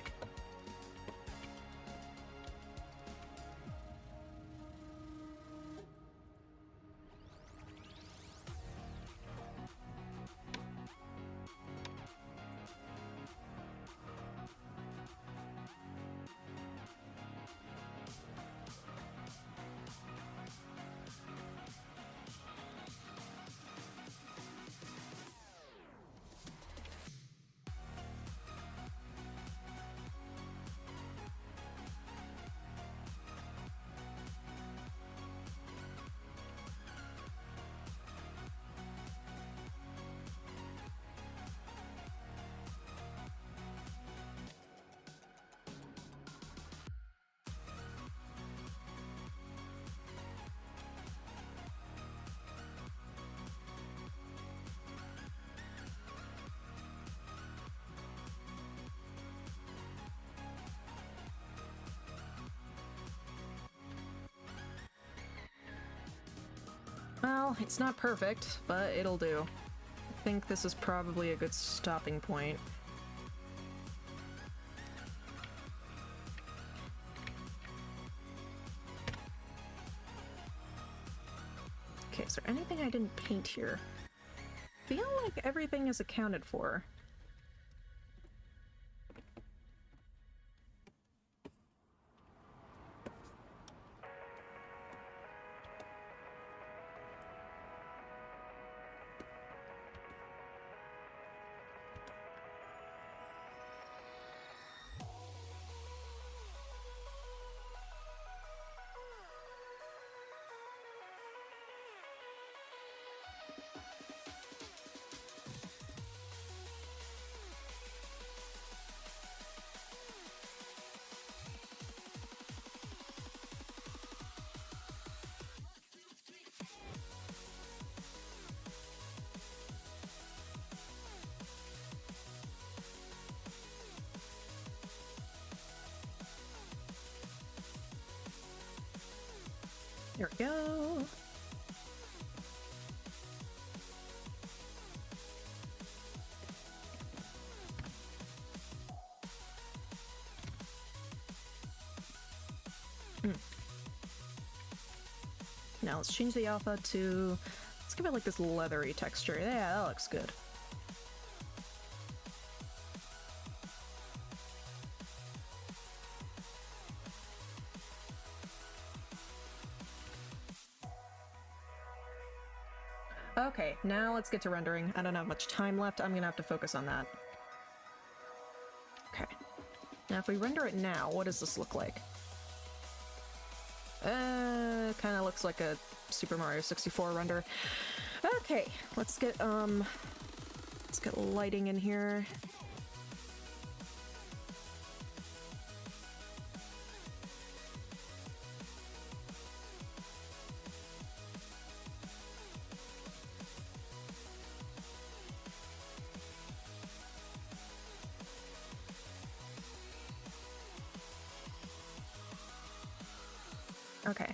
Well, it's not perfect, but it'll do. I think this is probably a good stopping point. Okay, is there anything I didn't paint here? I feel like everything is accounted for. There we go. Now let's change the alpha to, let's give it like this leathery texture. Yeah, that looks good. Okay, now let's get to rendering. I don't have much time left. I'm gonna have to focus on that. Okay. Now if we render it now, what does this look like? Kind of looks like a Super Mario 64 render. Okay, let's get lighting in here. Okay.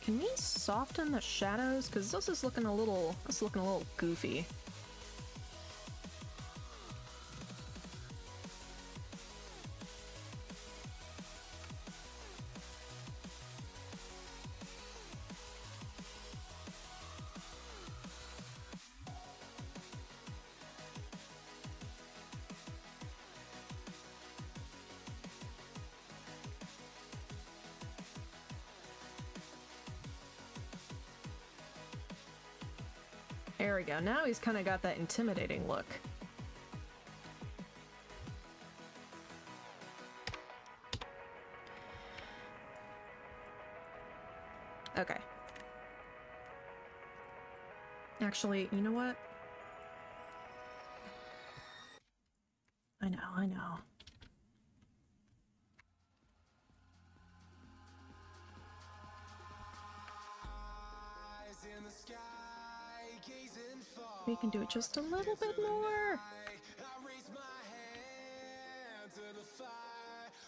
Can we soften the shadows? Because this is looking a little goofy. There we go. Now he's kind of got that intimidating look. Okay. Actually, you know what? I know. We can do it just a little bit more.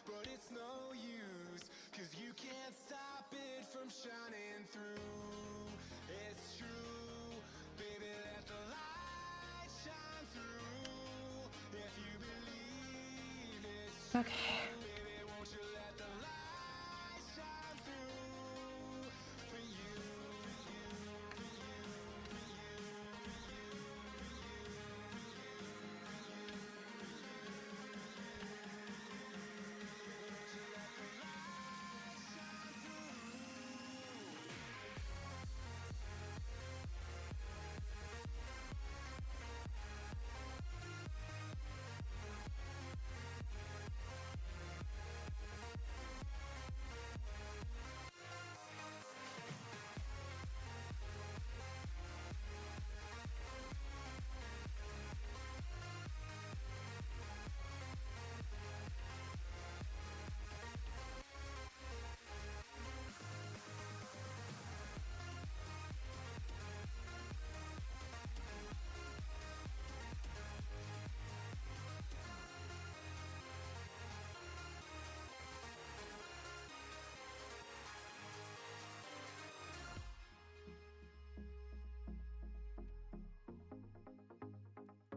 But it's no use, 'cause you can't stop it from shining through. It's true, baby, let the light shine through. Okay.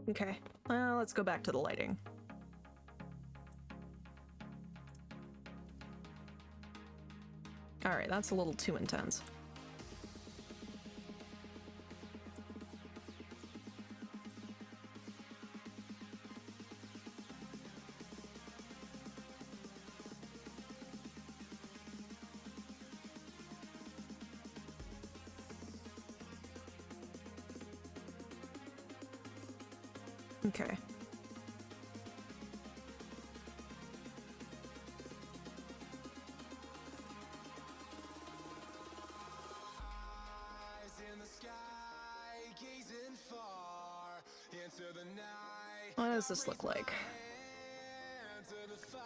Okay, let's go back to the lighting. Alright, that's a little too intense. Okay. What does this look like?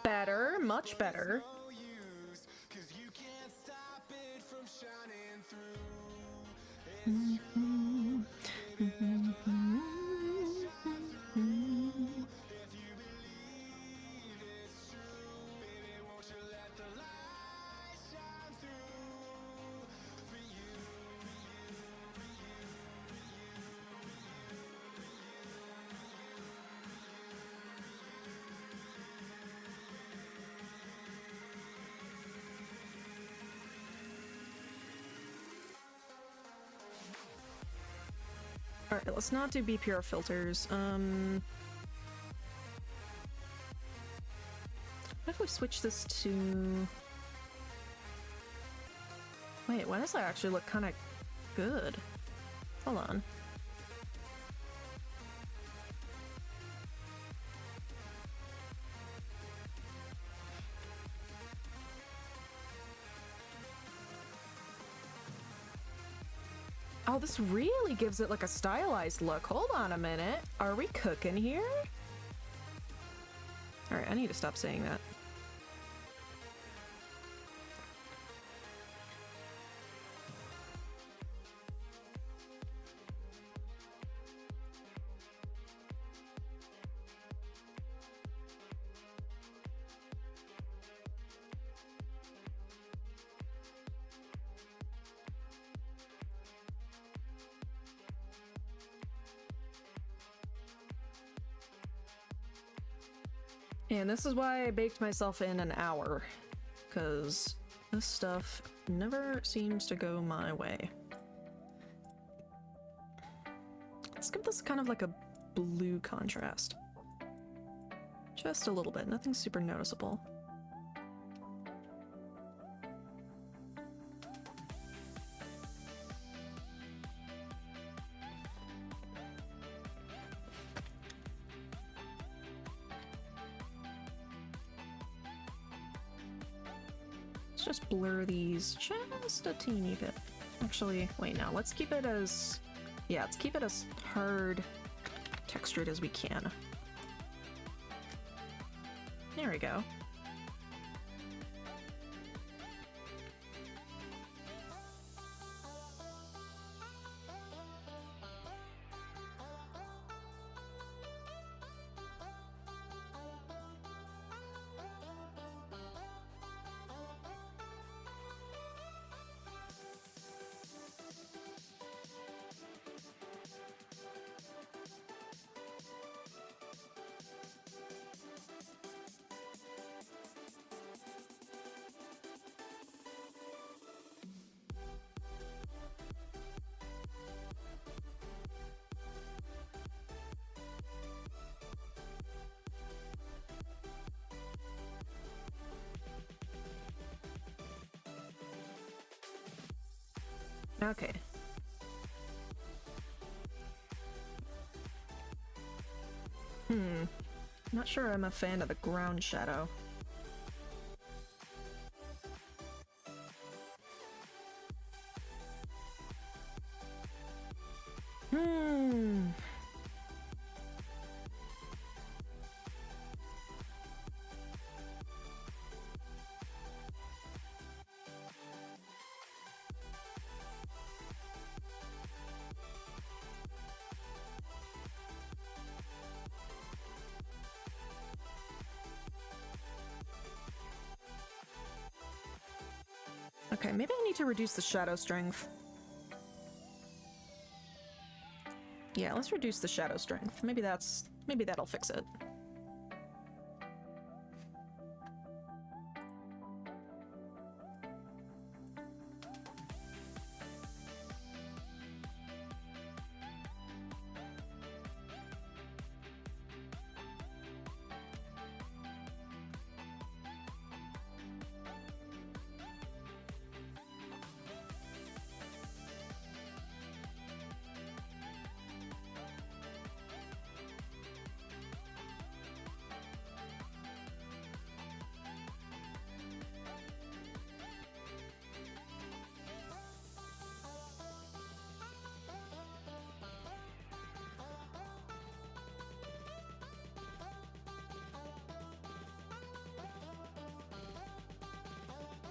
Better, much better. Alright, let's not do BPR filters. What if we switch this to... Wait, why does that actually look kind of good? Hold on. Oh, this really gives it like a stylized look. Hold on a minute. Are we cooking here? Alright, I need to stop saying that. And this is why I baked myself in an hour, because this stuff never seems to go my way. Let's give this kind of like a blue contrast. Just a little bit, nothing super noticeable. Let's just blur these just a teeny bit. Actually, wait, no, let's keep it as... Yeah, let's keep it as hard textured as we can. There we go. Okay. Not sure I'm a fan of the ground shadow. Okay, maybe I need to reduce the shadow strength. Yeah, let's reduce the shadow strength. Maybe that'll fix it.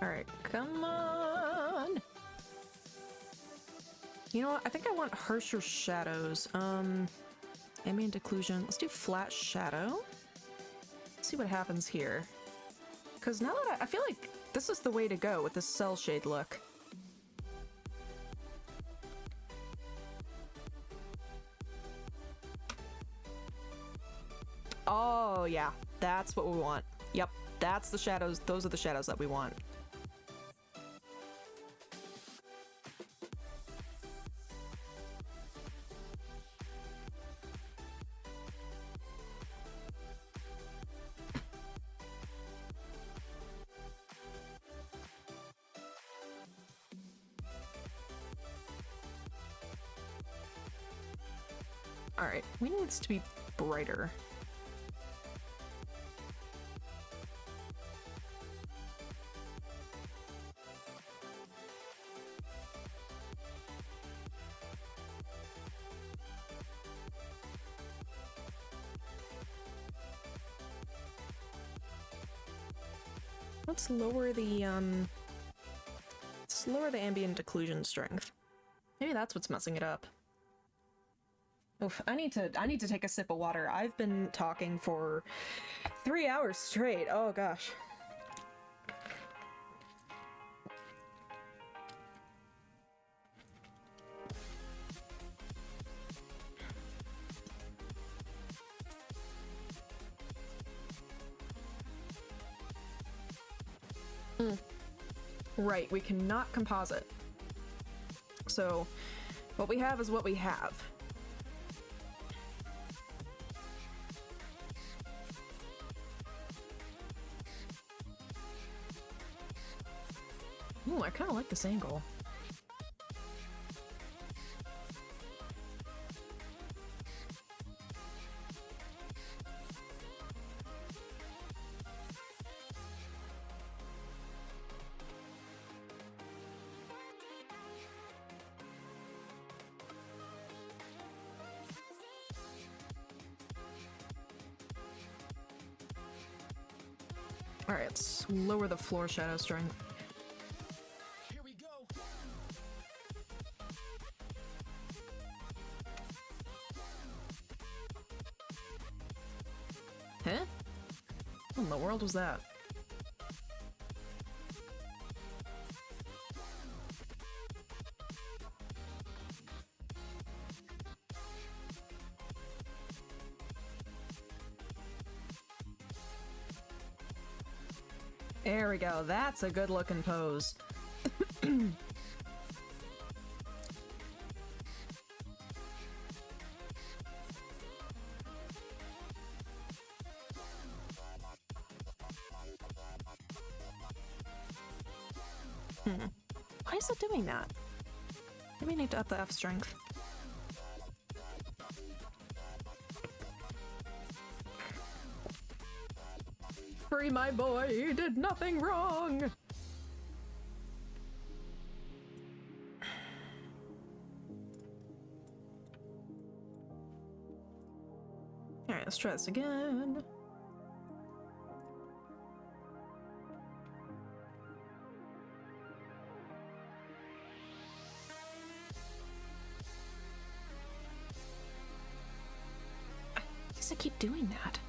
Alright, come on! You know what? I think I want harsher shadows. Ambient occlusion. Let's do flat shadow. Let's see what happens here. Because now that I feel like this is the way to go with this cell shade look. Oh, yeah. That's what we want. Yep. That's the shadows. Those are the shadows that we want. Alright, we need this to be brighter. Let's lower the ambient occlusion strength. Maybe that's what's messing it up. Oof, I need to take a sip of water. I've been talking for 3 hours straight. Oh gosh. Right, we cannot composite. So, what we have is what we have. Ooh, I kind of like this angle. Alright, let's lower the floor shadow strength. Here we go. Huh? What in the world was that? There we go. That's a good looking pose. Why is it doing that? Maybe I need to up the F strength. Free my boy, he did nothing wrong! Alright, let's try this again. I guess I keep doing that.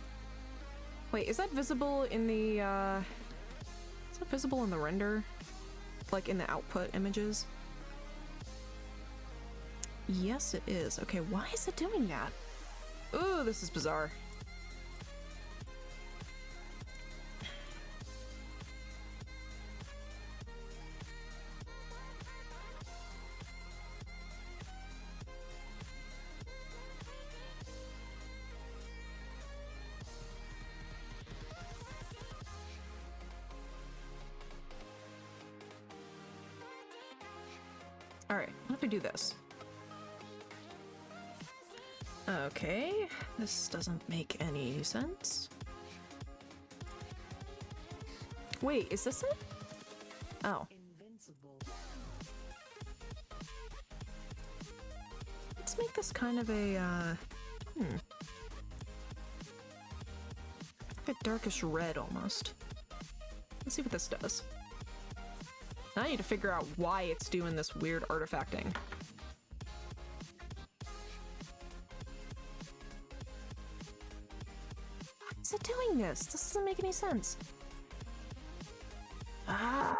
Wait, is that visible in the, is that visible in the render? Like in the output images? Yes, it is. Okay, why is it doing that? Ooh, this is bizarre. Alright, what if we do this? Okay, this doesn't make any sense. Wait, is this it? Oh. Let's make this kind of a, like a darkish red almost. Let's see what this does. Now I need to figure out why it's doing this weird artifacting. Why is it doing this? This doesn't make any sense. Ah!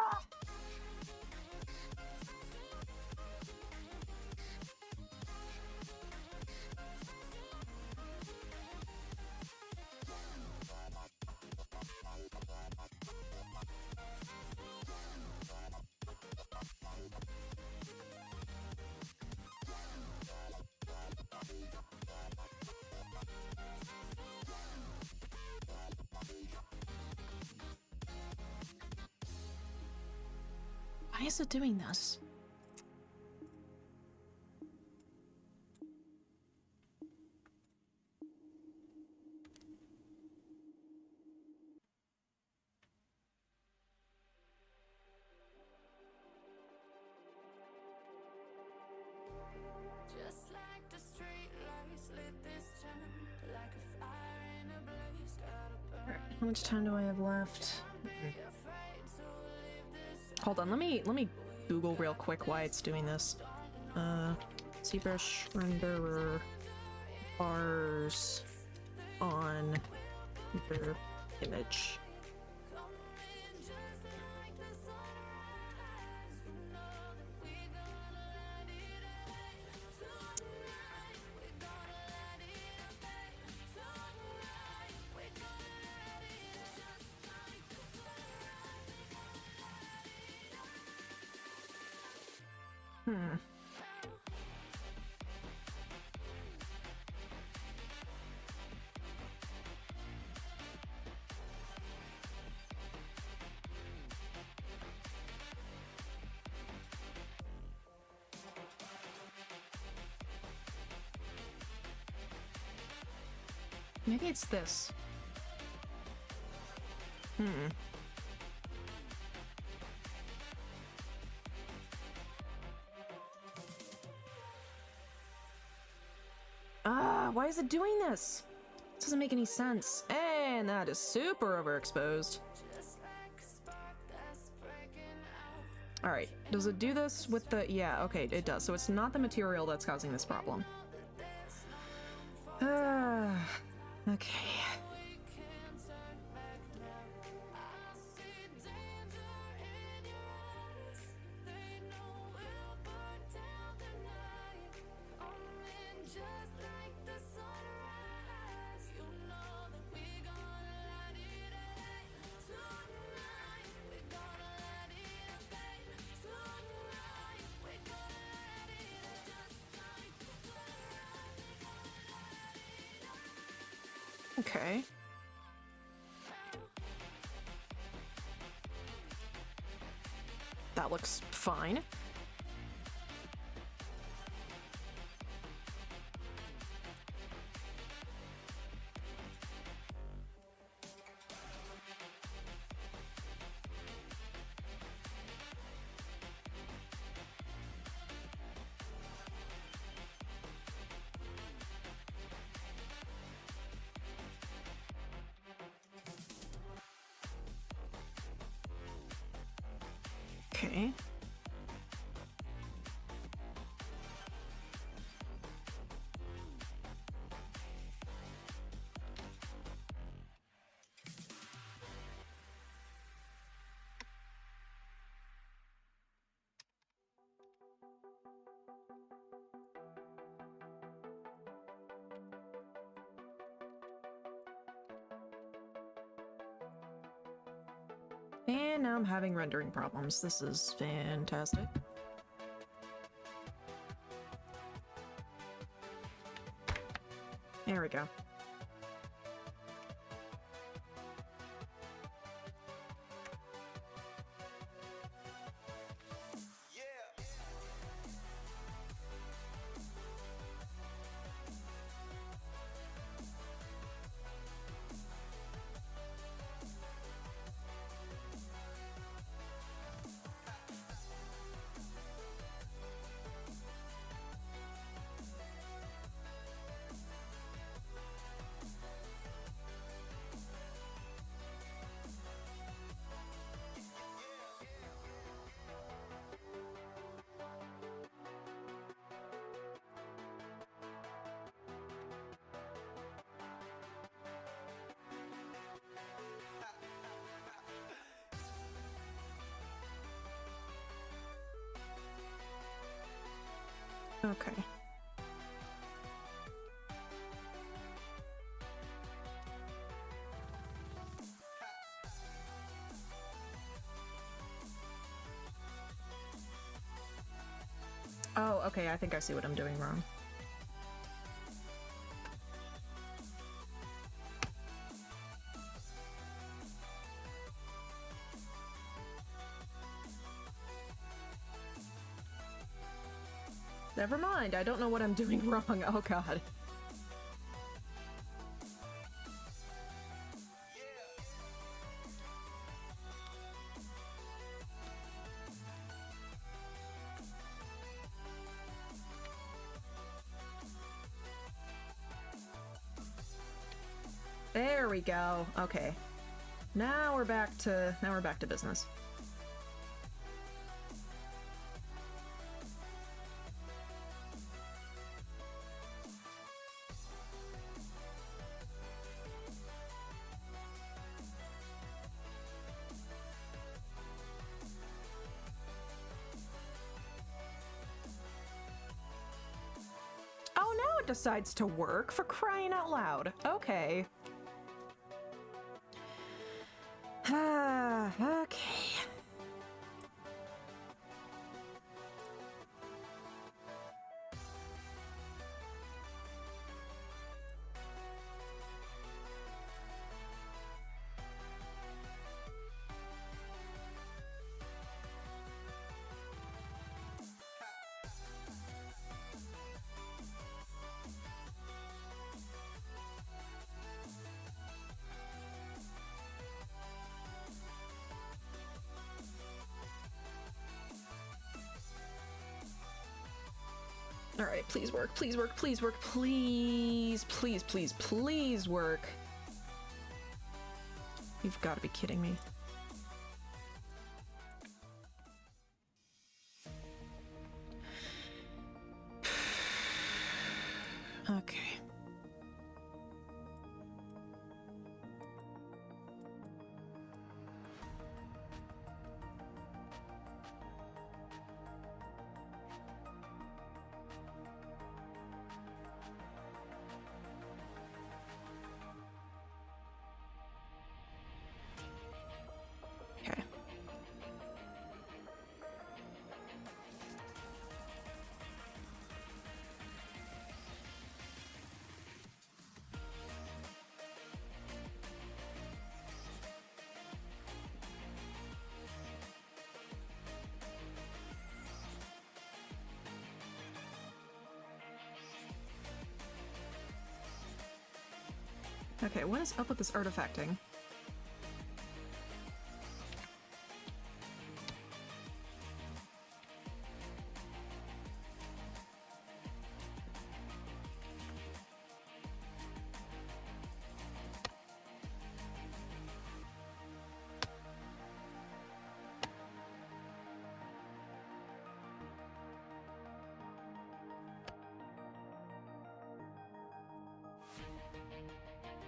Why is it doing this? Just like the street lights lit this town, like a fire in a blaze, gotta burn it. How much time do I have left? Hold on, let me Google real quick why it's doing this. ZBrush renderer bars on the image. Maybe it's this. Why is it doing this? This doesn't make any sense. And that is super overexposed. Alright, does it do this with the... Yeah, okay, it does. So it's not the material that's causing this problem. Okay. Okay. That looks fine. Okay. And now I'm having rendering problems. This is fantastic. There we go. Okay. Oh, okay, I think I see what I'm doing wrong. Never mind, I don't know what I'm doing wrong. Oh god. There we go. Okay. Now we're back to business. Oh, now it decides to work, for crying out loud. Okay. Okay. All right, please work, please work, please work, please, please, please, please work. You've got to be kidding me. Okay. Okay. Okay, what is up with this artifacting?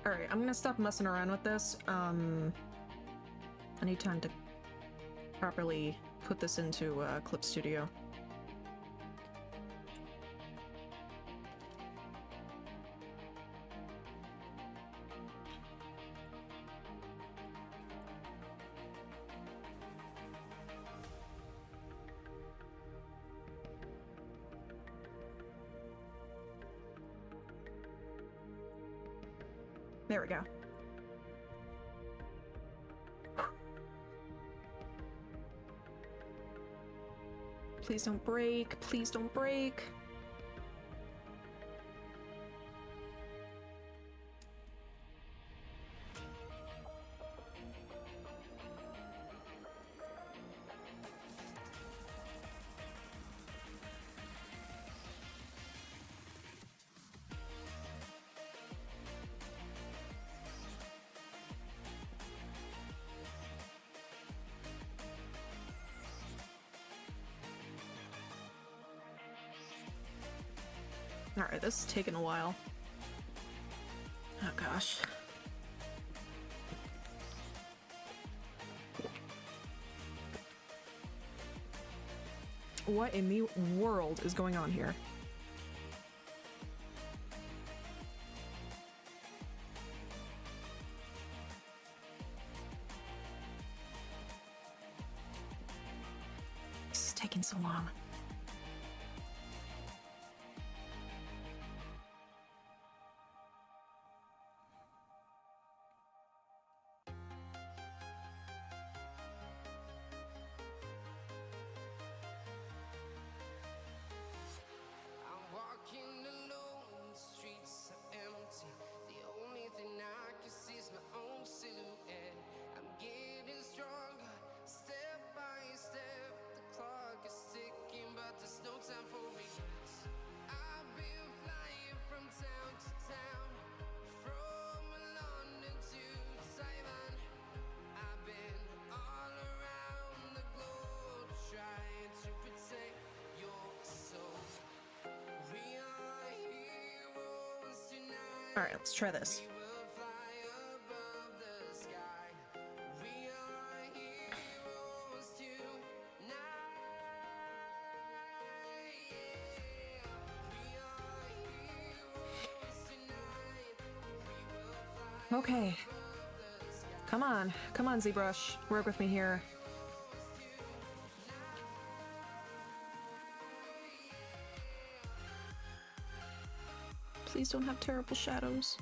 Alright, I'm gonna stop messing around with this. I need time to properly put this into Clip Studio. There we go. Please don't break. Please don't break. Alright, this is taking a while. Oh gosh. What in the world is going on here? This is taking so long. I'm walking alone, the streets are empty. The only thing I can see is my own silhouette. I'm getting stronger, step by step. The clock is ticking, but there's no time for regrets. I've been flying from town to town, from London to Taiwan. I've been all around the globe, trying to protect your soul. We are heroes tonight. Alright, let's try this. We will fly above the sky. We are heroes tonight. Yeah. We are heroes tonight. We will fly Okay. Come on. Come on, ZBrush. Work with me here. Please don't have terrible shadows.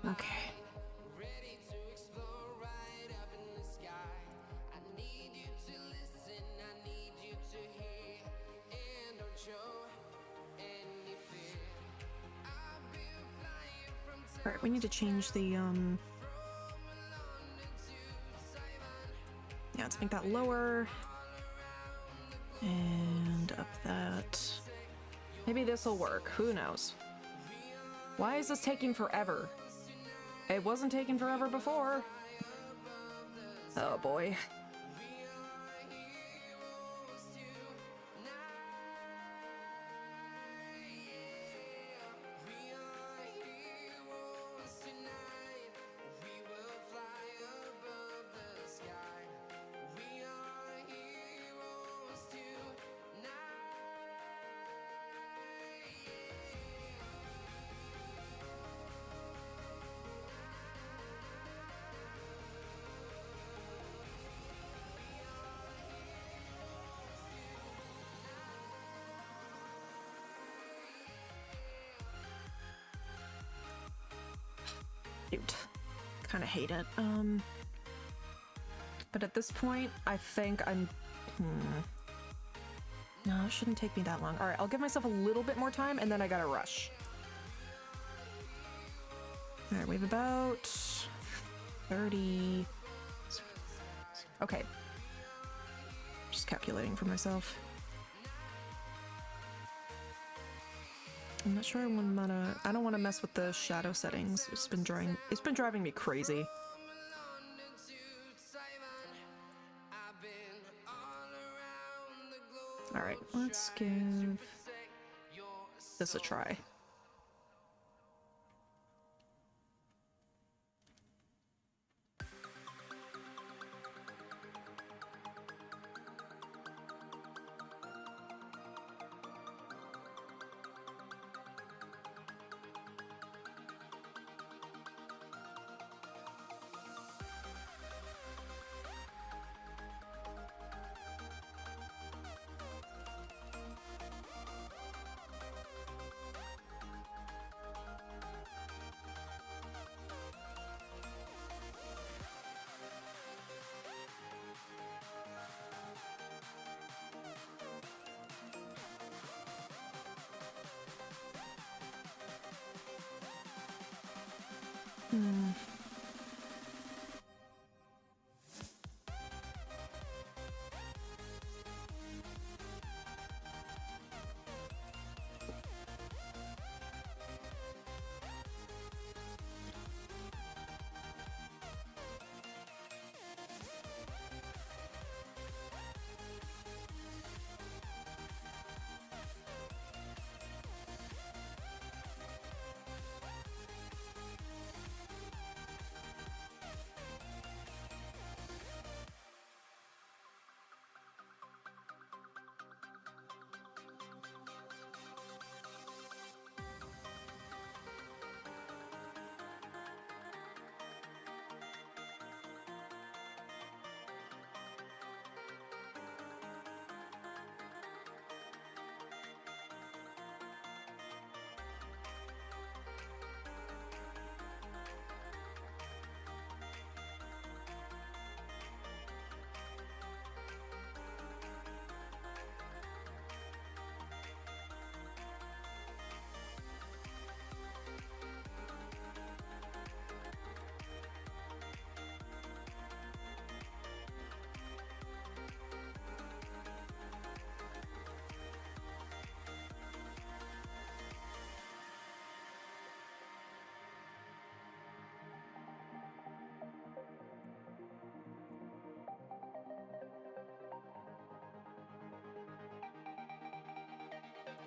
Okay. ready to explore right up in the sky. I need you to listen, I need you to hear, and don't show any fear. I've been flying from town Alright, we need to change the, yeah, let's make that lower. And up that. Maybe this'll work. Who knows? Why is this taking forever? It wasn't taking forever before. Oh boy. Cute. Kind of hate it. But at this point, I think I'm... No, it shouldn't take me that long. Alright, I'll give myself a little bit more time, and then I gotta rush. Alright, we have about... 30... Okay. Just calculating for myself. I'm not sure I don't want to mess with the shadow settings. It's been driving me crazy. All right, let's give this a try. Hmm.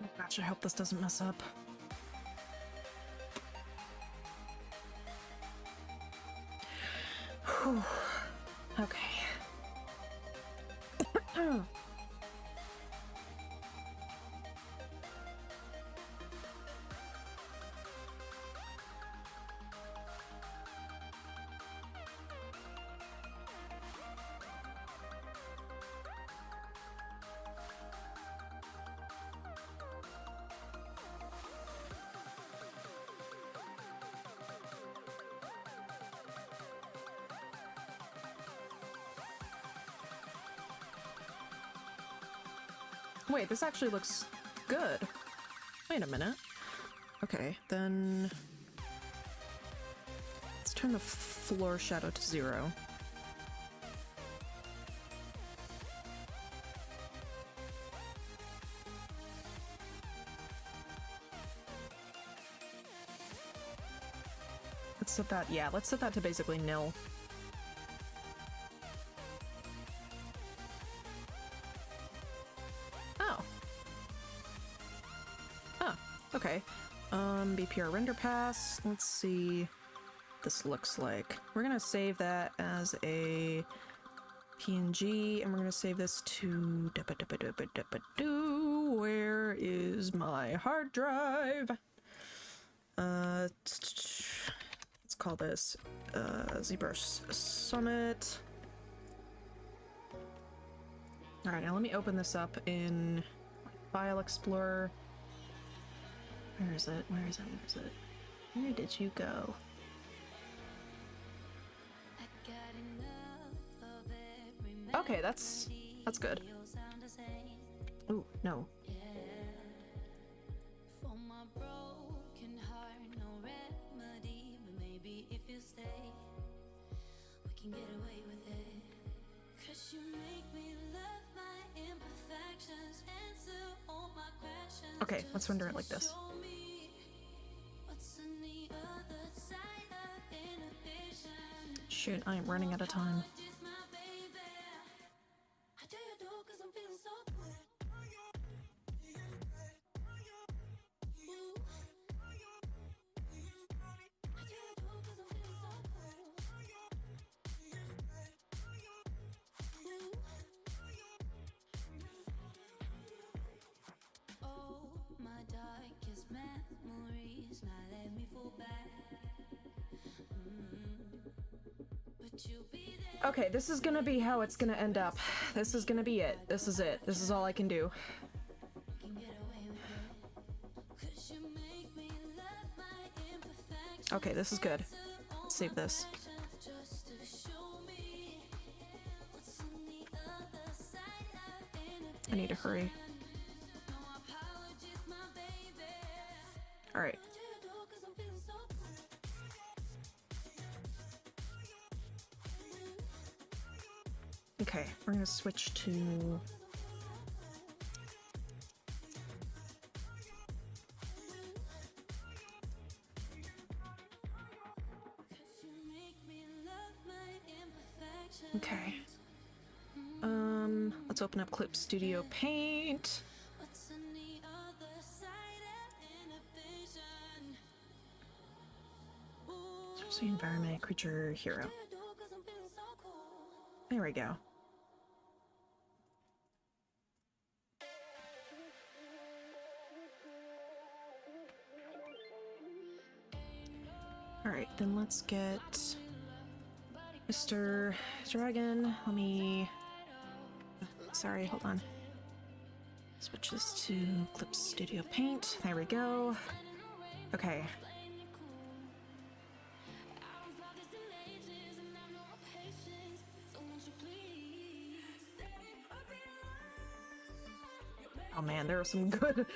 Oh gosh, I hope this doesn't mess up. Whew. Okay. Wait, this actually looks good. Wait a minute. Okay, then let's turn the floor shadow to 0. Let's set that, yeah, let's set that to basically nil. Okay, BPR render pass. Let's see what this looks like. We're gonna save that as a PNG, and we're gonna save this to where is my hard drive? Let's call this ZBrush Summit. All right, now let me open this up in File Explorer. Where is it? Where is it? Where is it? Where did you go? Okay, that's good. Ooh, no. Okay, let's render it like this. Shoot, I am running out of time. Okay, this is gonna be how it's gonna end up. This is gonna be it. This is it. This is all I can do. Okay, this is good. Let's save this. I need to hurry. Alright. Okay, we're gonna switch to... Okay. Let's open up Clip Studio Paint. So environment, creature, hero. There we go. Alright, then let's get Mr. Dragon. Let me... Sorry, hold on. Switch this to Clip Studio Paint. There we go. Okay. Oh man, there are some good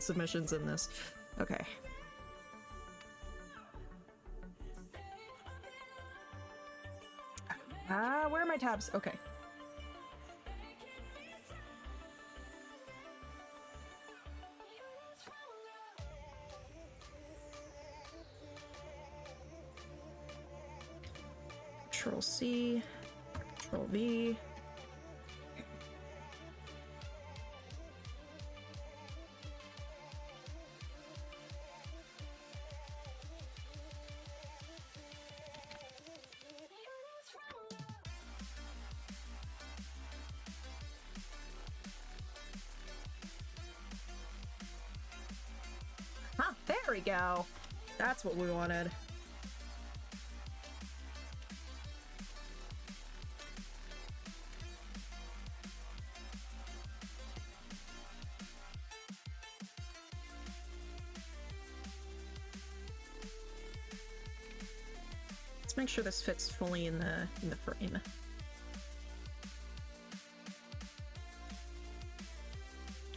submissions in this. Okay. Where are my tabs? Okay. Control C, Control V. Huh, there we go. That's what we wanted. Let's make sure this fits fully in the frame.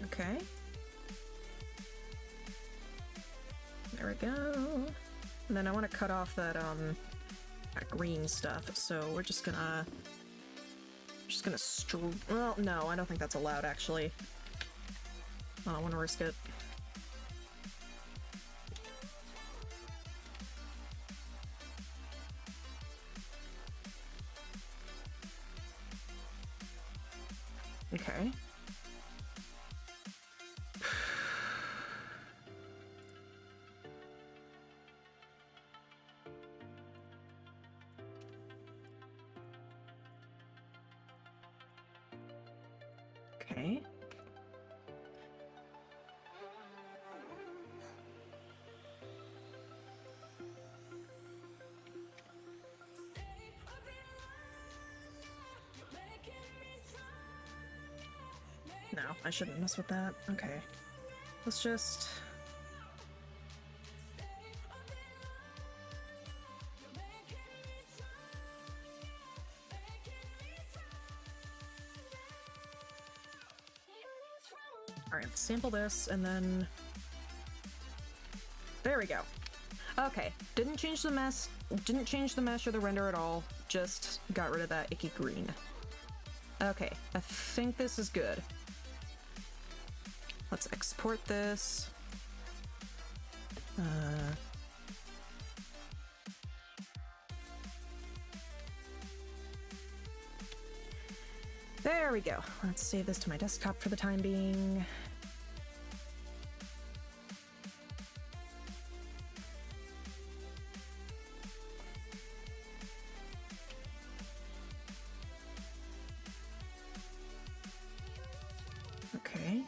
Okay. There we go. And then I want to cut off that that green stuff, so we're just gonna well, no, I don't think that's allowed actually. I don't want to risk it. Okay. Okay. No, I shouldn't mess with that. Okay. Let's just... Alright, let's sample this, and then... There we go. Okay, didn't change the mesh or the render at all, just got rid of that icky green. Okay, I think this is good. Let's export this. There we go. Let's save this to my desktop for the time being. Okay.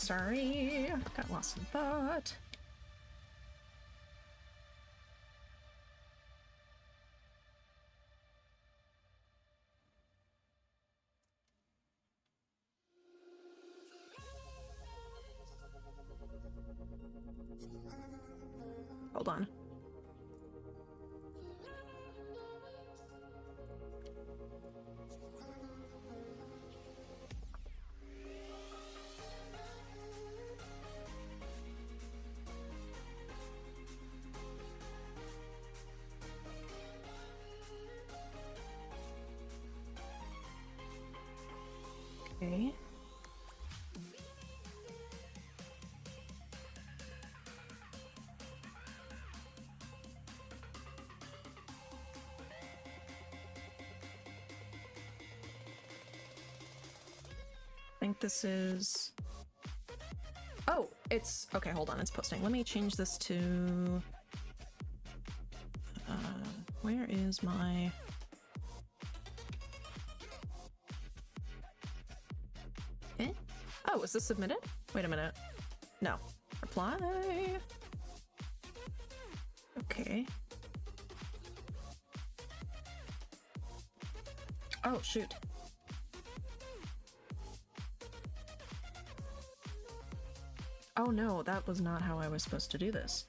Sorry, got lost in thought. Hold on. Okay. I think this is... Oh, it's... Okay, hold on, it's posting. Let me change this to... where is my... Eh? Oh, is this submitted? Wait a minute. No. Reply. Okay. Oh, shoot. Oh no, that was not how I was supposed to do this.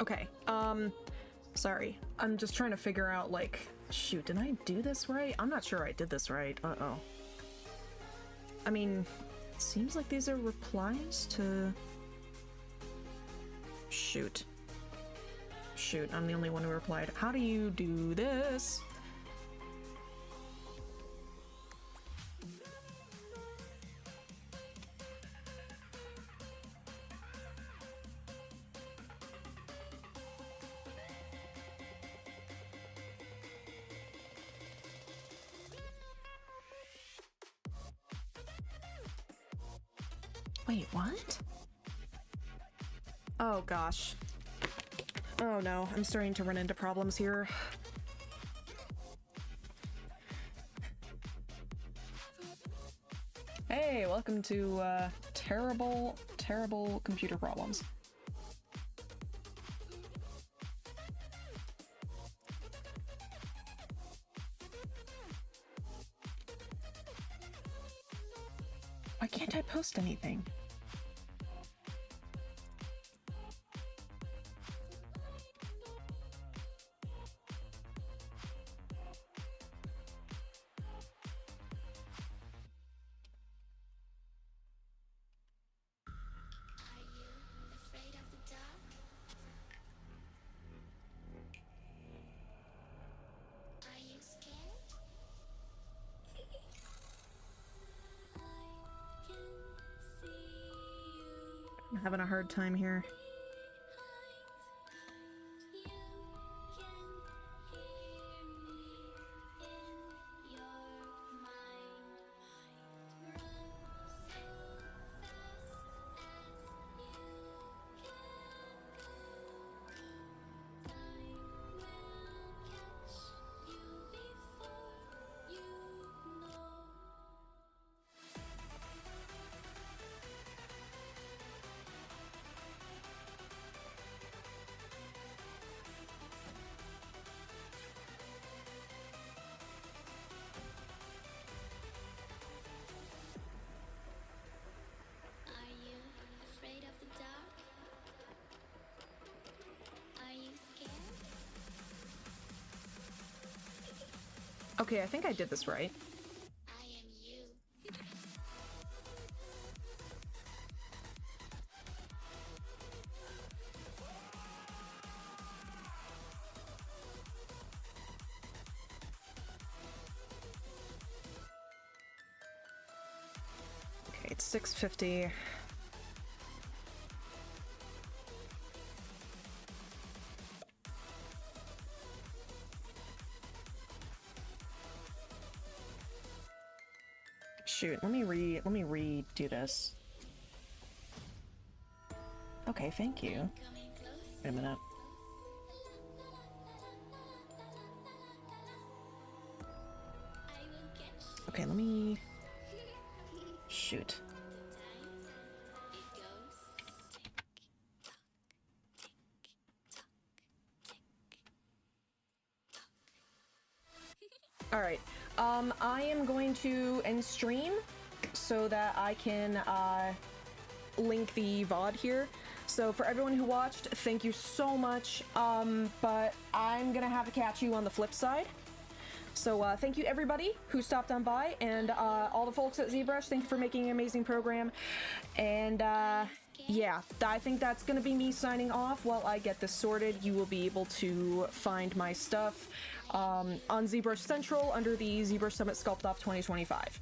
Okay, sorry. I'm just trying to figure out, like, shoot, did I do this right? I'm not sure I did this right. Uh-oh. I mean, it seems like these are replies to... Shoot. Shoot, I'm the only one who replied. How do you do this? Wait, what? Oh gosh. Oh no, I'm starting to run into problems here. Hey, welcome to terrible computer problems. Why can't I post anything? I'm having a hard time here. Okay, I think I did this right. 650. Shoot, let me redo this. Okay, thank you. Wait a minute. Okay, let me... Shoot. Alright, I am going to end stream so that I can, link the VOD here. So for everyone who watched, thank you so much, but I'm gonna have to catch you on the flip side. So thank you everybody who stopped on by, and all the folks at ZBrush, thank you for making an amazing program. And yeah, I think that's gonna be me signing off. While I get this sorted, you will be able to find my stuff on ZBrush Central under the ZBrush Summit Sculpt-Off 2025.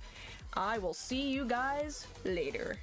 I will see you guys later.